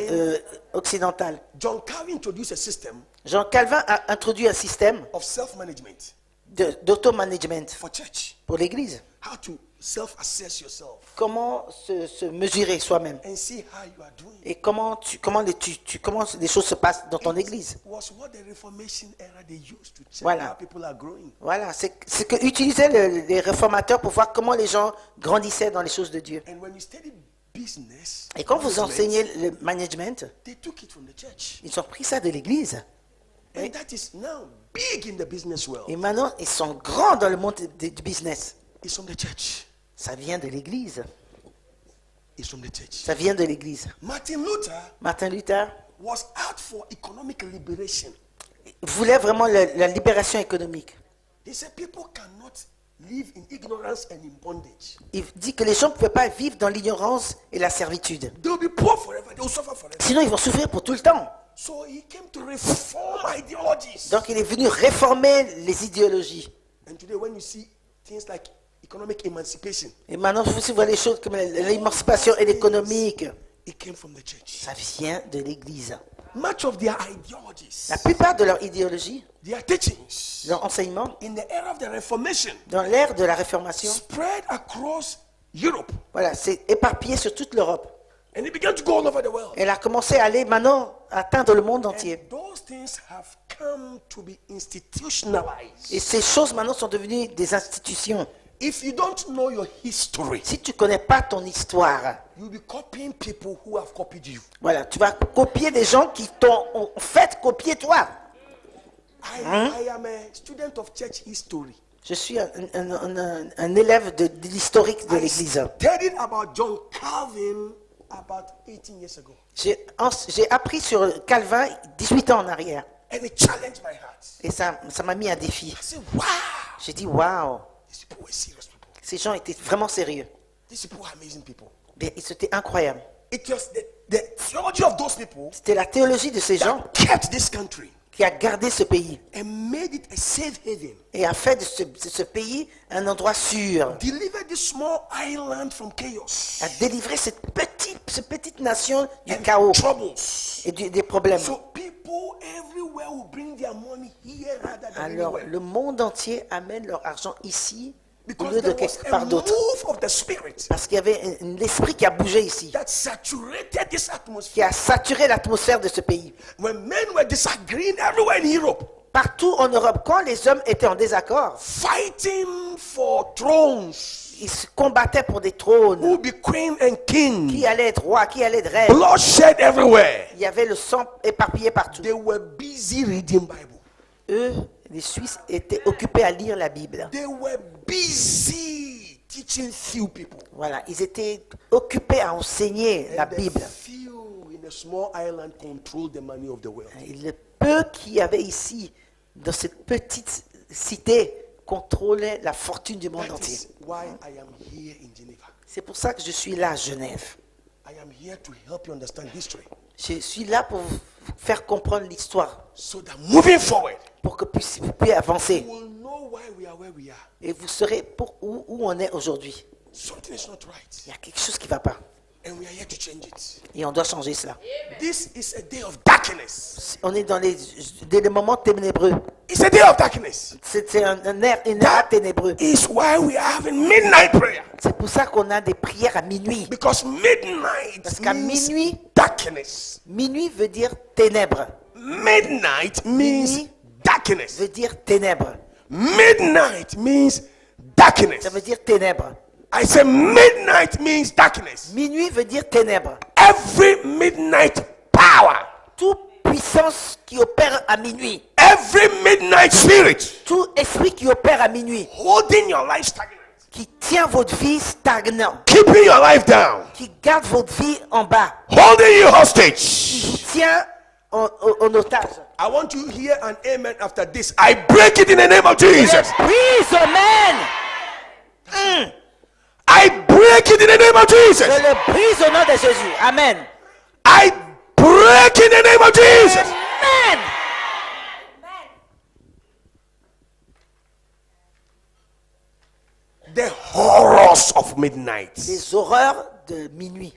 occidental. John Calvin introduced a system Jean Calvin a introduit un système of self-management d'auto-management for church. pour l'Église. How to self-assess yourself Comment se mesurer soi-même and see how you are doing. et comment les choses se passent dans ton Église. Was what the Reformation era they used to check Voilà. how people are growing. Voilà, c'est ce que utilisaient les réformateurs pour voir comment les gens grandissaient dans les choses de Dieu. And when you study business, Et quand vous management, enseignez le management, they took it from the church. ils ont pris ça de l'Église. And that is now big in the business world. Et maintenant, ils sont grands dans le monde du business. It's from the church. Ça vient de l'Église. It's from the church. Ça vient de l'Église. Martin Luther Martin Luther was out for economic liberation. voulait vraiment la libération économique. He said people cannot live in ignorance and in bondage. Il dit que les gens ne pouvaient pas vivre dans l'ignorance et la servitude. They will be poor forever. They will suffer forever. Sinon, ils vont souffrir pour tout le temps. So he came to reform ideologies. Donc, il est venu réformer les idéologies. And today, when you see things like economic emancipation, Et maintenant, vous aussi voyez les choses comme l'émancipation et l'économique. it came from the church. Ça vient de l'Église. Much of their ideologies, La plupart de leur idéologie, their teachings, leur enseignement, in the era of the Reformation, dans l'ère de la Réformation, spread across Europe. voilà, c'est éparpillé sur toute l'Europe. And it began to go all over the world. Elle a commencé à aller maintenant atteindre le monde entier. And those things have come to be institutionalized. Et ces choses maintenant sont devenues des institutions. If you don't know your history, Si tu ne connais pas ton histoire, you'll be copying people who have copied you. voilà, tu vas copier des gens qui t'ont en fait copié toi. I am a student of church history. Je suis un élève de l'historique de I l'Église. studied about John Calvin about 18 years ago. J'ai appris sur Calvin 18 ans en arrière. And it challenged my heart. Et ça m'a mis un défi. I said, wow, J'ai dit, waouh, these people were serious people. ces gens étaient vraiment sérieux. These people were amazing people. Mais c'était incroyable. It was the theology of those people C'était la théologie de ces gens that kept this country qui a gardé ce pays and made it a safe haven. et a fait de ce pays un endroit sûr, Delivered this small island from chaos a délivré cette petite nation du and chaos troubles. et des problèmes. So people everywhere will bring their money here rather than Alors, anywhere. le monde entier amène leur argent ici au Because lieu de there was quelque a part d'autre. move of the spirit Parce qu'il y avait l'esprit qui a bougé ici, that saturated this qui atmosphere. a saturé l'atmosphère de ce pays. When men were disagreeing everywhere in Europe, Partout en Europe, quand les hommes étaient en désaccord, fighting for thrones, ils se combattaient pour des trônes. who be queen and king, Qui allait être roi, qui allait être reine. bloodshed everywhere. Il y avait le sang éparpillé partout. They were busy reading Bible. Eux, les Suisses, étaient occupés à lire la Bible. They were busy teaching few people. Voilà, ils étaient occupés à enseigner la And the Bible. few in a small island controlled the money of the world. Et le peu qu'il y avait ici, dans cette petite cité, contrôlait la fortune du monde That entier. is why I am here in Geneva. C'est pour ça que je suis là à Genève. I am here to help you understand history, Je suis là pour vous faire comprendre l'histoire, so that moving forward, pour que vous puissiez avancer. you will know why we are where we are. Et vous saurez où on est aujourd'hui. Something is not right. Il y a quelque chose qui ne va pas. And we are here to change it. Et on doit changer cela. This is a day of darkness. On est dans des moments ténébreux. It's a day of darkness. C'est une ère ténébreux. Is why we are having midnight prayer. C'est pour ça qu'on a des prières à minuit. Because midnight Parce qu'à means minuit, darkness. minuit veut dire ténèbres. Midnight means darkness. Veut dire ténèbres. Midnight means darkness. Ça veut dire ténèbres. I say midnight means darkness. Minuit veut dire ténèbres. Every midnight power, Toute puissance qui opère à minuit. every midnight spirit Tout esprit qui opère à minuit. holding your life stagnant, Qui tient votre vie stagnante. keeping your life down, Qui garde votre vie en bas. holding you Qui hostage. vous tient en otage. I want you to hear an amen after this. I break it in the name of Jesus. Brise, amen. I break it in the name of Jesus. Je le brise au nom de Jésus. Amen. I break in the name of Jesus. Amen. The horrors of midnight. Les horreurs de minuit.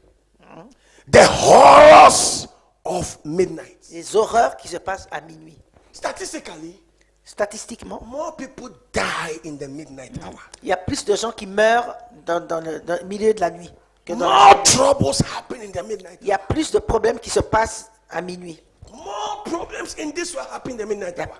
The horrors of midnight. Les horreurs qui se passent à minuit. Statistically, Statistiquement, more people die in the midnight hour. il y a plus de gens qui meurent dans le milieu de la nuit que dans More troubles happen in the midnight Il y a plus de problèmes qui se passent à minuit. hour. More problems in this world happen in the midnight Il y a hour.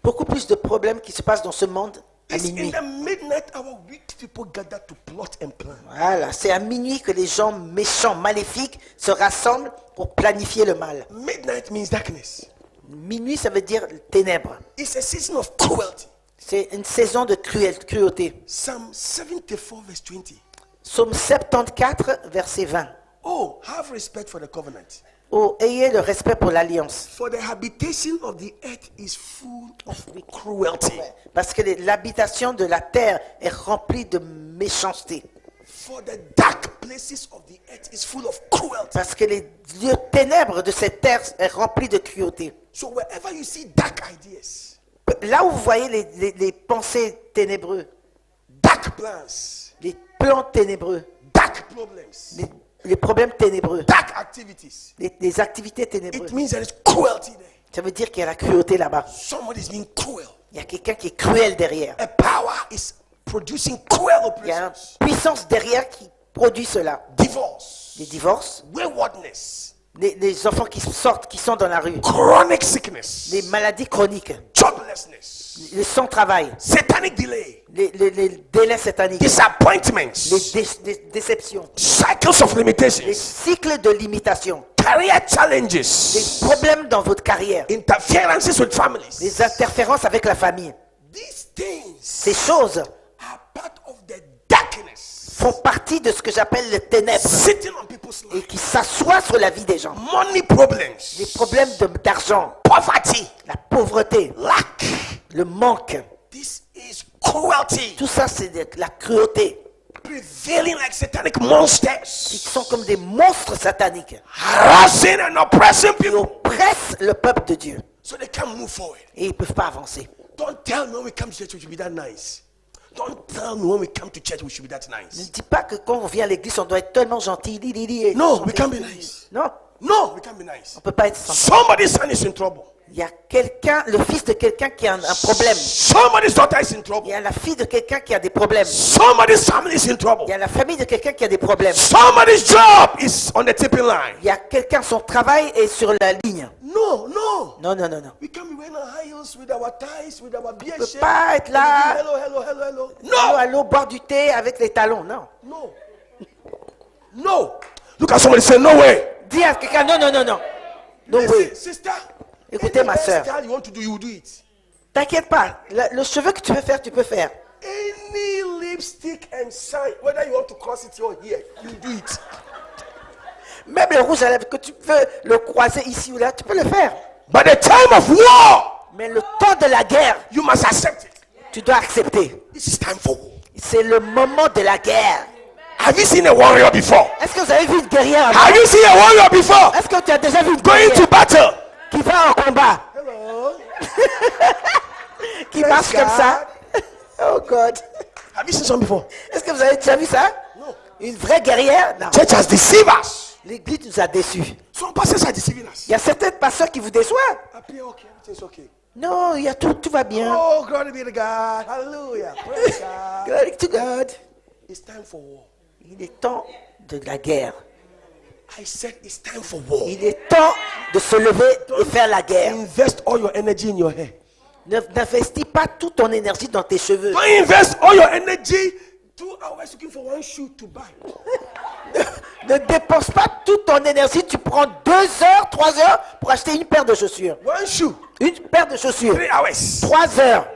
beaucoup plus de problèmes qui se passent dans ce monde à It's in minuit. the midnight hour wicked people gather to plot and plan. Voilà, c'est à minuit que les gens méchants, maléfiques se rassemblent pour planifier le mal. Midnight means darkness. Minuit, ça veut dire ténèbres. It's a season of cruelty. C'est une saison de cruauté. Psalm 74 verse 20. Psaume 74, verset 20. Oh, have respect for the covenant. Oh, ayez le respect pour l'alliance. For the habitation of the earth is full of cruelty. Parce que l'habitation de la terre est remplie de méchanceté. For the dark places of the earth is full of cruelty. Parce que les lieux ténèbres de cette terre est rempli de cruauté. So wherever you see dark ideas, Là où vous voyez les pensées ténébreuses, dark plans, les plans ténébreux, dark problems, les problèmes ténébreux, dark activities, les activités it ténébreuses, means there is cruelty there. ça veut dire qu'il y a la cruauté là-bas. Somebody is being cruel. Il y a quelqu'un qui est cruel derrière. A power is producing cruel Il y a une operations. puissance derrière qui produit cela. Divorce, Les divorces, waywardness, les enfants qui sortent, qui sont dans la rue, chronic sickness, les maladies chroniques, joblessness, les sans-travail, satanic delay, les délais sataniques, disappointments, les déceptions, cycles of les limitations, cycles de limitation, career les challenges, problèmes dans votre carrière, interferences with families. les interférences avec la famille. These things Ces choses are part of the darkness font partie de ce que j'appelle les ténèbres sitting on people's et lives. qui s'assoient sur la vie des gens. Money problems, Les problèmes d'argent, poverty, la pauvreté, lack. le manque, This is cruelty tout ça c'est de la cruauté. prevailing like satanic monsters, Ils sont comme des monstres sataniques. harassing and oppressing Ils people oppressent le peuple de Dieu so they can't move forward. et ils ne peuvent pas avancer. Don't tell me when we come to church we should be that nice. Don't tell me when we come to church we should be that Ne nice. dis pas que quand on vient à l'église, on doit être tellement gentil. Et No, chanter. we can't be nice. Non, No, we can't be nice. on ne peut pas être sympa. Somebody's son is in trouble. Il y a quelqu'un, le fils de quelqu'un qui a un problème. Somebody's daughter is in Il trouble. y a la fille de quelqu'un qui a des problèmes. Somebody's family is in trouble. Il y a la famille de quelqu'un qui a des problèmes. Somebody's job is on the tipping line. Il y a quelqu'un, son travail est sur la ligne. No, no. Non, non, non, non. We can't be wearing our high heels with our ties, with our beard On ne peut shape. pas être là, Hello, hello, hello, hello. allô, No, allô, boire du thé avec les talons. Non. no, no. Look at somebody say, no way. Dis à quelqu'un, non, non, non, non. Non, Listen, oui. sister. Écoutez, any ma sœur. hairstyle you want to do, you will do it. T'inquiète pas. Le cheveu que tu veux faire, tu peux faire. Any lipstick and shine, whether you want to cross it or here, you do it. Même le rouge à lèvres, que tu peux le croiser ici ou là, tu peux le faire. But the time of war, Mais le temps de la guerre, you must accept it. tu dois accepter. This is time for war. C'est le moment de la guerre. Have you seen a warrior before? Est-ce que vous avez vu une guerrière avant? Have you seen a warrior before? Est-ce que tu as déjà vu une Going guerrière to battle. qui va en combat, Hello. qui marche comme ça? Oh God. Have you seen some before? Est-ce que vous avez déjà vu ça? No. Une vraie guerrière? Non. Church has deceived us. L'église nous a déçus. Some pastors are deceiving us. Il y a certains pasteurs qui vous déçoivent. Appear okay, everything's okay. Non, il y a tout va bien. Oh, glory be to God. Hallelujah. Praise God. Glory to God. It's time for war. Il est temps de la guerre. I said it's time for war. Il est temps de se lever et faire la guerre. Invest all your energy in your hair. N'investis pas toute ton énergie dans tes cheveux. Don't invest all your energy 2 hours looking for one shoe to buy. Ne dépense pas toute ton énergie. Tu prends 2 heures, 3 heures pour acheter une paire de chaussures. One shoe. Une paire de chaussures. 3 hours. 3 heures.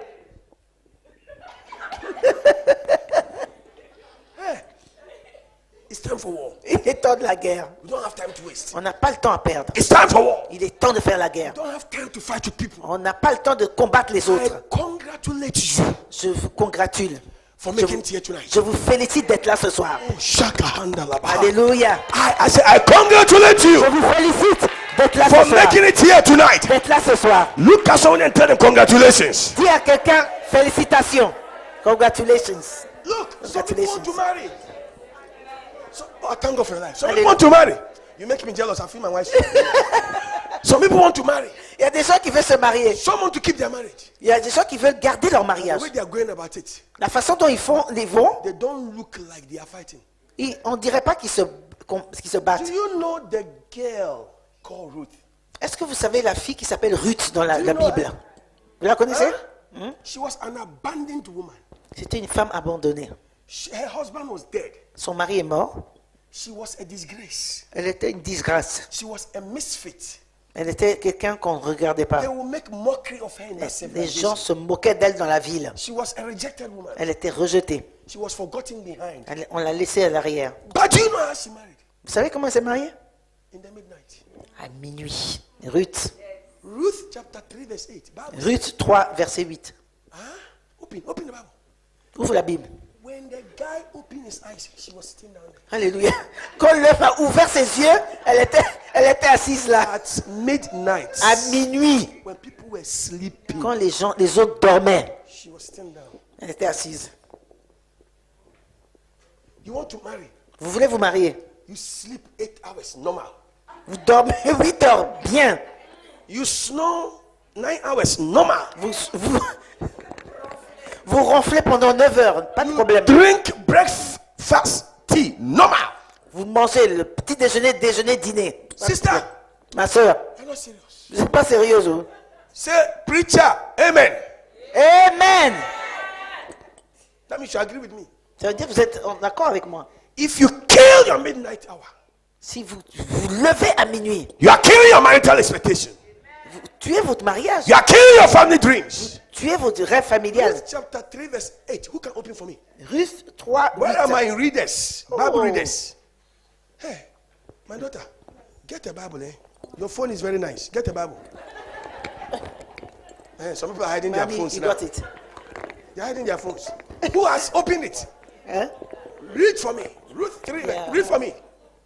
It's time for war. Il est temps de la guerre. We don't have time to waste. On n'a pas le temps à perdre. It's time for war. Il est temps de faire la guerre. We don't have time to fight with people. On n'a pas le temps de combattre les I autres. congratulate you Je vous congratule. for Je making vous, it here tonight. je vous félicite d'être là ce soir. Shaka handalaba. Alléluia. I say I congratulate you Je vous félicite d'être là for ce soir. making it here tonight. D'être là ce soir. Look at someone and tell them congratulations. Dis à quelqu'un félicitations. Congratulations. Look, some people want to marry. I thank God for your life. Some Hallelujah. people want to marry. You make me jealous. I feel my wife. Some people want to marry. Il y a des gens qui veulent se marier. Some want to keep their marriage. Il y a des gens qui veulent garder leur The mariage. way they are going about it, La façon dont ils vont, they don't look like they are fighting. on dirait pas qu'ils se battent. Do you know the girl called Ruth? Est-ce que vous savez la fille qui s'appelle Ruth dans la Do you know Bible? her? Vous la connaissez? She was an abandoned woman. C'était une femme abandonnée. Her husband was dead. Son mari est mort. She was a disgrace. Elle était une disgrâce. She was a misfit. Elle était quelqu'un qu'on ne regardait pas. They will make mockery of her in the Les civilization. gens se moquaient d'elle dans la ville. She was a rejected woman. Elle était rejetée. She was forgotten behind. On l'a laissée à l'arrière. But do you know how she married? Vous savez comment elle s'est mariée? In the midnight. À minuit. Ruth. Ruth chapter 3 verse 8. Bible. Ruth 3, verset 8. Open the Bible. Ouvre la Bible. When the guy opened his eyes, she was sitting down there. Alléluia. Quand l'œuf a ouvert ses yeux, elle était assise là. At midnight, À minuit. when people were sleeping, Quand les autres dormaient, she was sitting down. elle était assise. You want to marry? Vous voulez vous marier? You sleep 8 hours, normal. Vous dormez 8 heures, bien. You snore 9 hours, normal. Vous ronflez pendant 9 heures, pas de problème. Drink breakfast tea, normal. Vous mangez le petit déjeuner, dîner. Pas de Sister, problème. Ma soeur, you're not serious. vous n'êtes pas sérieuse. Vous. Say, preacher, amen. Amen. That means you agree with me. Ça veut dire que vous êtes en accord avec moi. If you kill your midnight hour, Si vous levez à minuit, you are killing your marital expectation. vous tuez votre mariage, You are killing your family dreams. tuez votre rêve familial. Ruth chapter 3 verse 8. Who can open for me? Ruth 3, Where are 8. my readers? Bible Oh. readers. Hey, my daughter, get a Bible, eh? Your phone is very nice. Get a Bible. Some people are hiding their Mommy, phones you now. got it. They're hiding their phones. Who has opened it? Hein? Read for me. Ruth 3. Yeah. Read for me.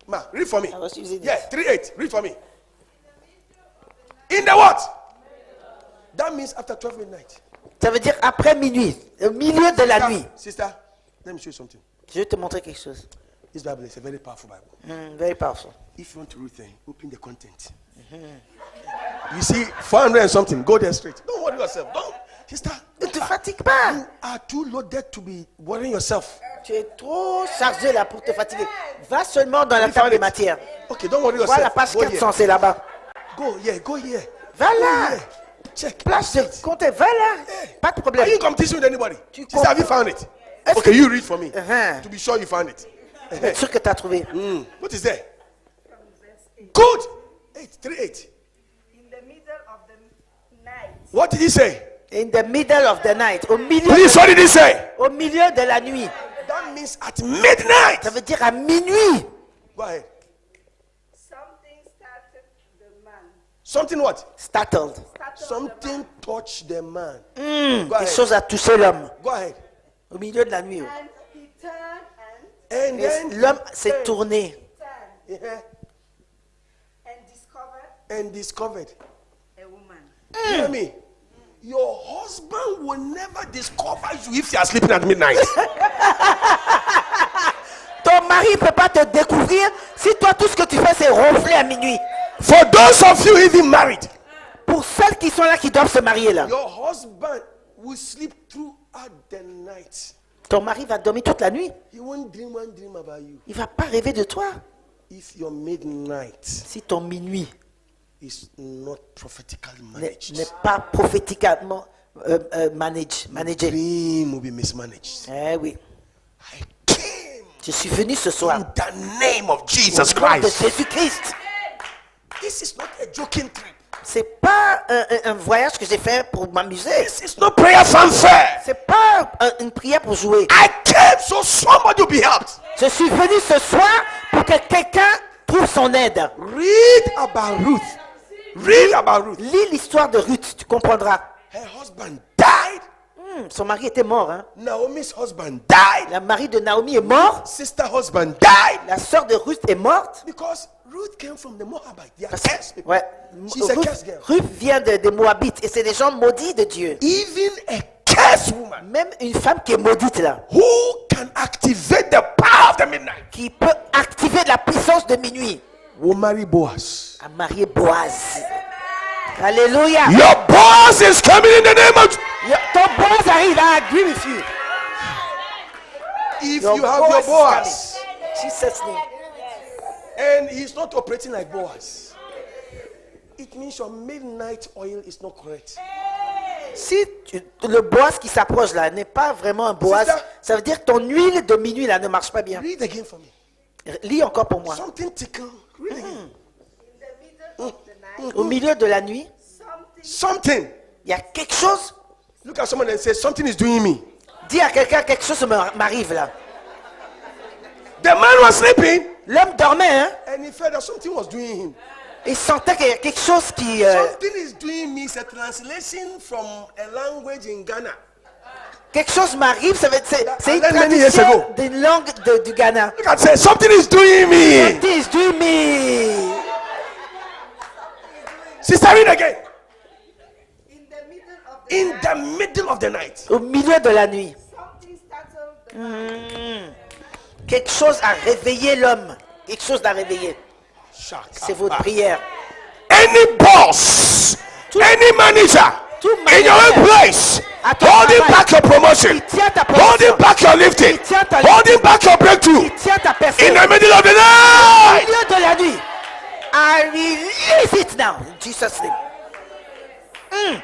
Ma, read for me. I was using Yeah, it. 3:8. Read for me. In the what? That means after 12 midnight. Ça veut dire après minuit, au milieu de la nuit. Sister, let me show you something. Je vais te montrer quelque chose. This Bible is a very powerful Bible. Very powerful. If you want to read things, open the content. You see, 400 and something, go there straight. Don't worry yourself. Don't, sister. Ne te fatigue pas. You are too loaded to be worrying yourself. Tu es trop chargé là pour te fatiguer. Va seulement dans la You table found des it? matières. Okay, don't worry Vois la yourself. page Go 400, here. c'est là-bas. Go here. Go here. Va Go là. here. Check. Place de compter, va là. Pas de Are problème. you in competition with anybody? Tu Sister, have you found it? Est-ce Okay, you read for me. Uh-huh. To be sure you found it. Je suis sûr que tu as trouvé. What is there? Good. 8:3:8. In the middle of the night, What did he say? In the middle of the night, Please, what did he say? au milieu de la nuit. That means at midnight. Ça veut dire à minuit. Go ahead. something started the man. Something what? Startled. Something touched the man. Go Quelque ahead. chose a touché l'homme. Go ahead. Au milieu de la nuit. And he turned And Et then l'homme s'est tourné. Yeah. and discovered And discovered. a woman. Hear me. Your husband will never discover you if you are sleeping at midnight. Ton mari mari ne peut pas te découvrir si toi, tout ce que tu fais, c'est ronfler à minuit. For those of you even married, Pour celles qui sont là, qui doivent se marier là, your husband will sleep throughout the night. ton mari va dormir toute la nuit. He won't dream one dream about you. Il ne va pas rêver de toi If your midnight si ton minuit is not prophetically n'est managed, pas prophétiquement managé. dream will be mismanaged. Eh oui. I came Je suis venu ce soir. in the name of Jesus Au nom de Christ. Jésus-Christ. This is not a joking trip. C'est pas un voyage que j'ai fait pour m'amuser. This is not prayer fanfare. C'est pas une prière pour jouer. I came so somebody will be helped. Je suis venu ce soir pour que quelqu'un trouve son aide. Read about Ruth. Read about Ruth. Lis l'histoire de Ruth, tu comprendras. Her husband died. Son mari était mort. Hein. Naomi's husband died. Le mari de Naomi est mort. Sister husband died. La sœur de Ruth est morte. Because Ruth came from the Moabite. They are Parce cursed people. ouais, She's a cursed girl. Ruth vient des Moabites et c'est des gens maudits de Dieu. Even a cursed woman Même une femme qui est maudite là, who can activate the power of the midnight qui peut activer la puissance de minuit, will marry Boaz. a marié Boaz. Alléluia. Your Boaz is coming in the name of. Ton Boaz arrive, I agree with you. If Your you have your Boaz is Boaz Jesus name. and he's not operating like Boaz, it means your midnight oil is not correct. Si le Boaz qui s'approche là n'est pas vraiment un Boaz, Sister. ça veut dire que ton huile de minuit là ne marche pas bien. Read again for me. Lis encore pour moi. Something tickle. Read again. In the middle of the night, Au milieu de la nuit, Something. il y a quelque chose. Look at someone and say, something is doing me. Dis à quelqu'un, quelque chose m'arrive là. The man was sleeping L'homme dormait, hein. and he felt that something was doing him. Il sentait qu'il y a quelque chose qui... Something is doing me is a translation from a language in Ghana. quelque chose m'arrive, ça veut dire... C'est une And then many years traduction ago. d'une langue du Ghana. Look at say, something is doing me. Something is doing me. Sister, read again. in the middle of the In the middle of the night. Au milieu de la nuit. something startled the man. Quelque chose a réveillé l'homme. Quelque chose l'a réveillé. C'est votre prière. Any boss, any manager tout in your own manager place, à ton holding travail, back your promotion, qui tient ta promotion, holding back your lifting, qui tient ta holding lifting, back your breakthrough qui tient ta in personne. the middle of the Au night. milieu de la nuit. I release it now. In Jesus' name.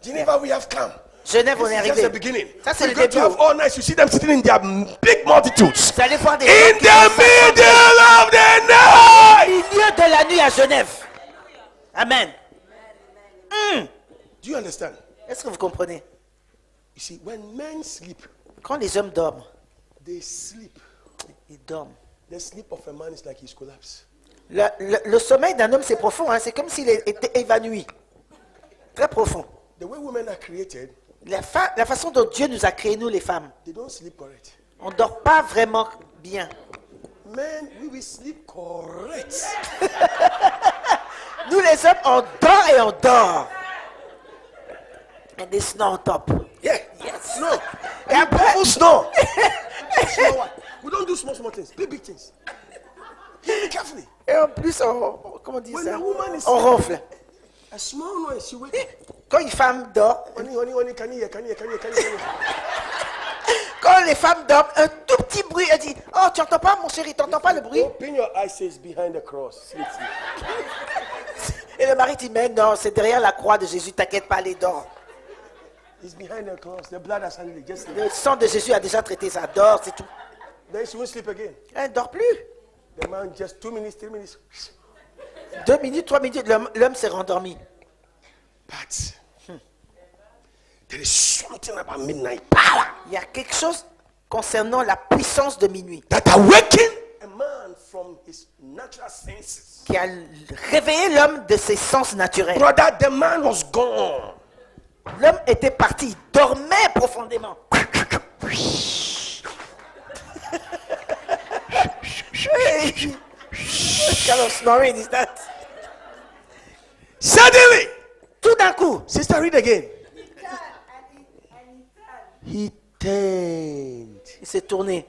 Geneva, we have come. Genève, on est This is just the arrivé. beginning. Ça, c'est We're le going to début. have all night. You see them sitting in their big multitudes. Vous allez voir des In gens qui the vont s'assembler middle of the au night. milieu de la nuit à Genève. Amen. Do you understand? Est-ce que vous comprenez? You see, when men sleep, Quand les hommes dorment, they sleep. ils dorment. The sleep of a man is like he's collapsed. Le sommeil d'un homme, c'est profond. Hein? C'est comme s'il était évanoui. Très profond. The way women are created, La façon dont Dieu nous a créés, nous les femmes, they don't sleep correct. on ne dort pas vraiment bien. Men, we will sleep correct. Nous les hommes, on dort et on dort. And they snore on top. Yeah. Yes. No. Et après, Who snore? Snore what? We don't do small things. Big things. Hear me carefully. et en plus, comment on dit When ça? a woman is On ronfle. a small noise, she wake up. Quand une femme dort, Honey, can you hear? Can you hear? quand les femmes dorment, un tout petit bruit, elle dit, oh, tu n'entends pas, mon chéri, tu n'entends pas le bruit? Open your eyes, says behind the cross. Sleep. Et le mari dit, mais non, c'est derrière la croix de Jésus, t'inquiète pas, les dors. It's behind the cross. The blood has handled it. Just sleep. Le sang de Jésus a déjà traité ça, dort, c'est tout. Then she won't sleep again. Elle ne dort plus. The man just 2 minutes, 3 minutes. 2 minutes, 3 minutes, l'homme s'est rendormi. But there is something about midnight power Il y a quelque chose concernant la puissance de minuit that awaken a man from his natural senses. qui a réveillé l'homme de ses sens naturels. Brother, the man was gone. L'homme était parti, il dormait profondément. What kind of snoring is that? Suddenly, Tout d'un coup, sister, read again. He turned and he turned. He turned. il s'est tourné.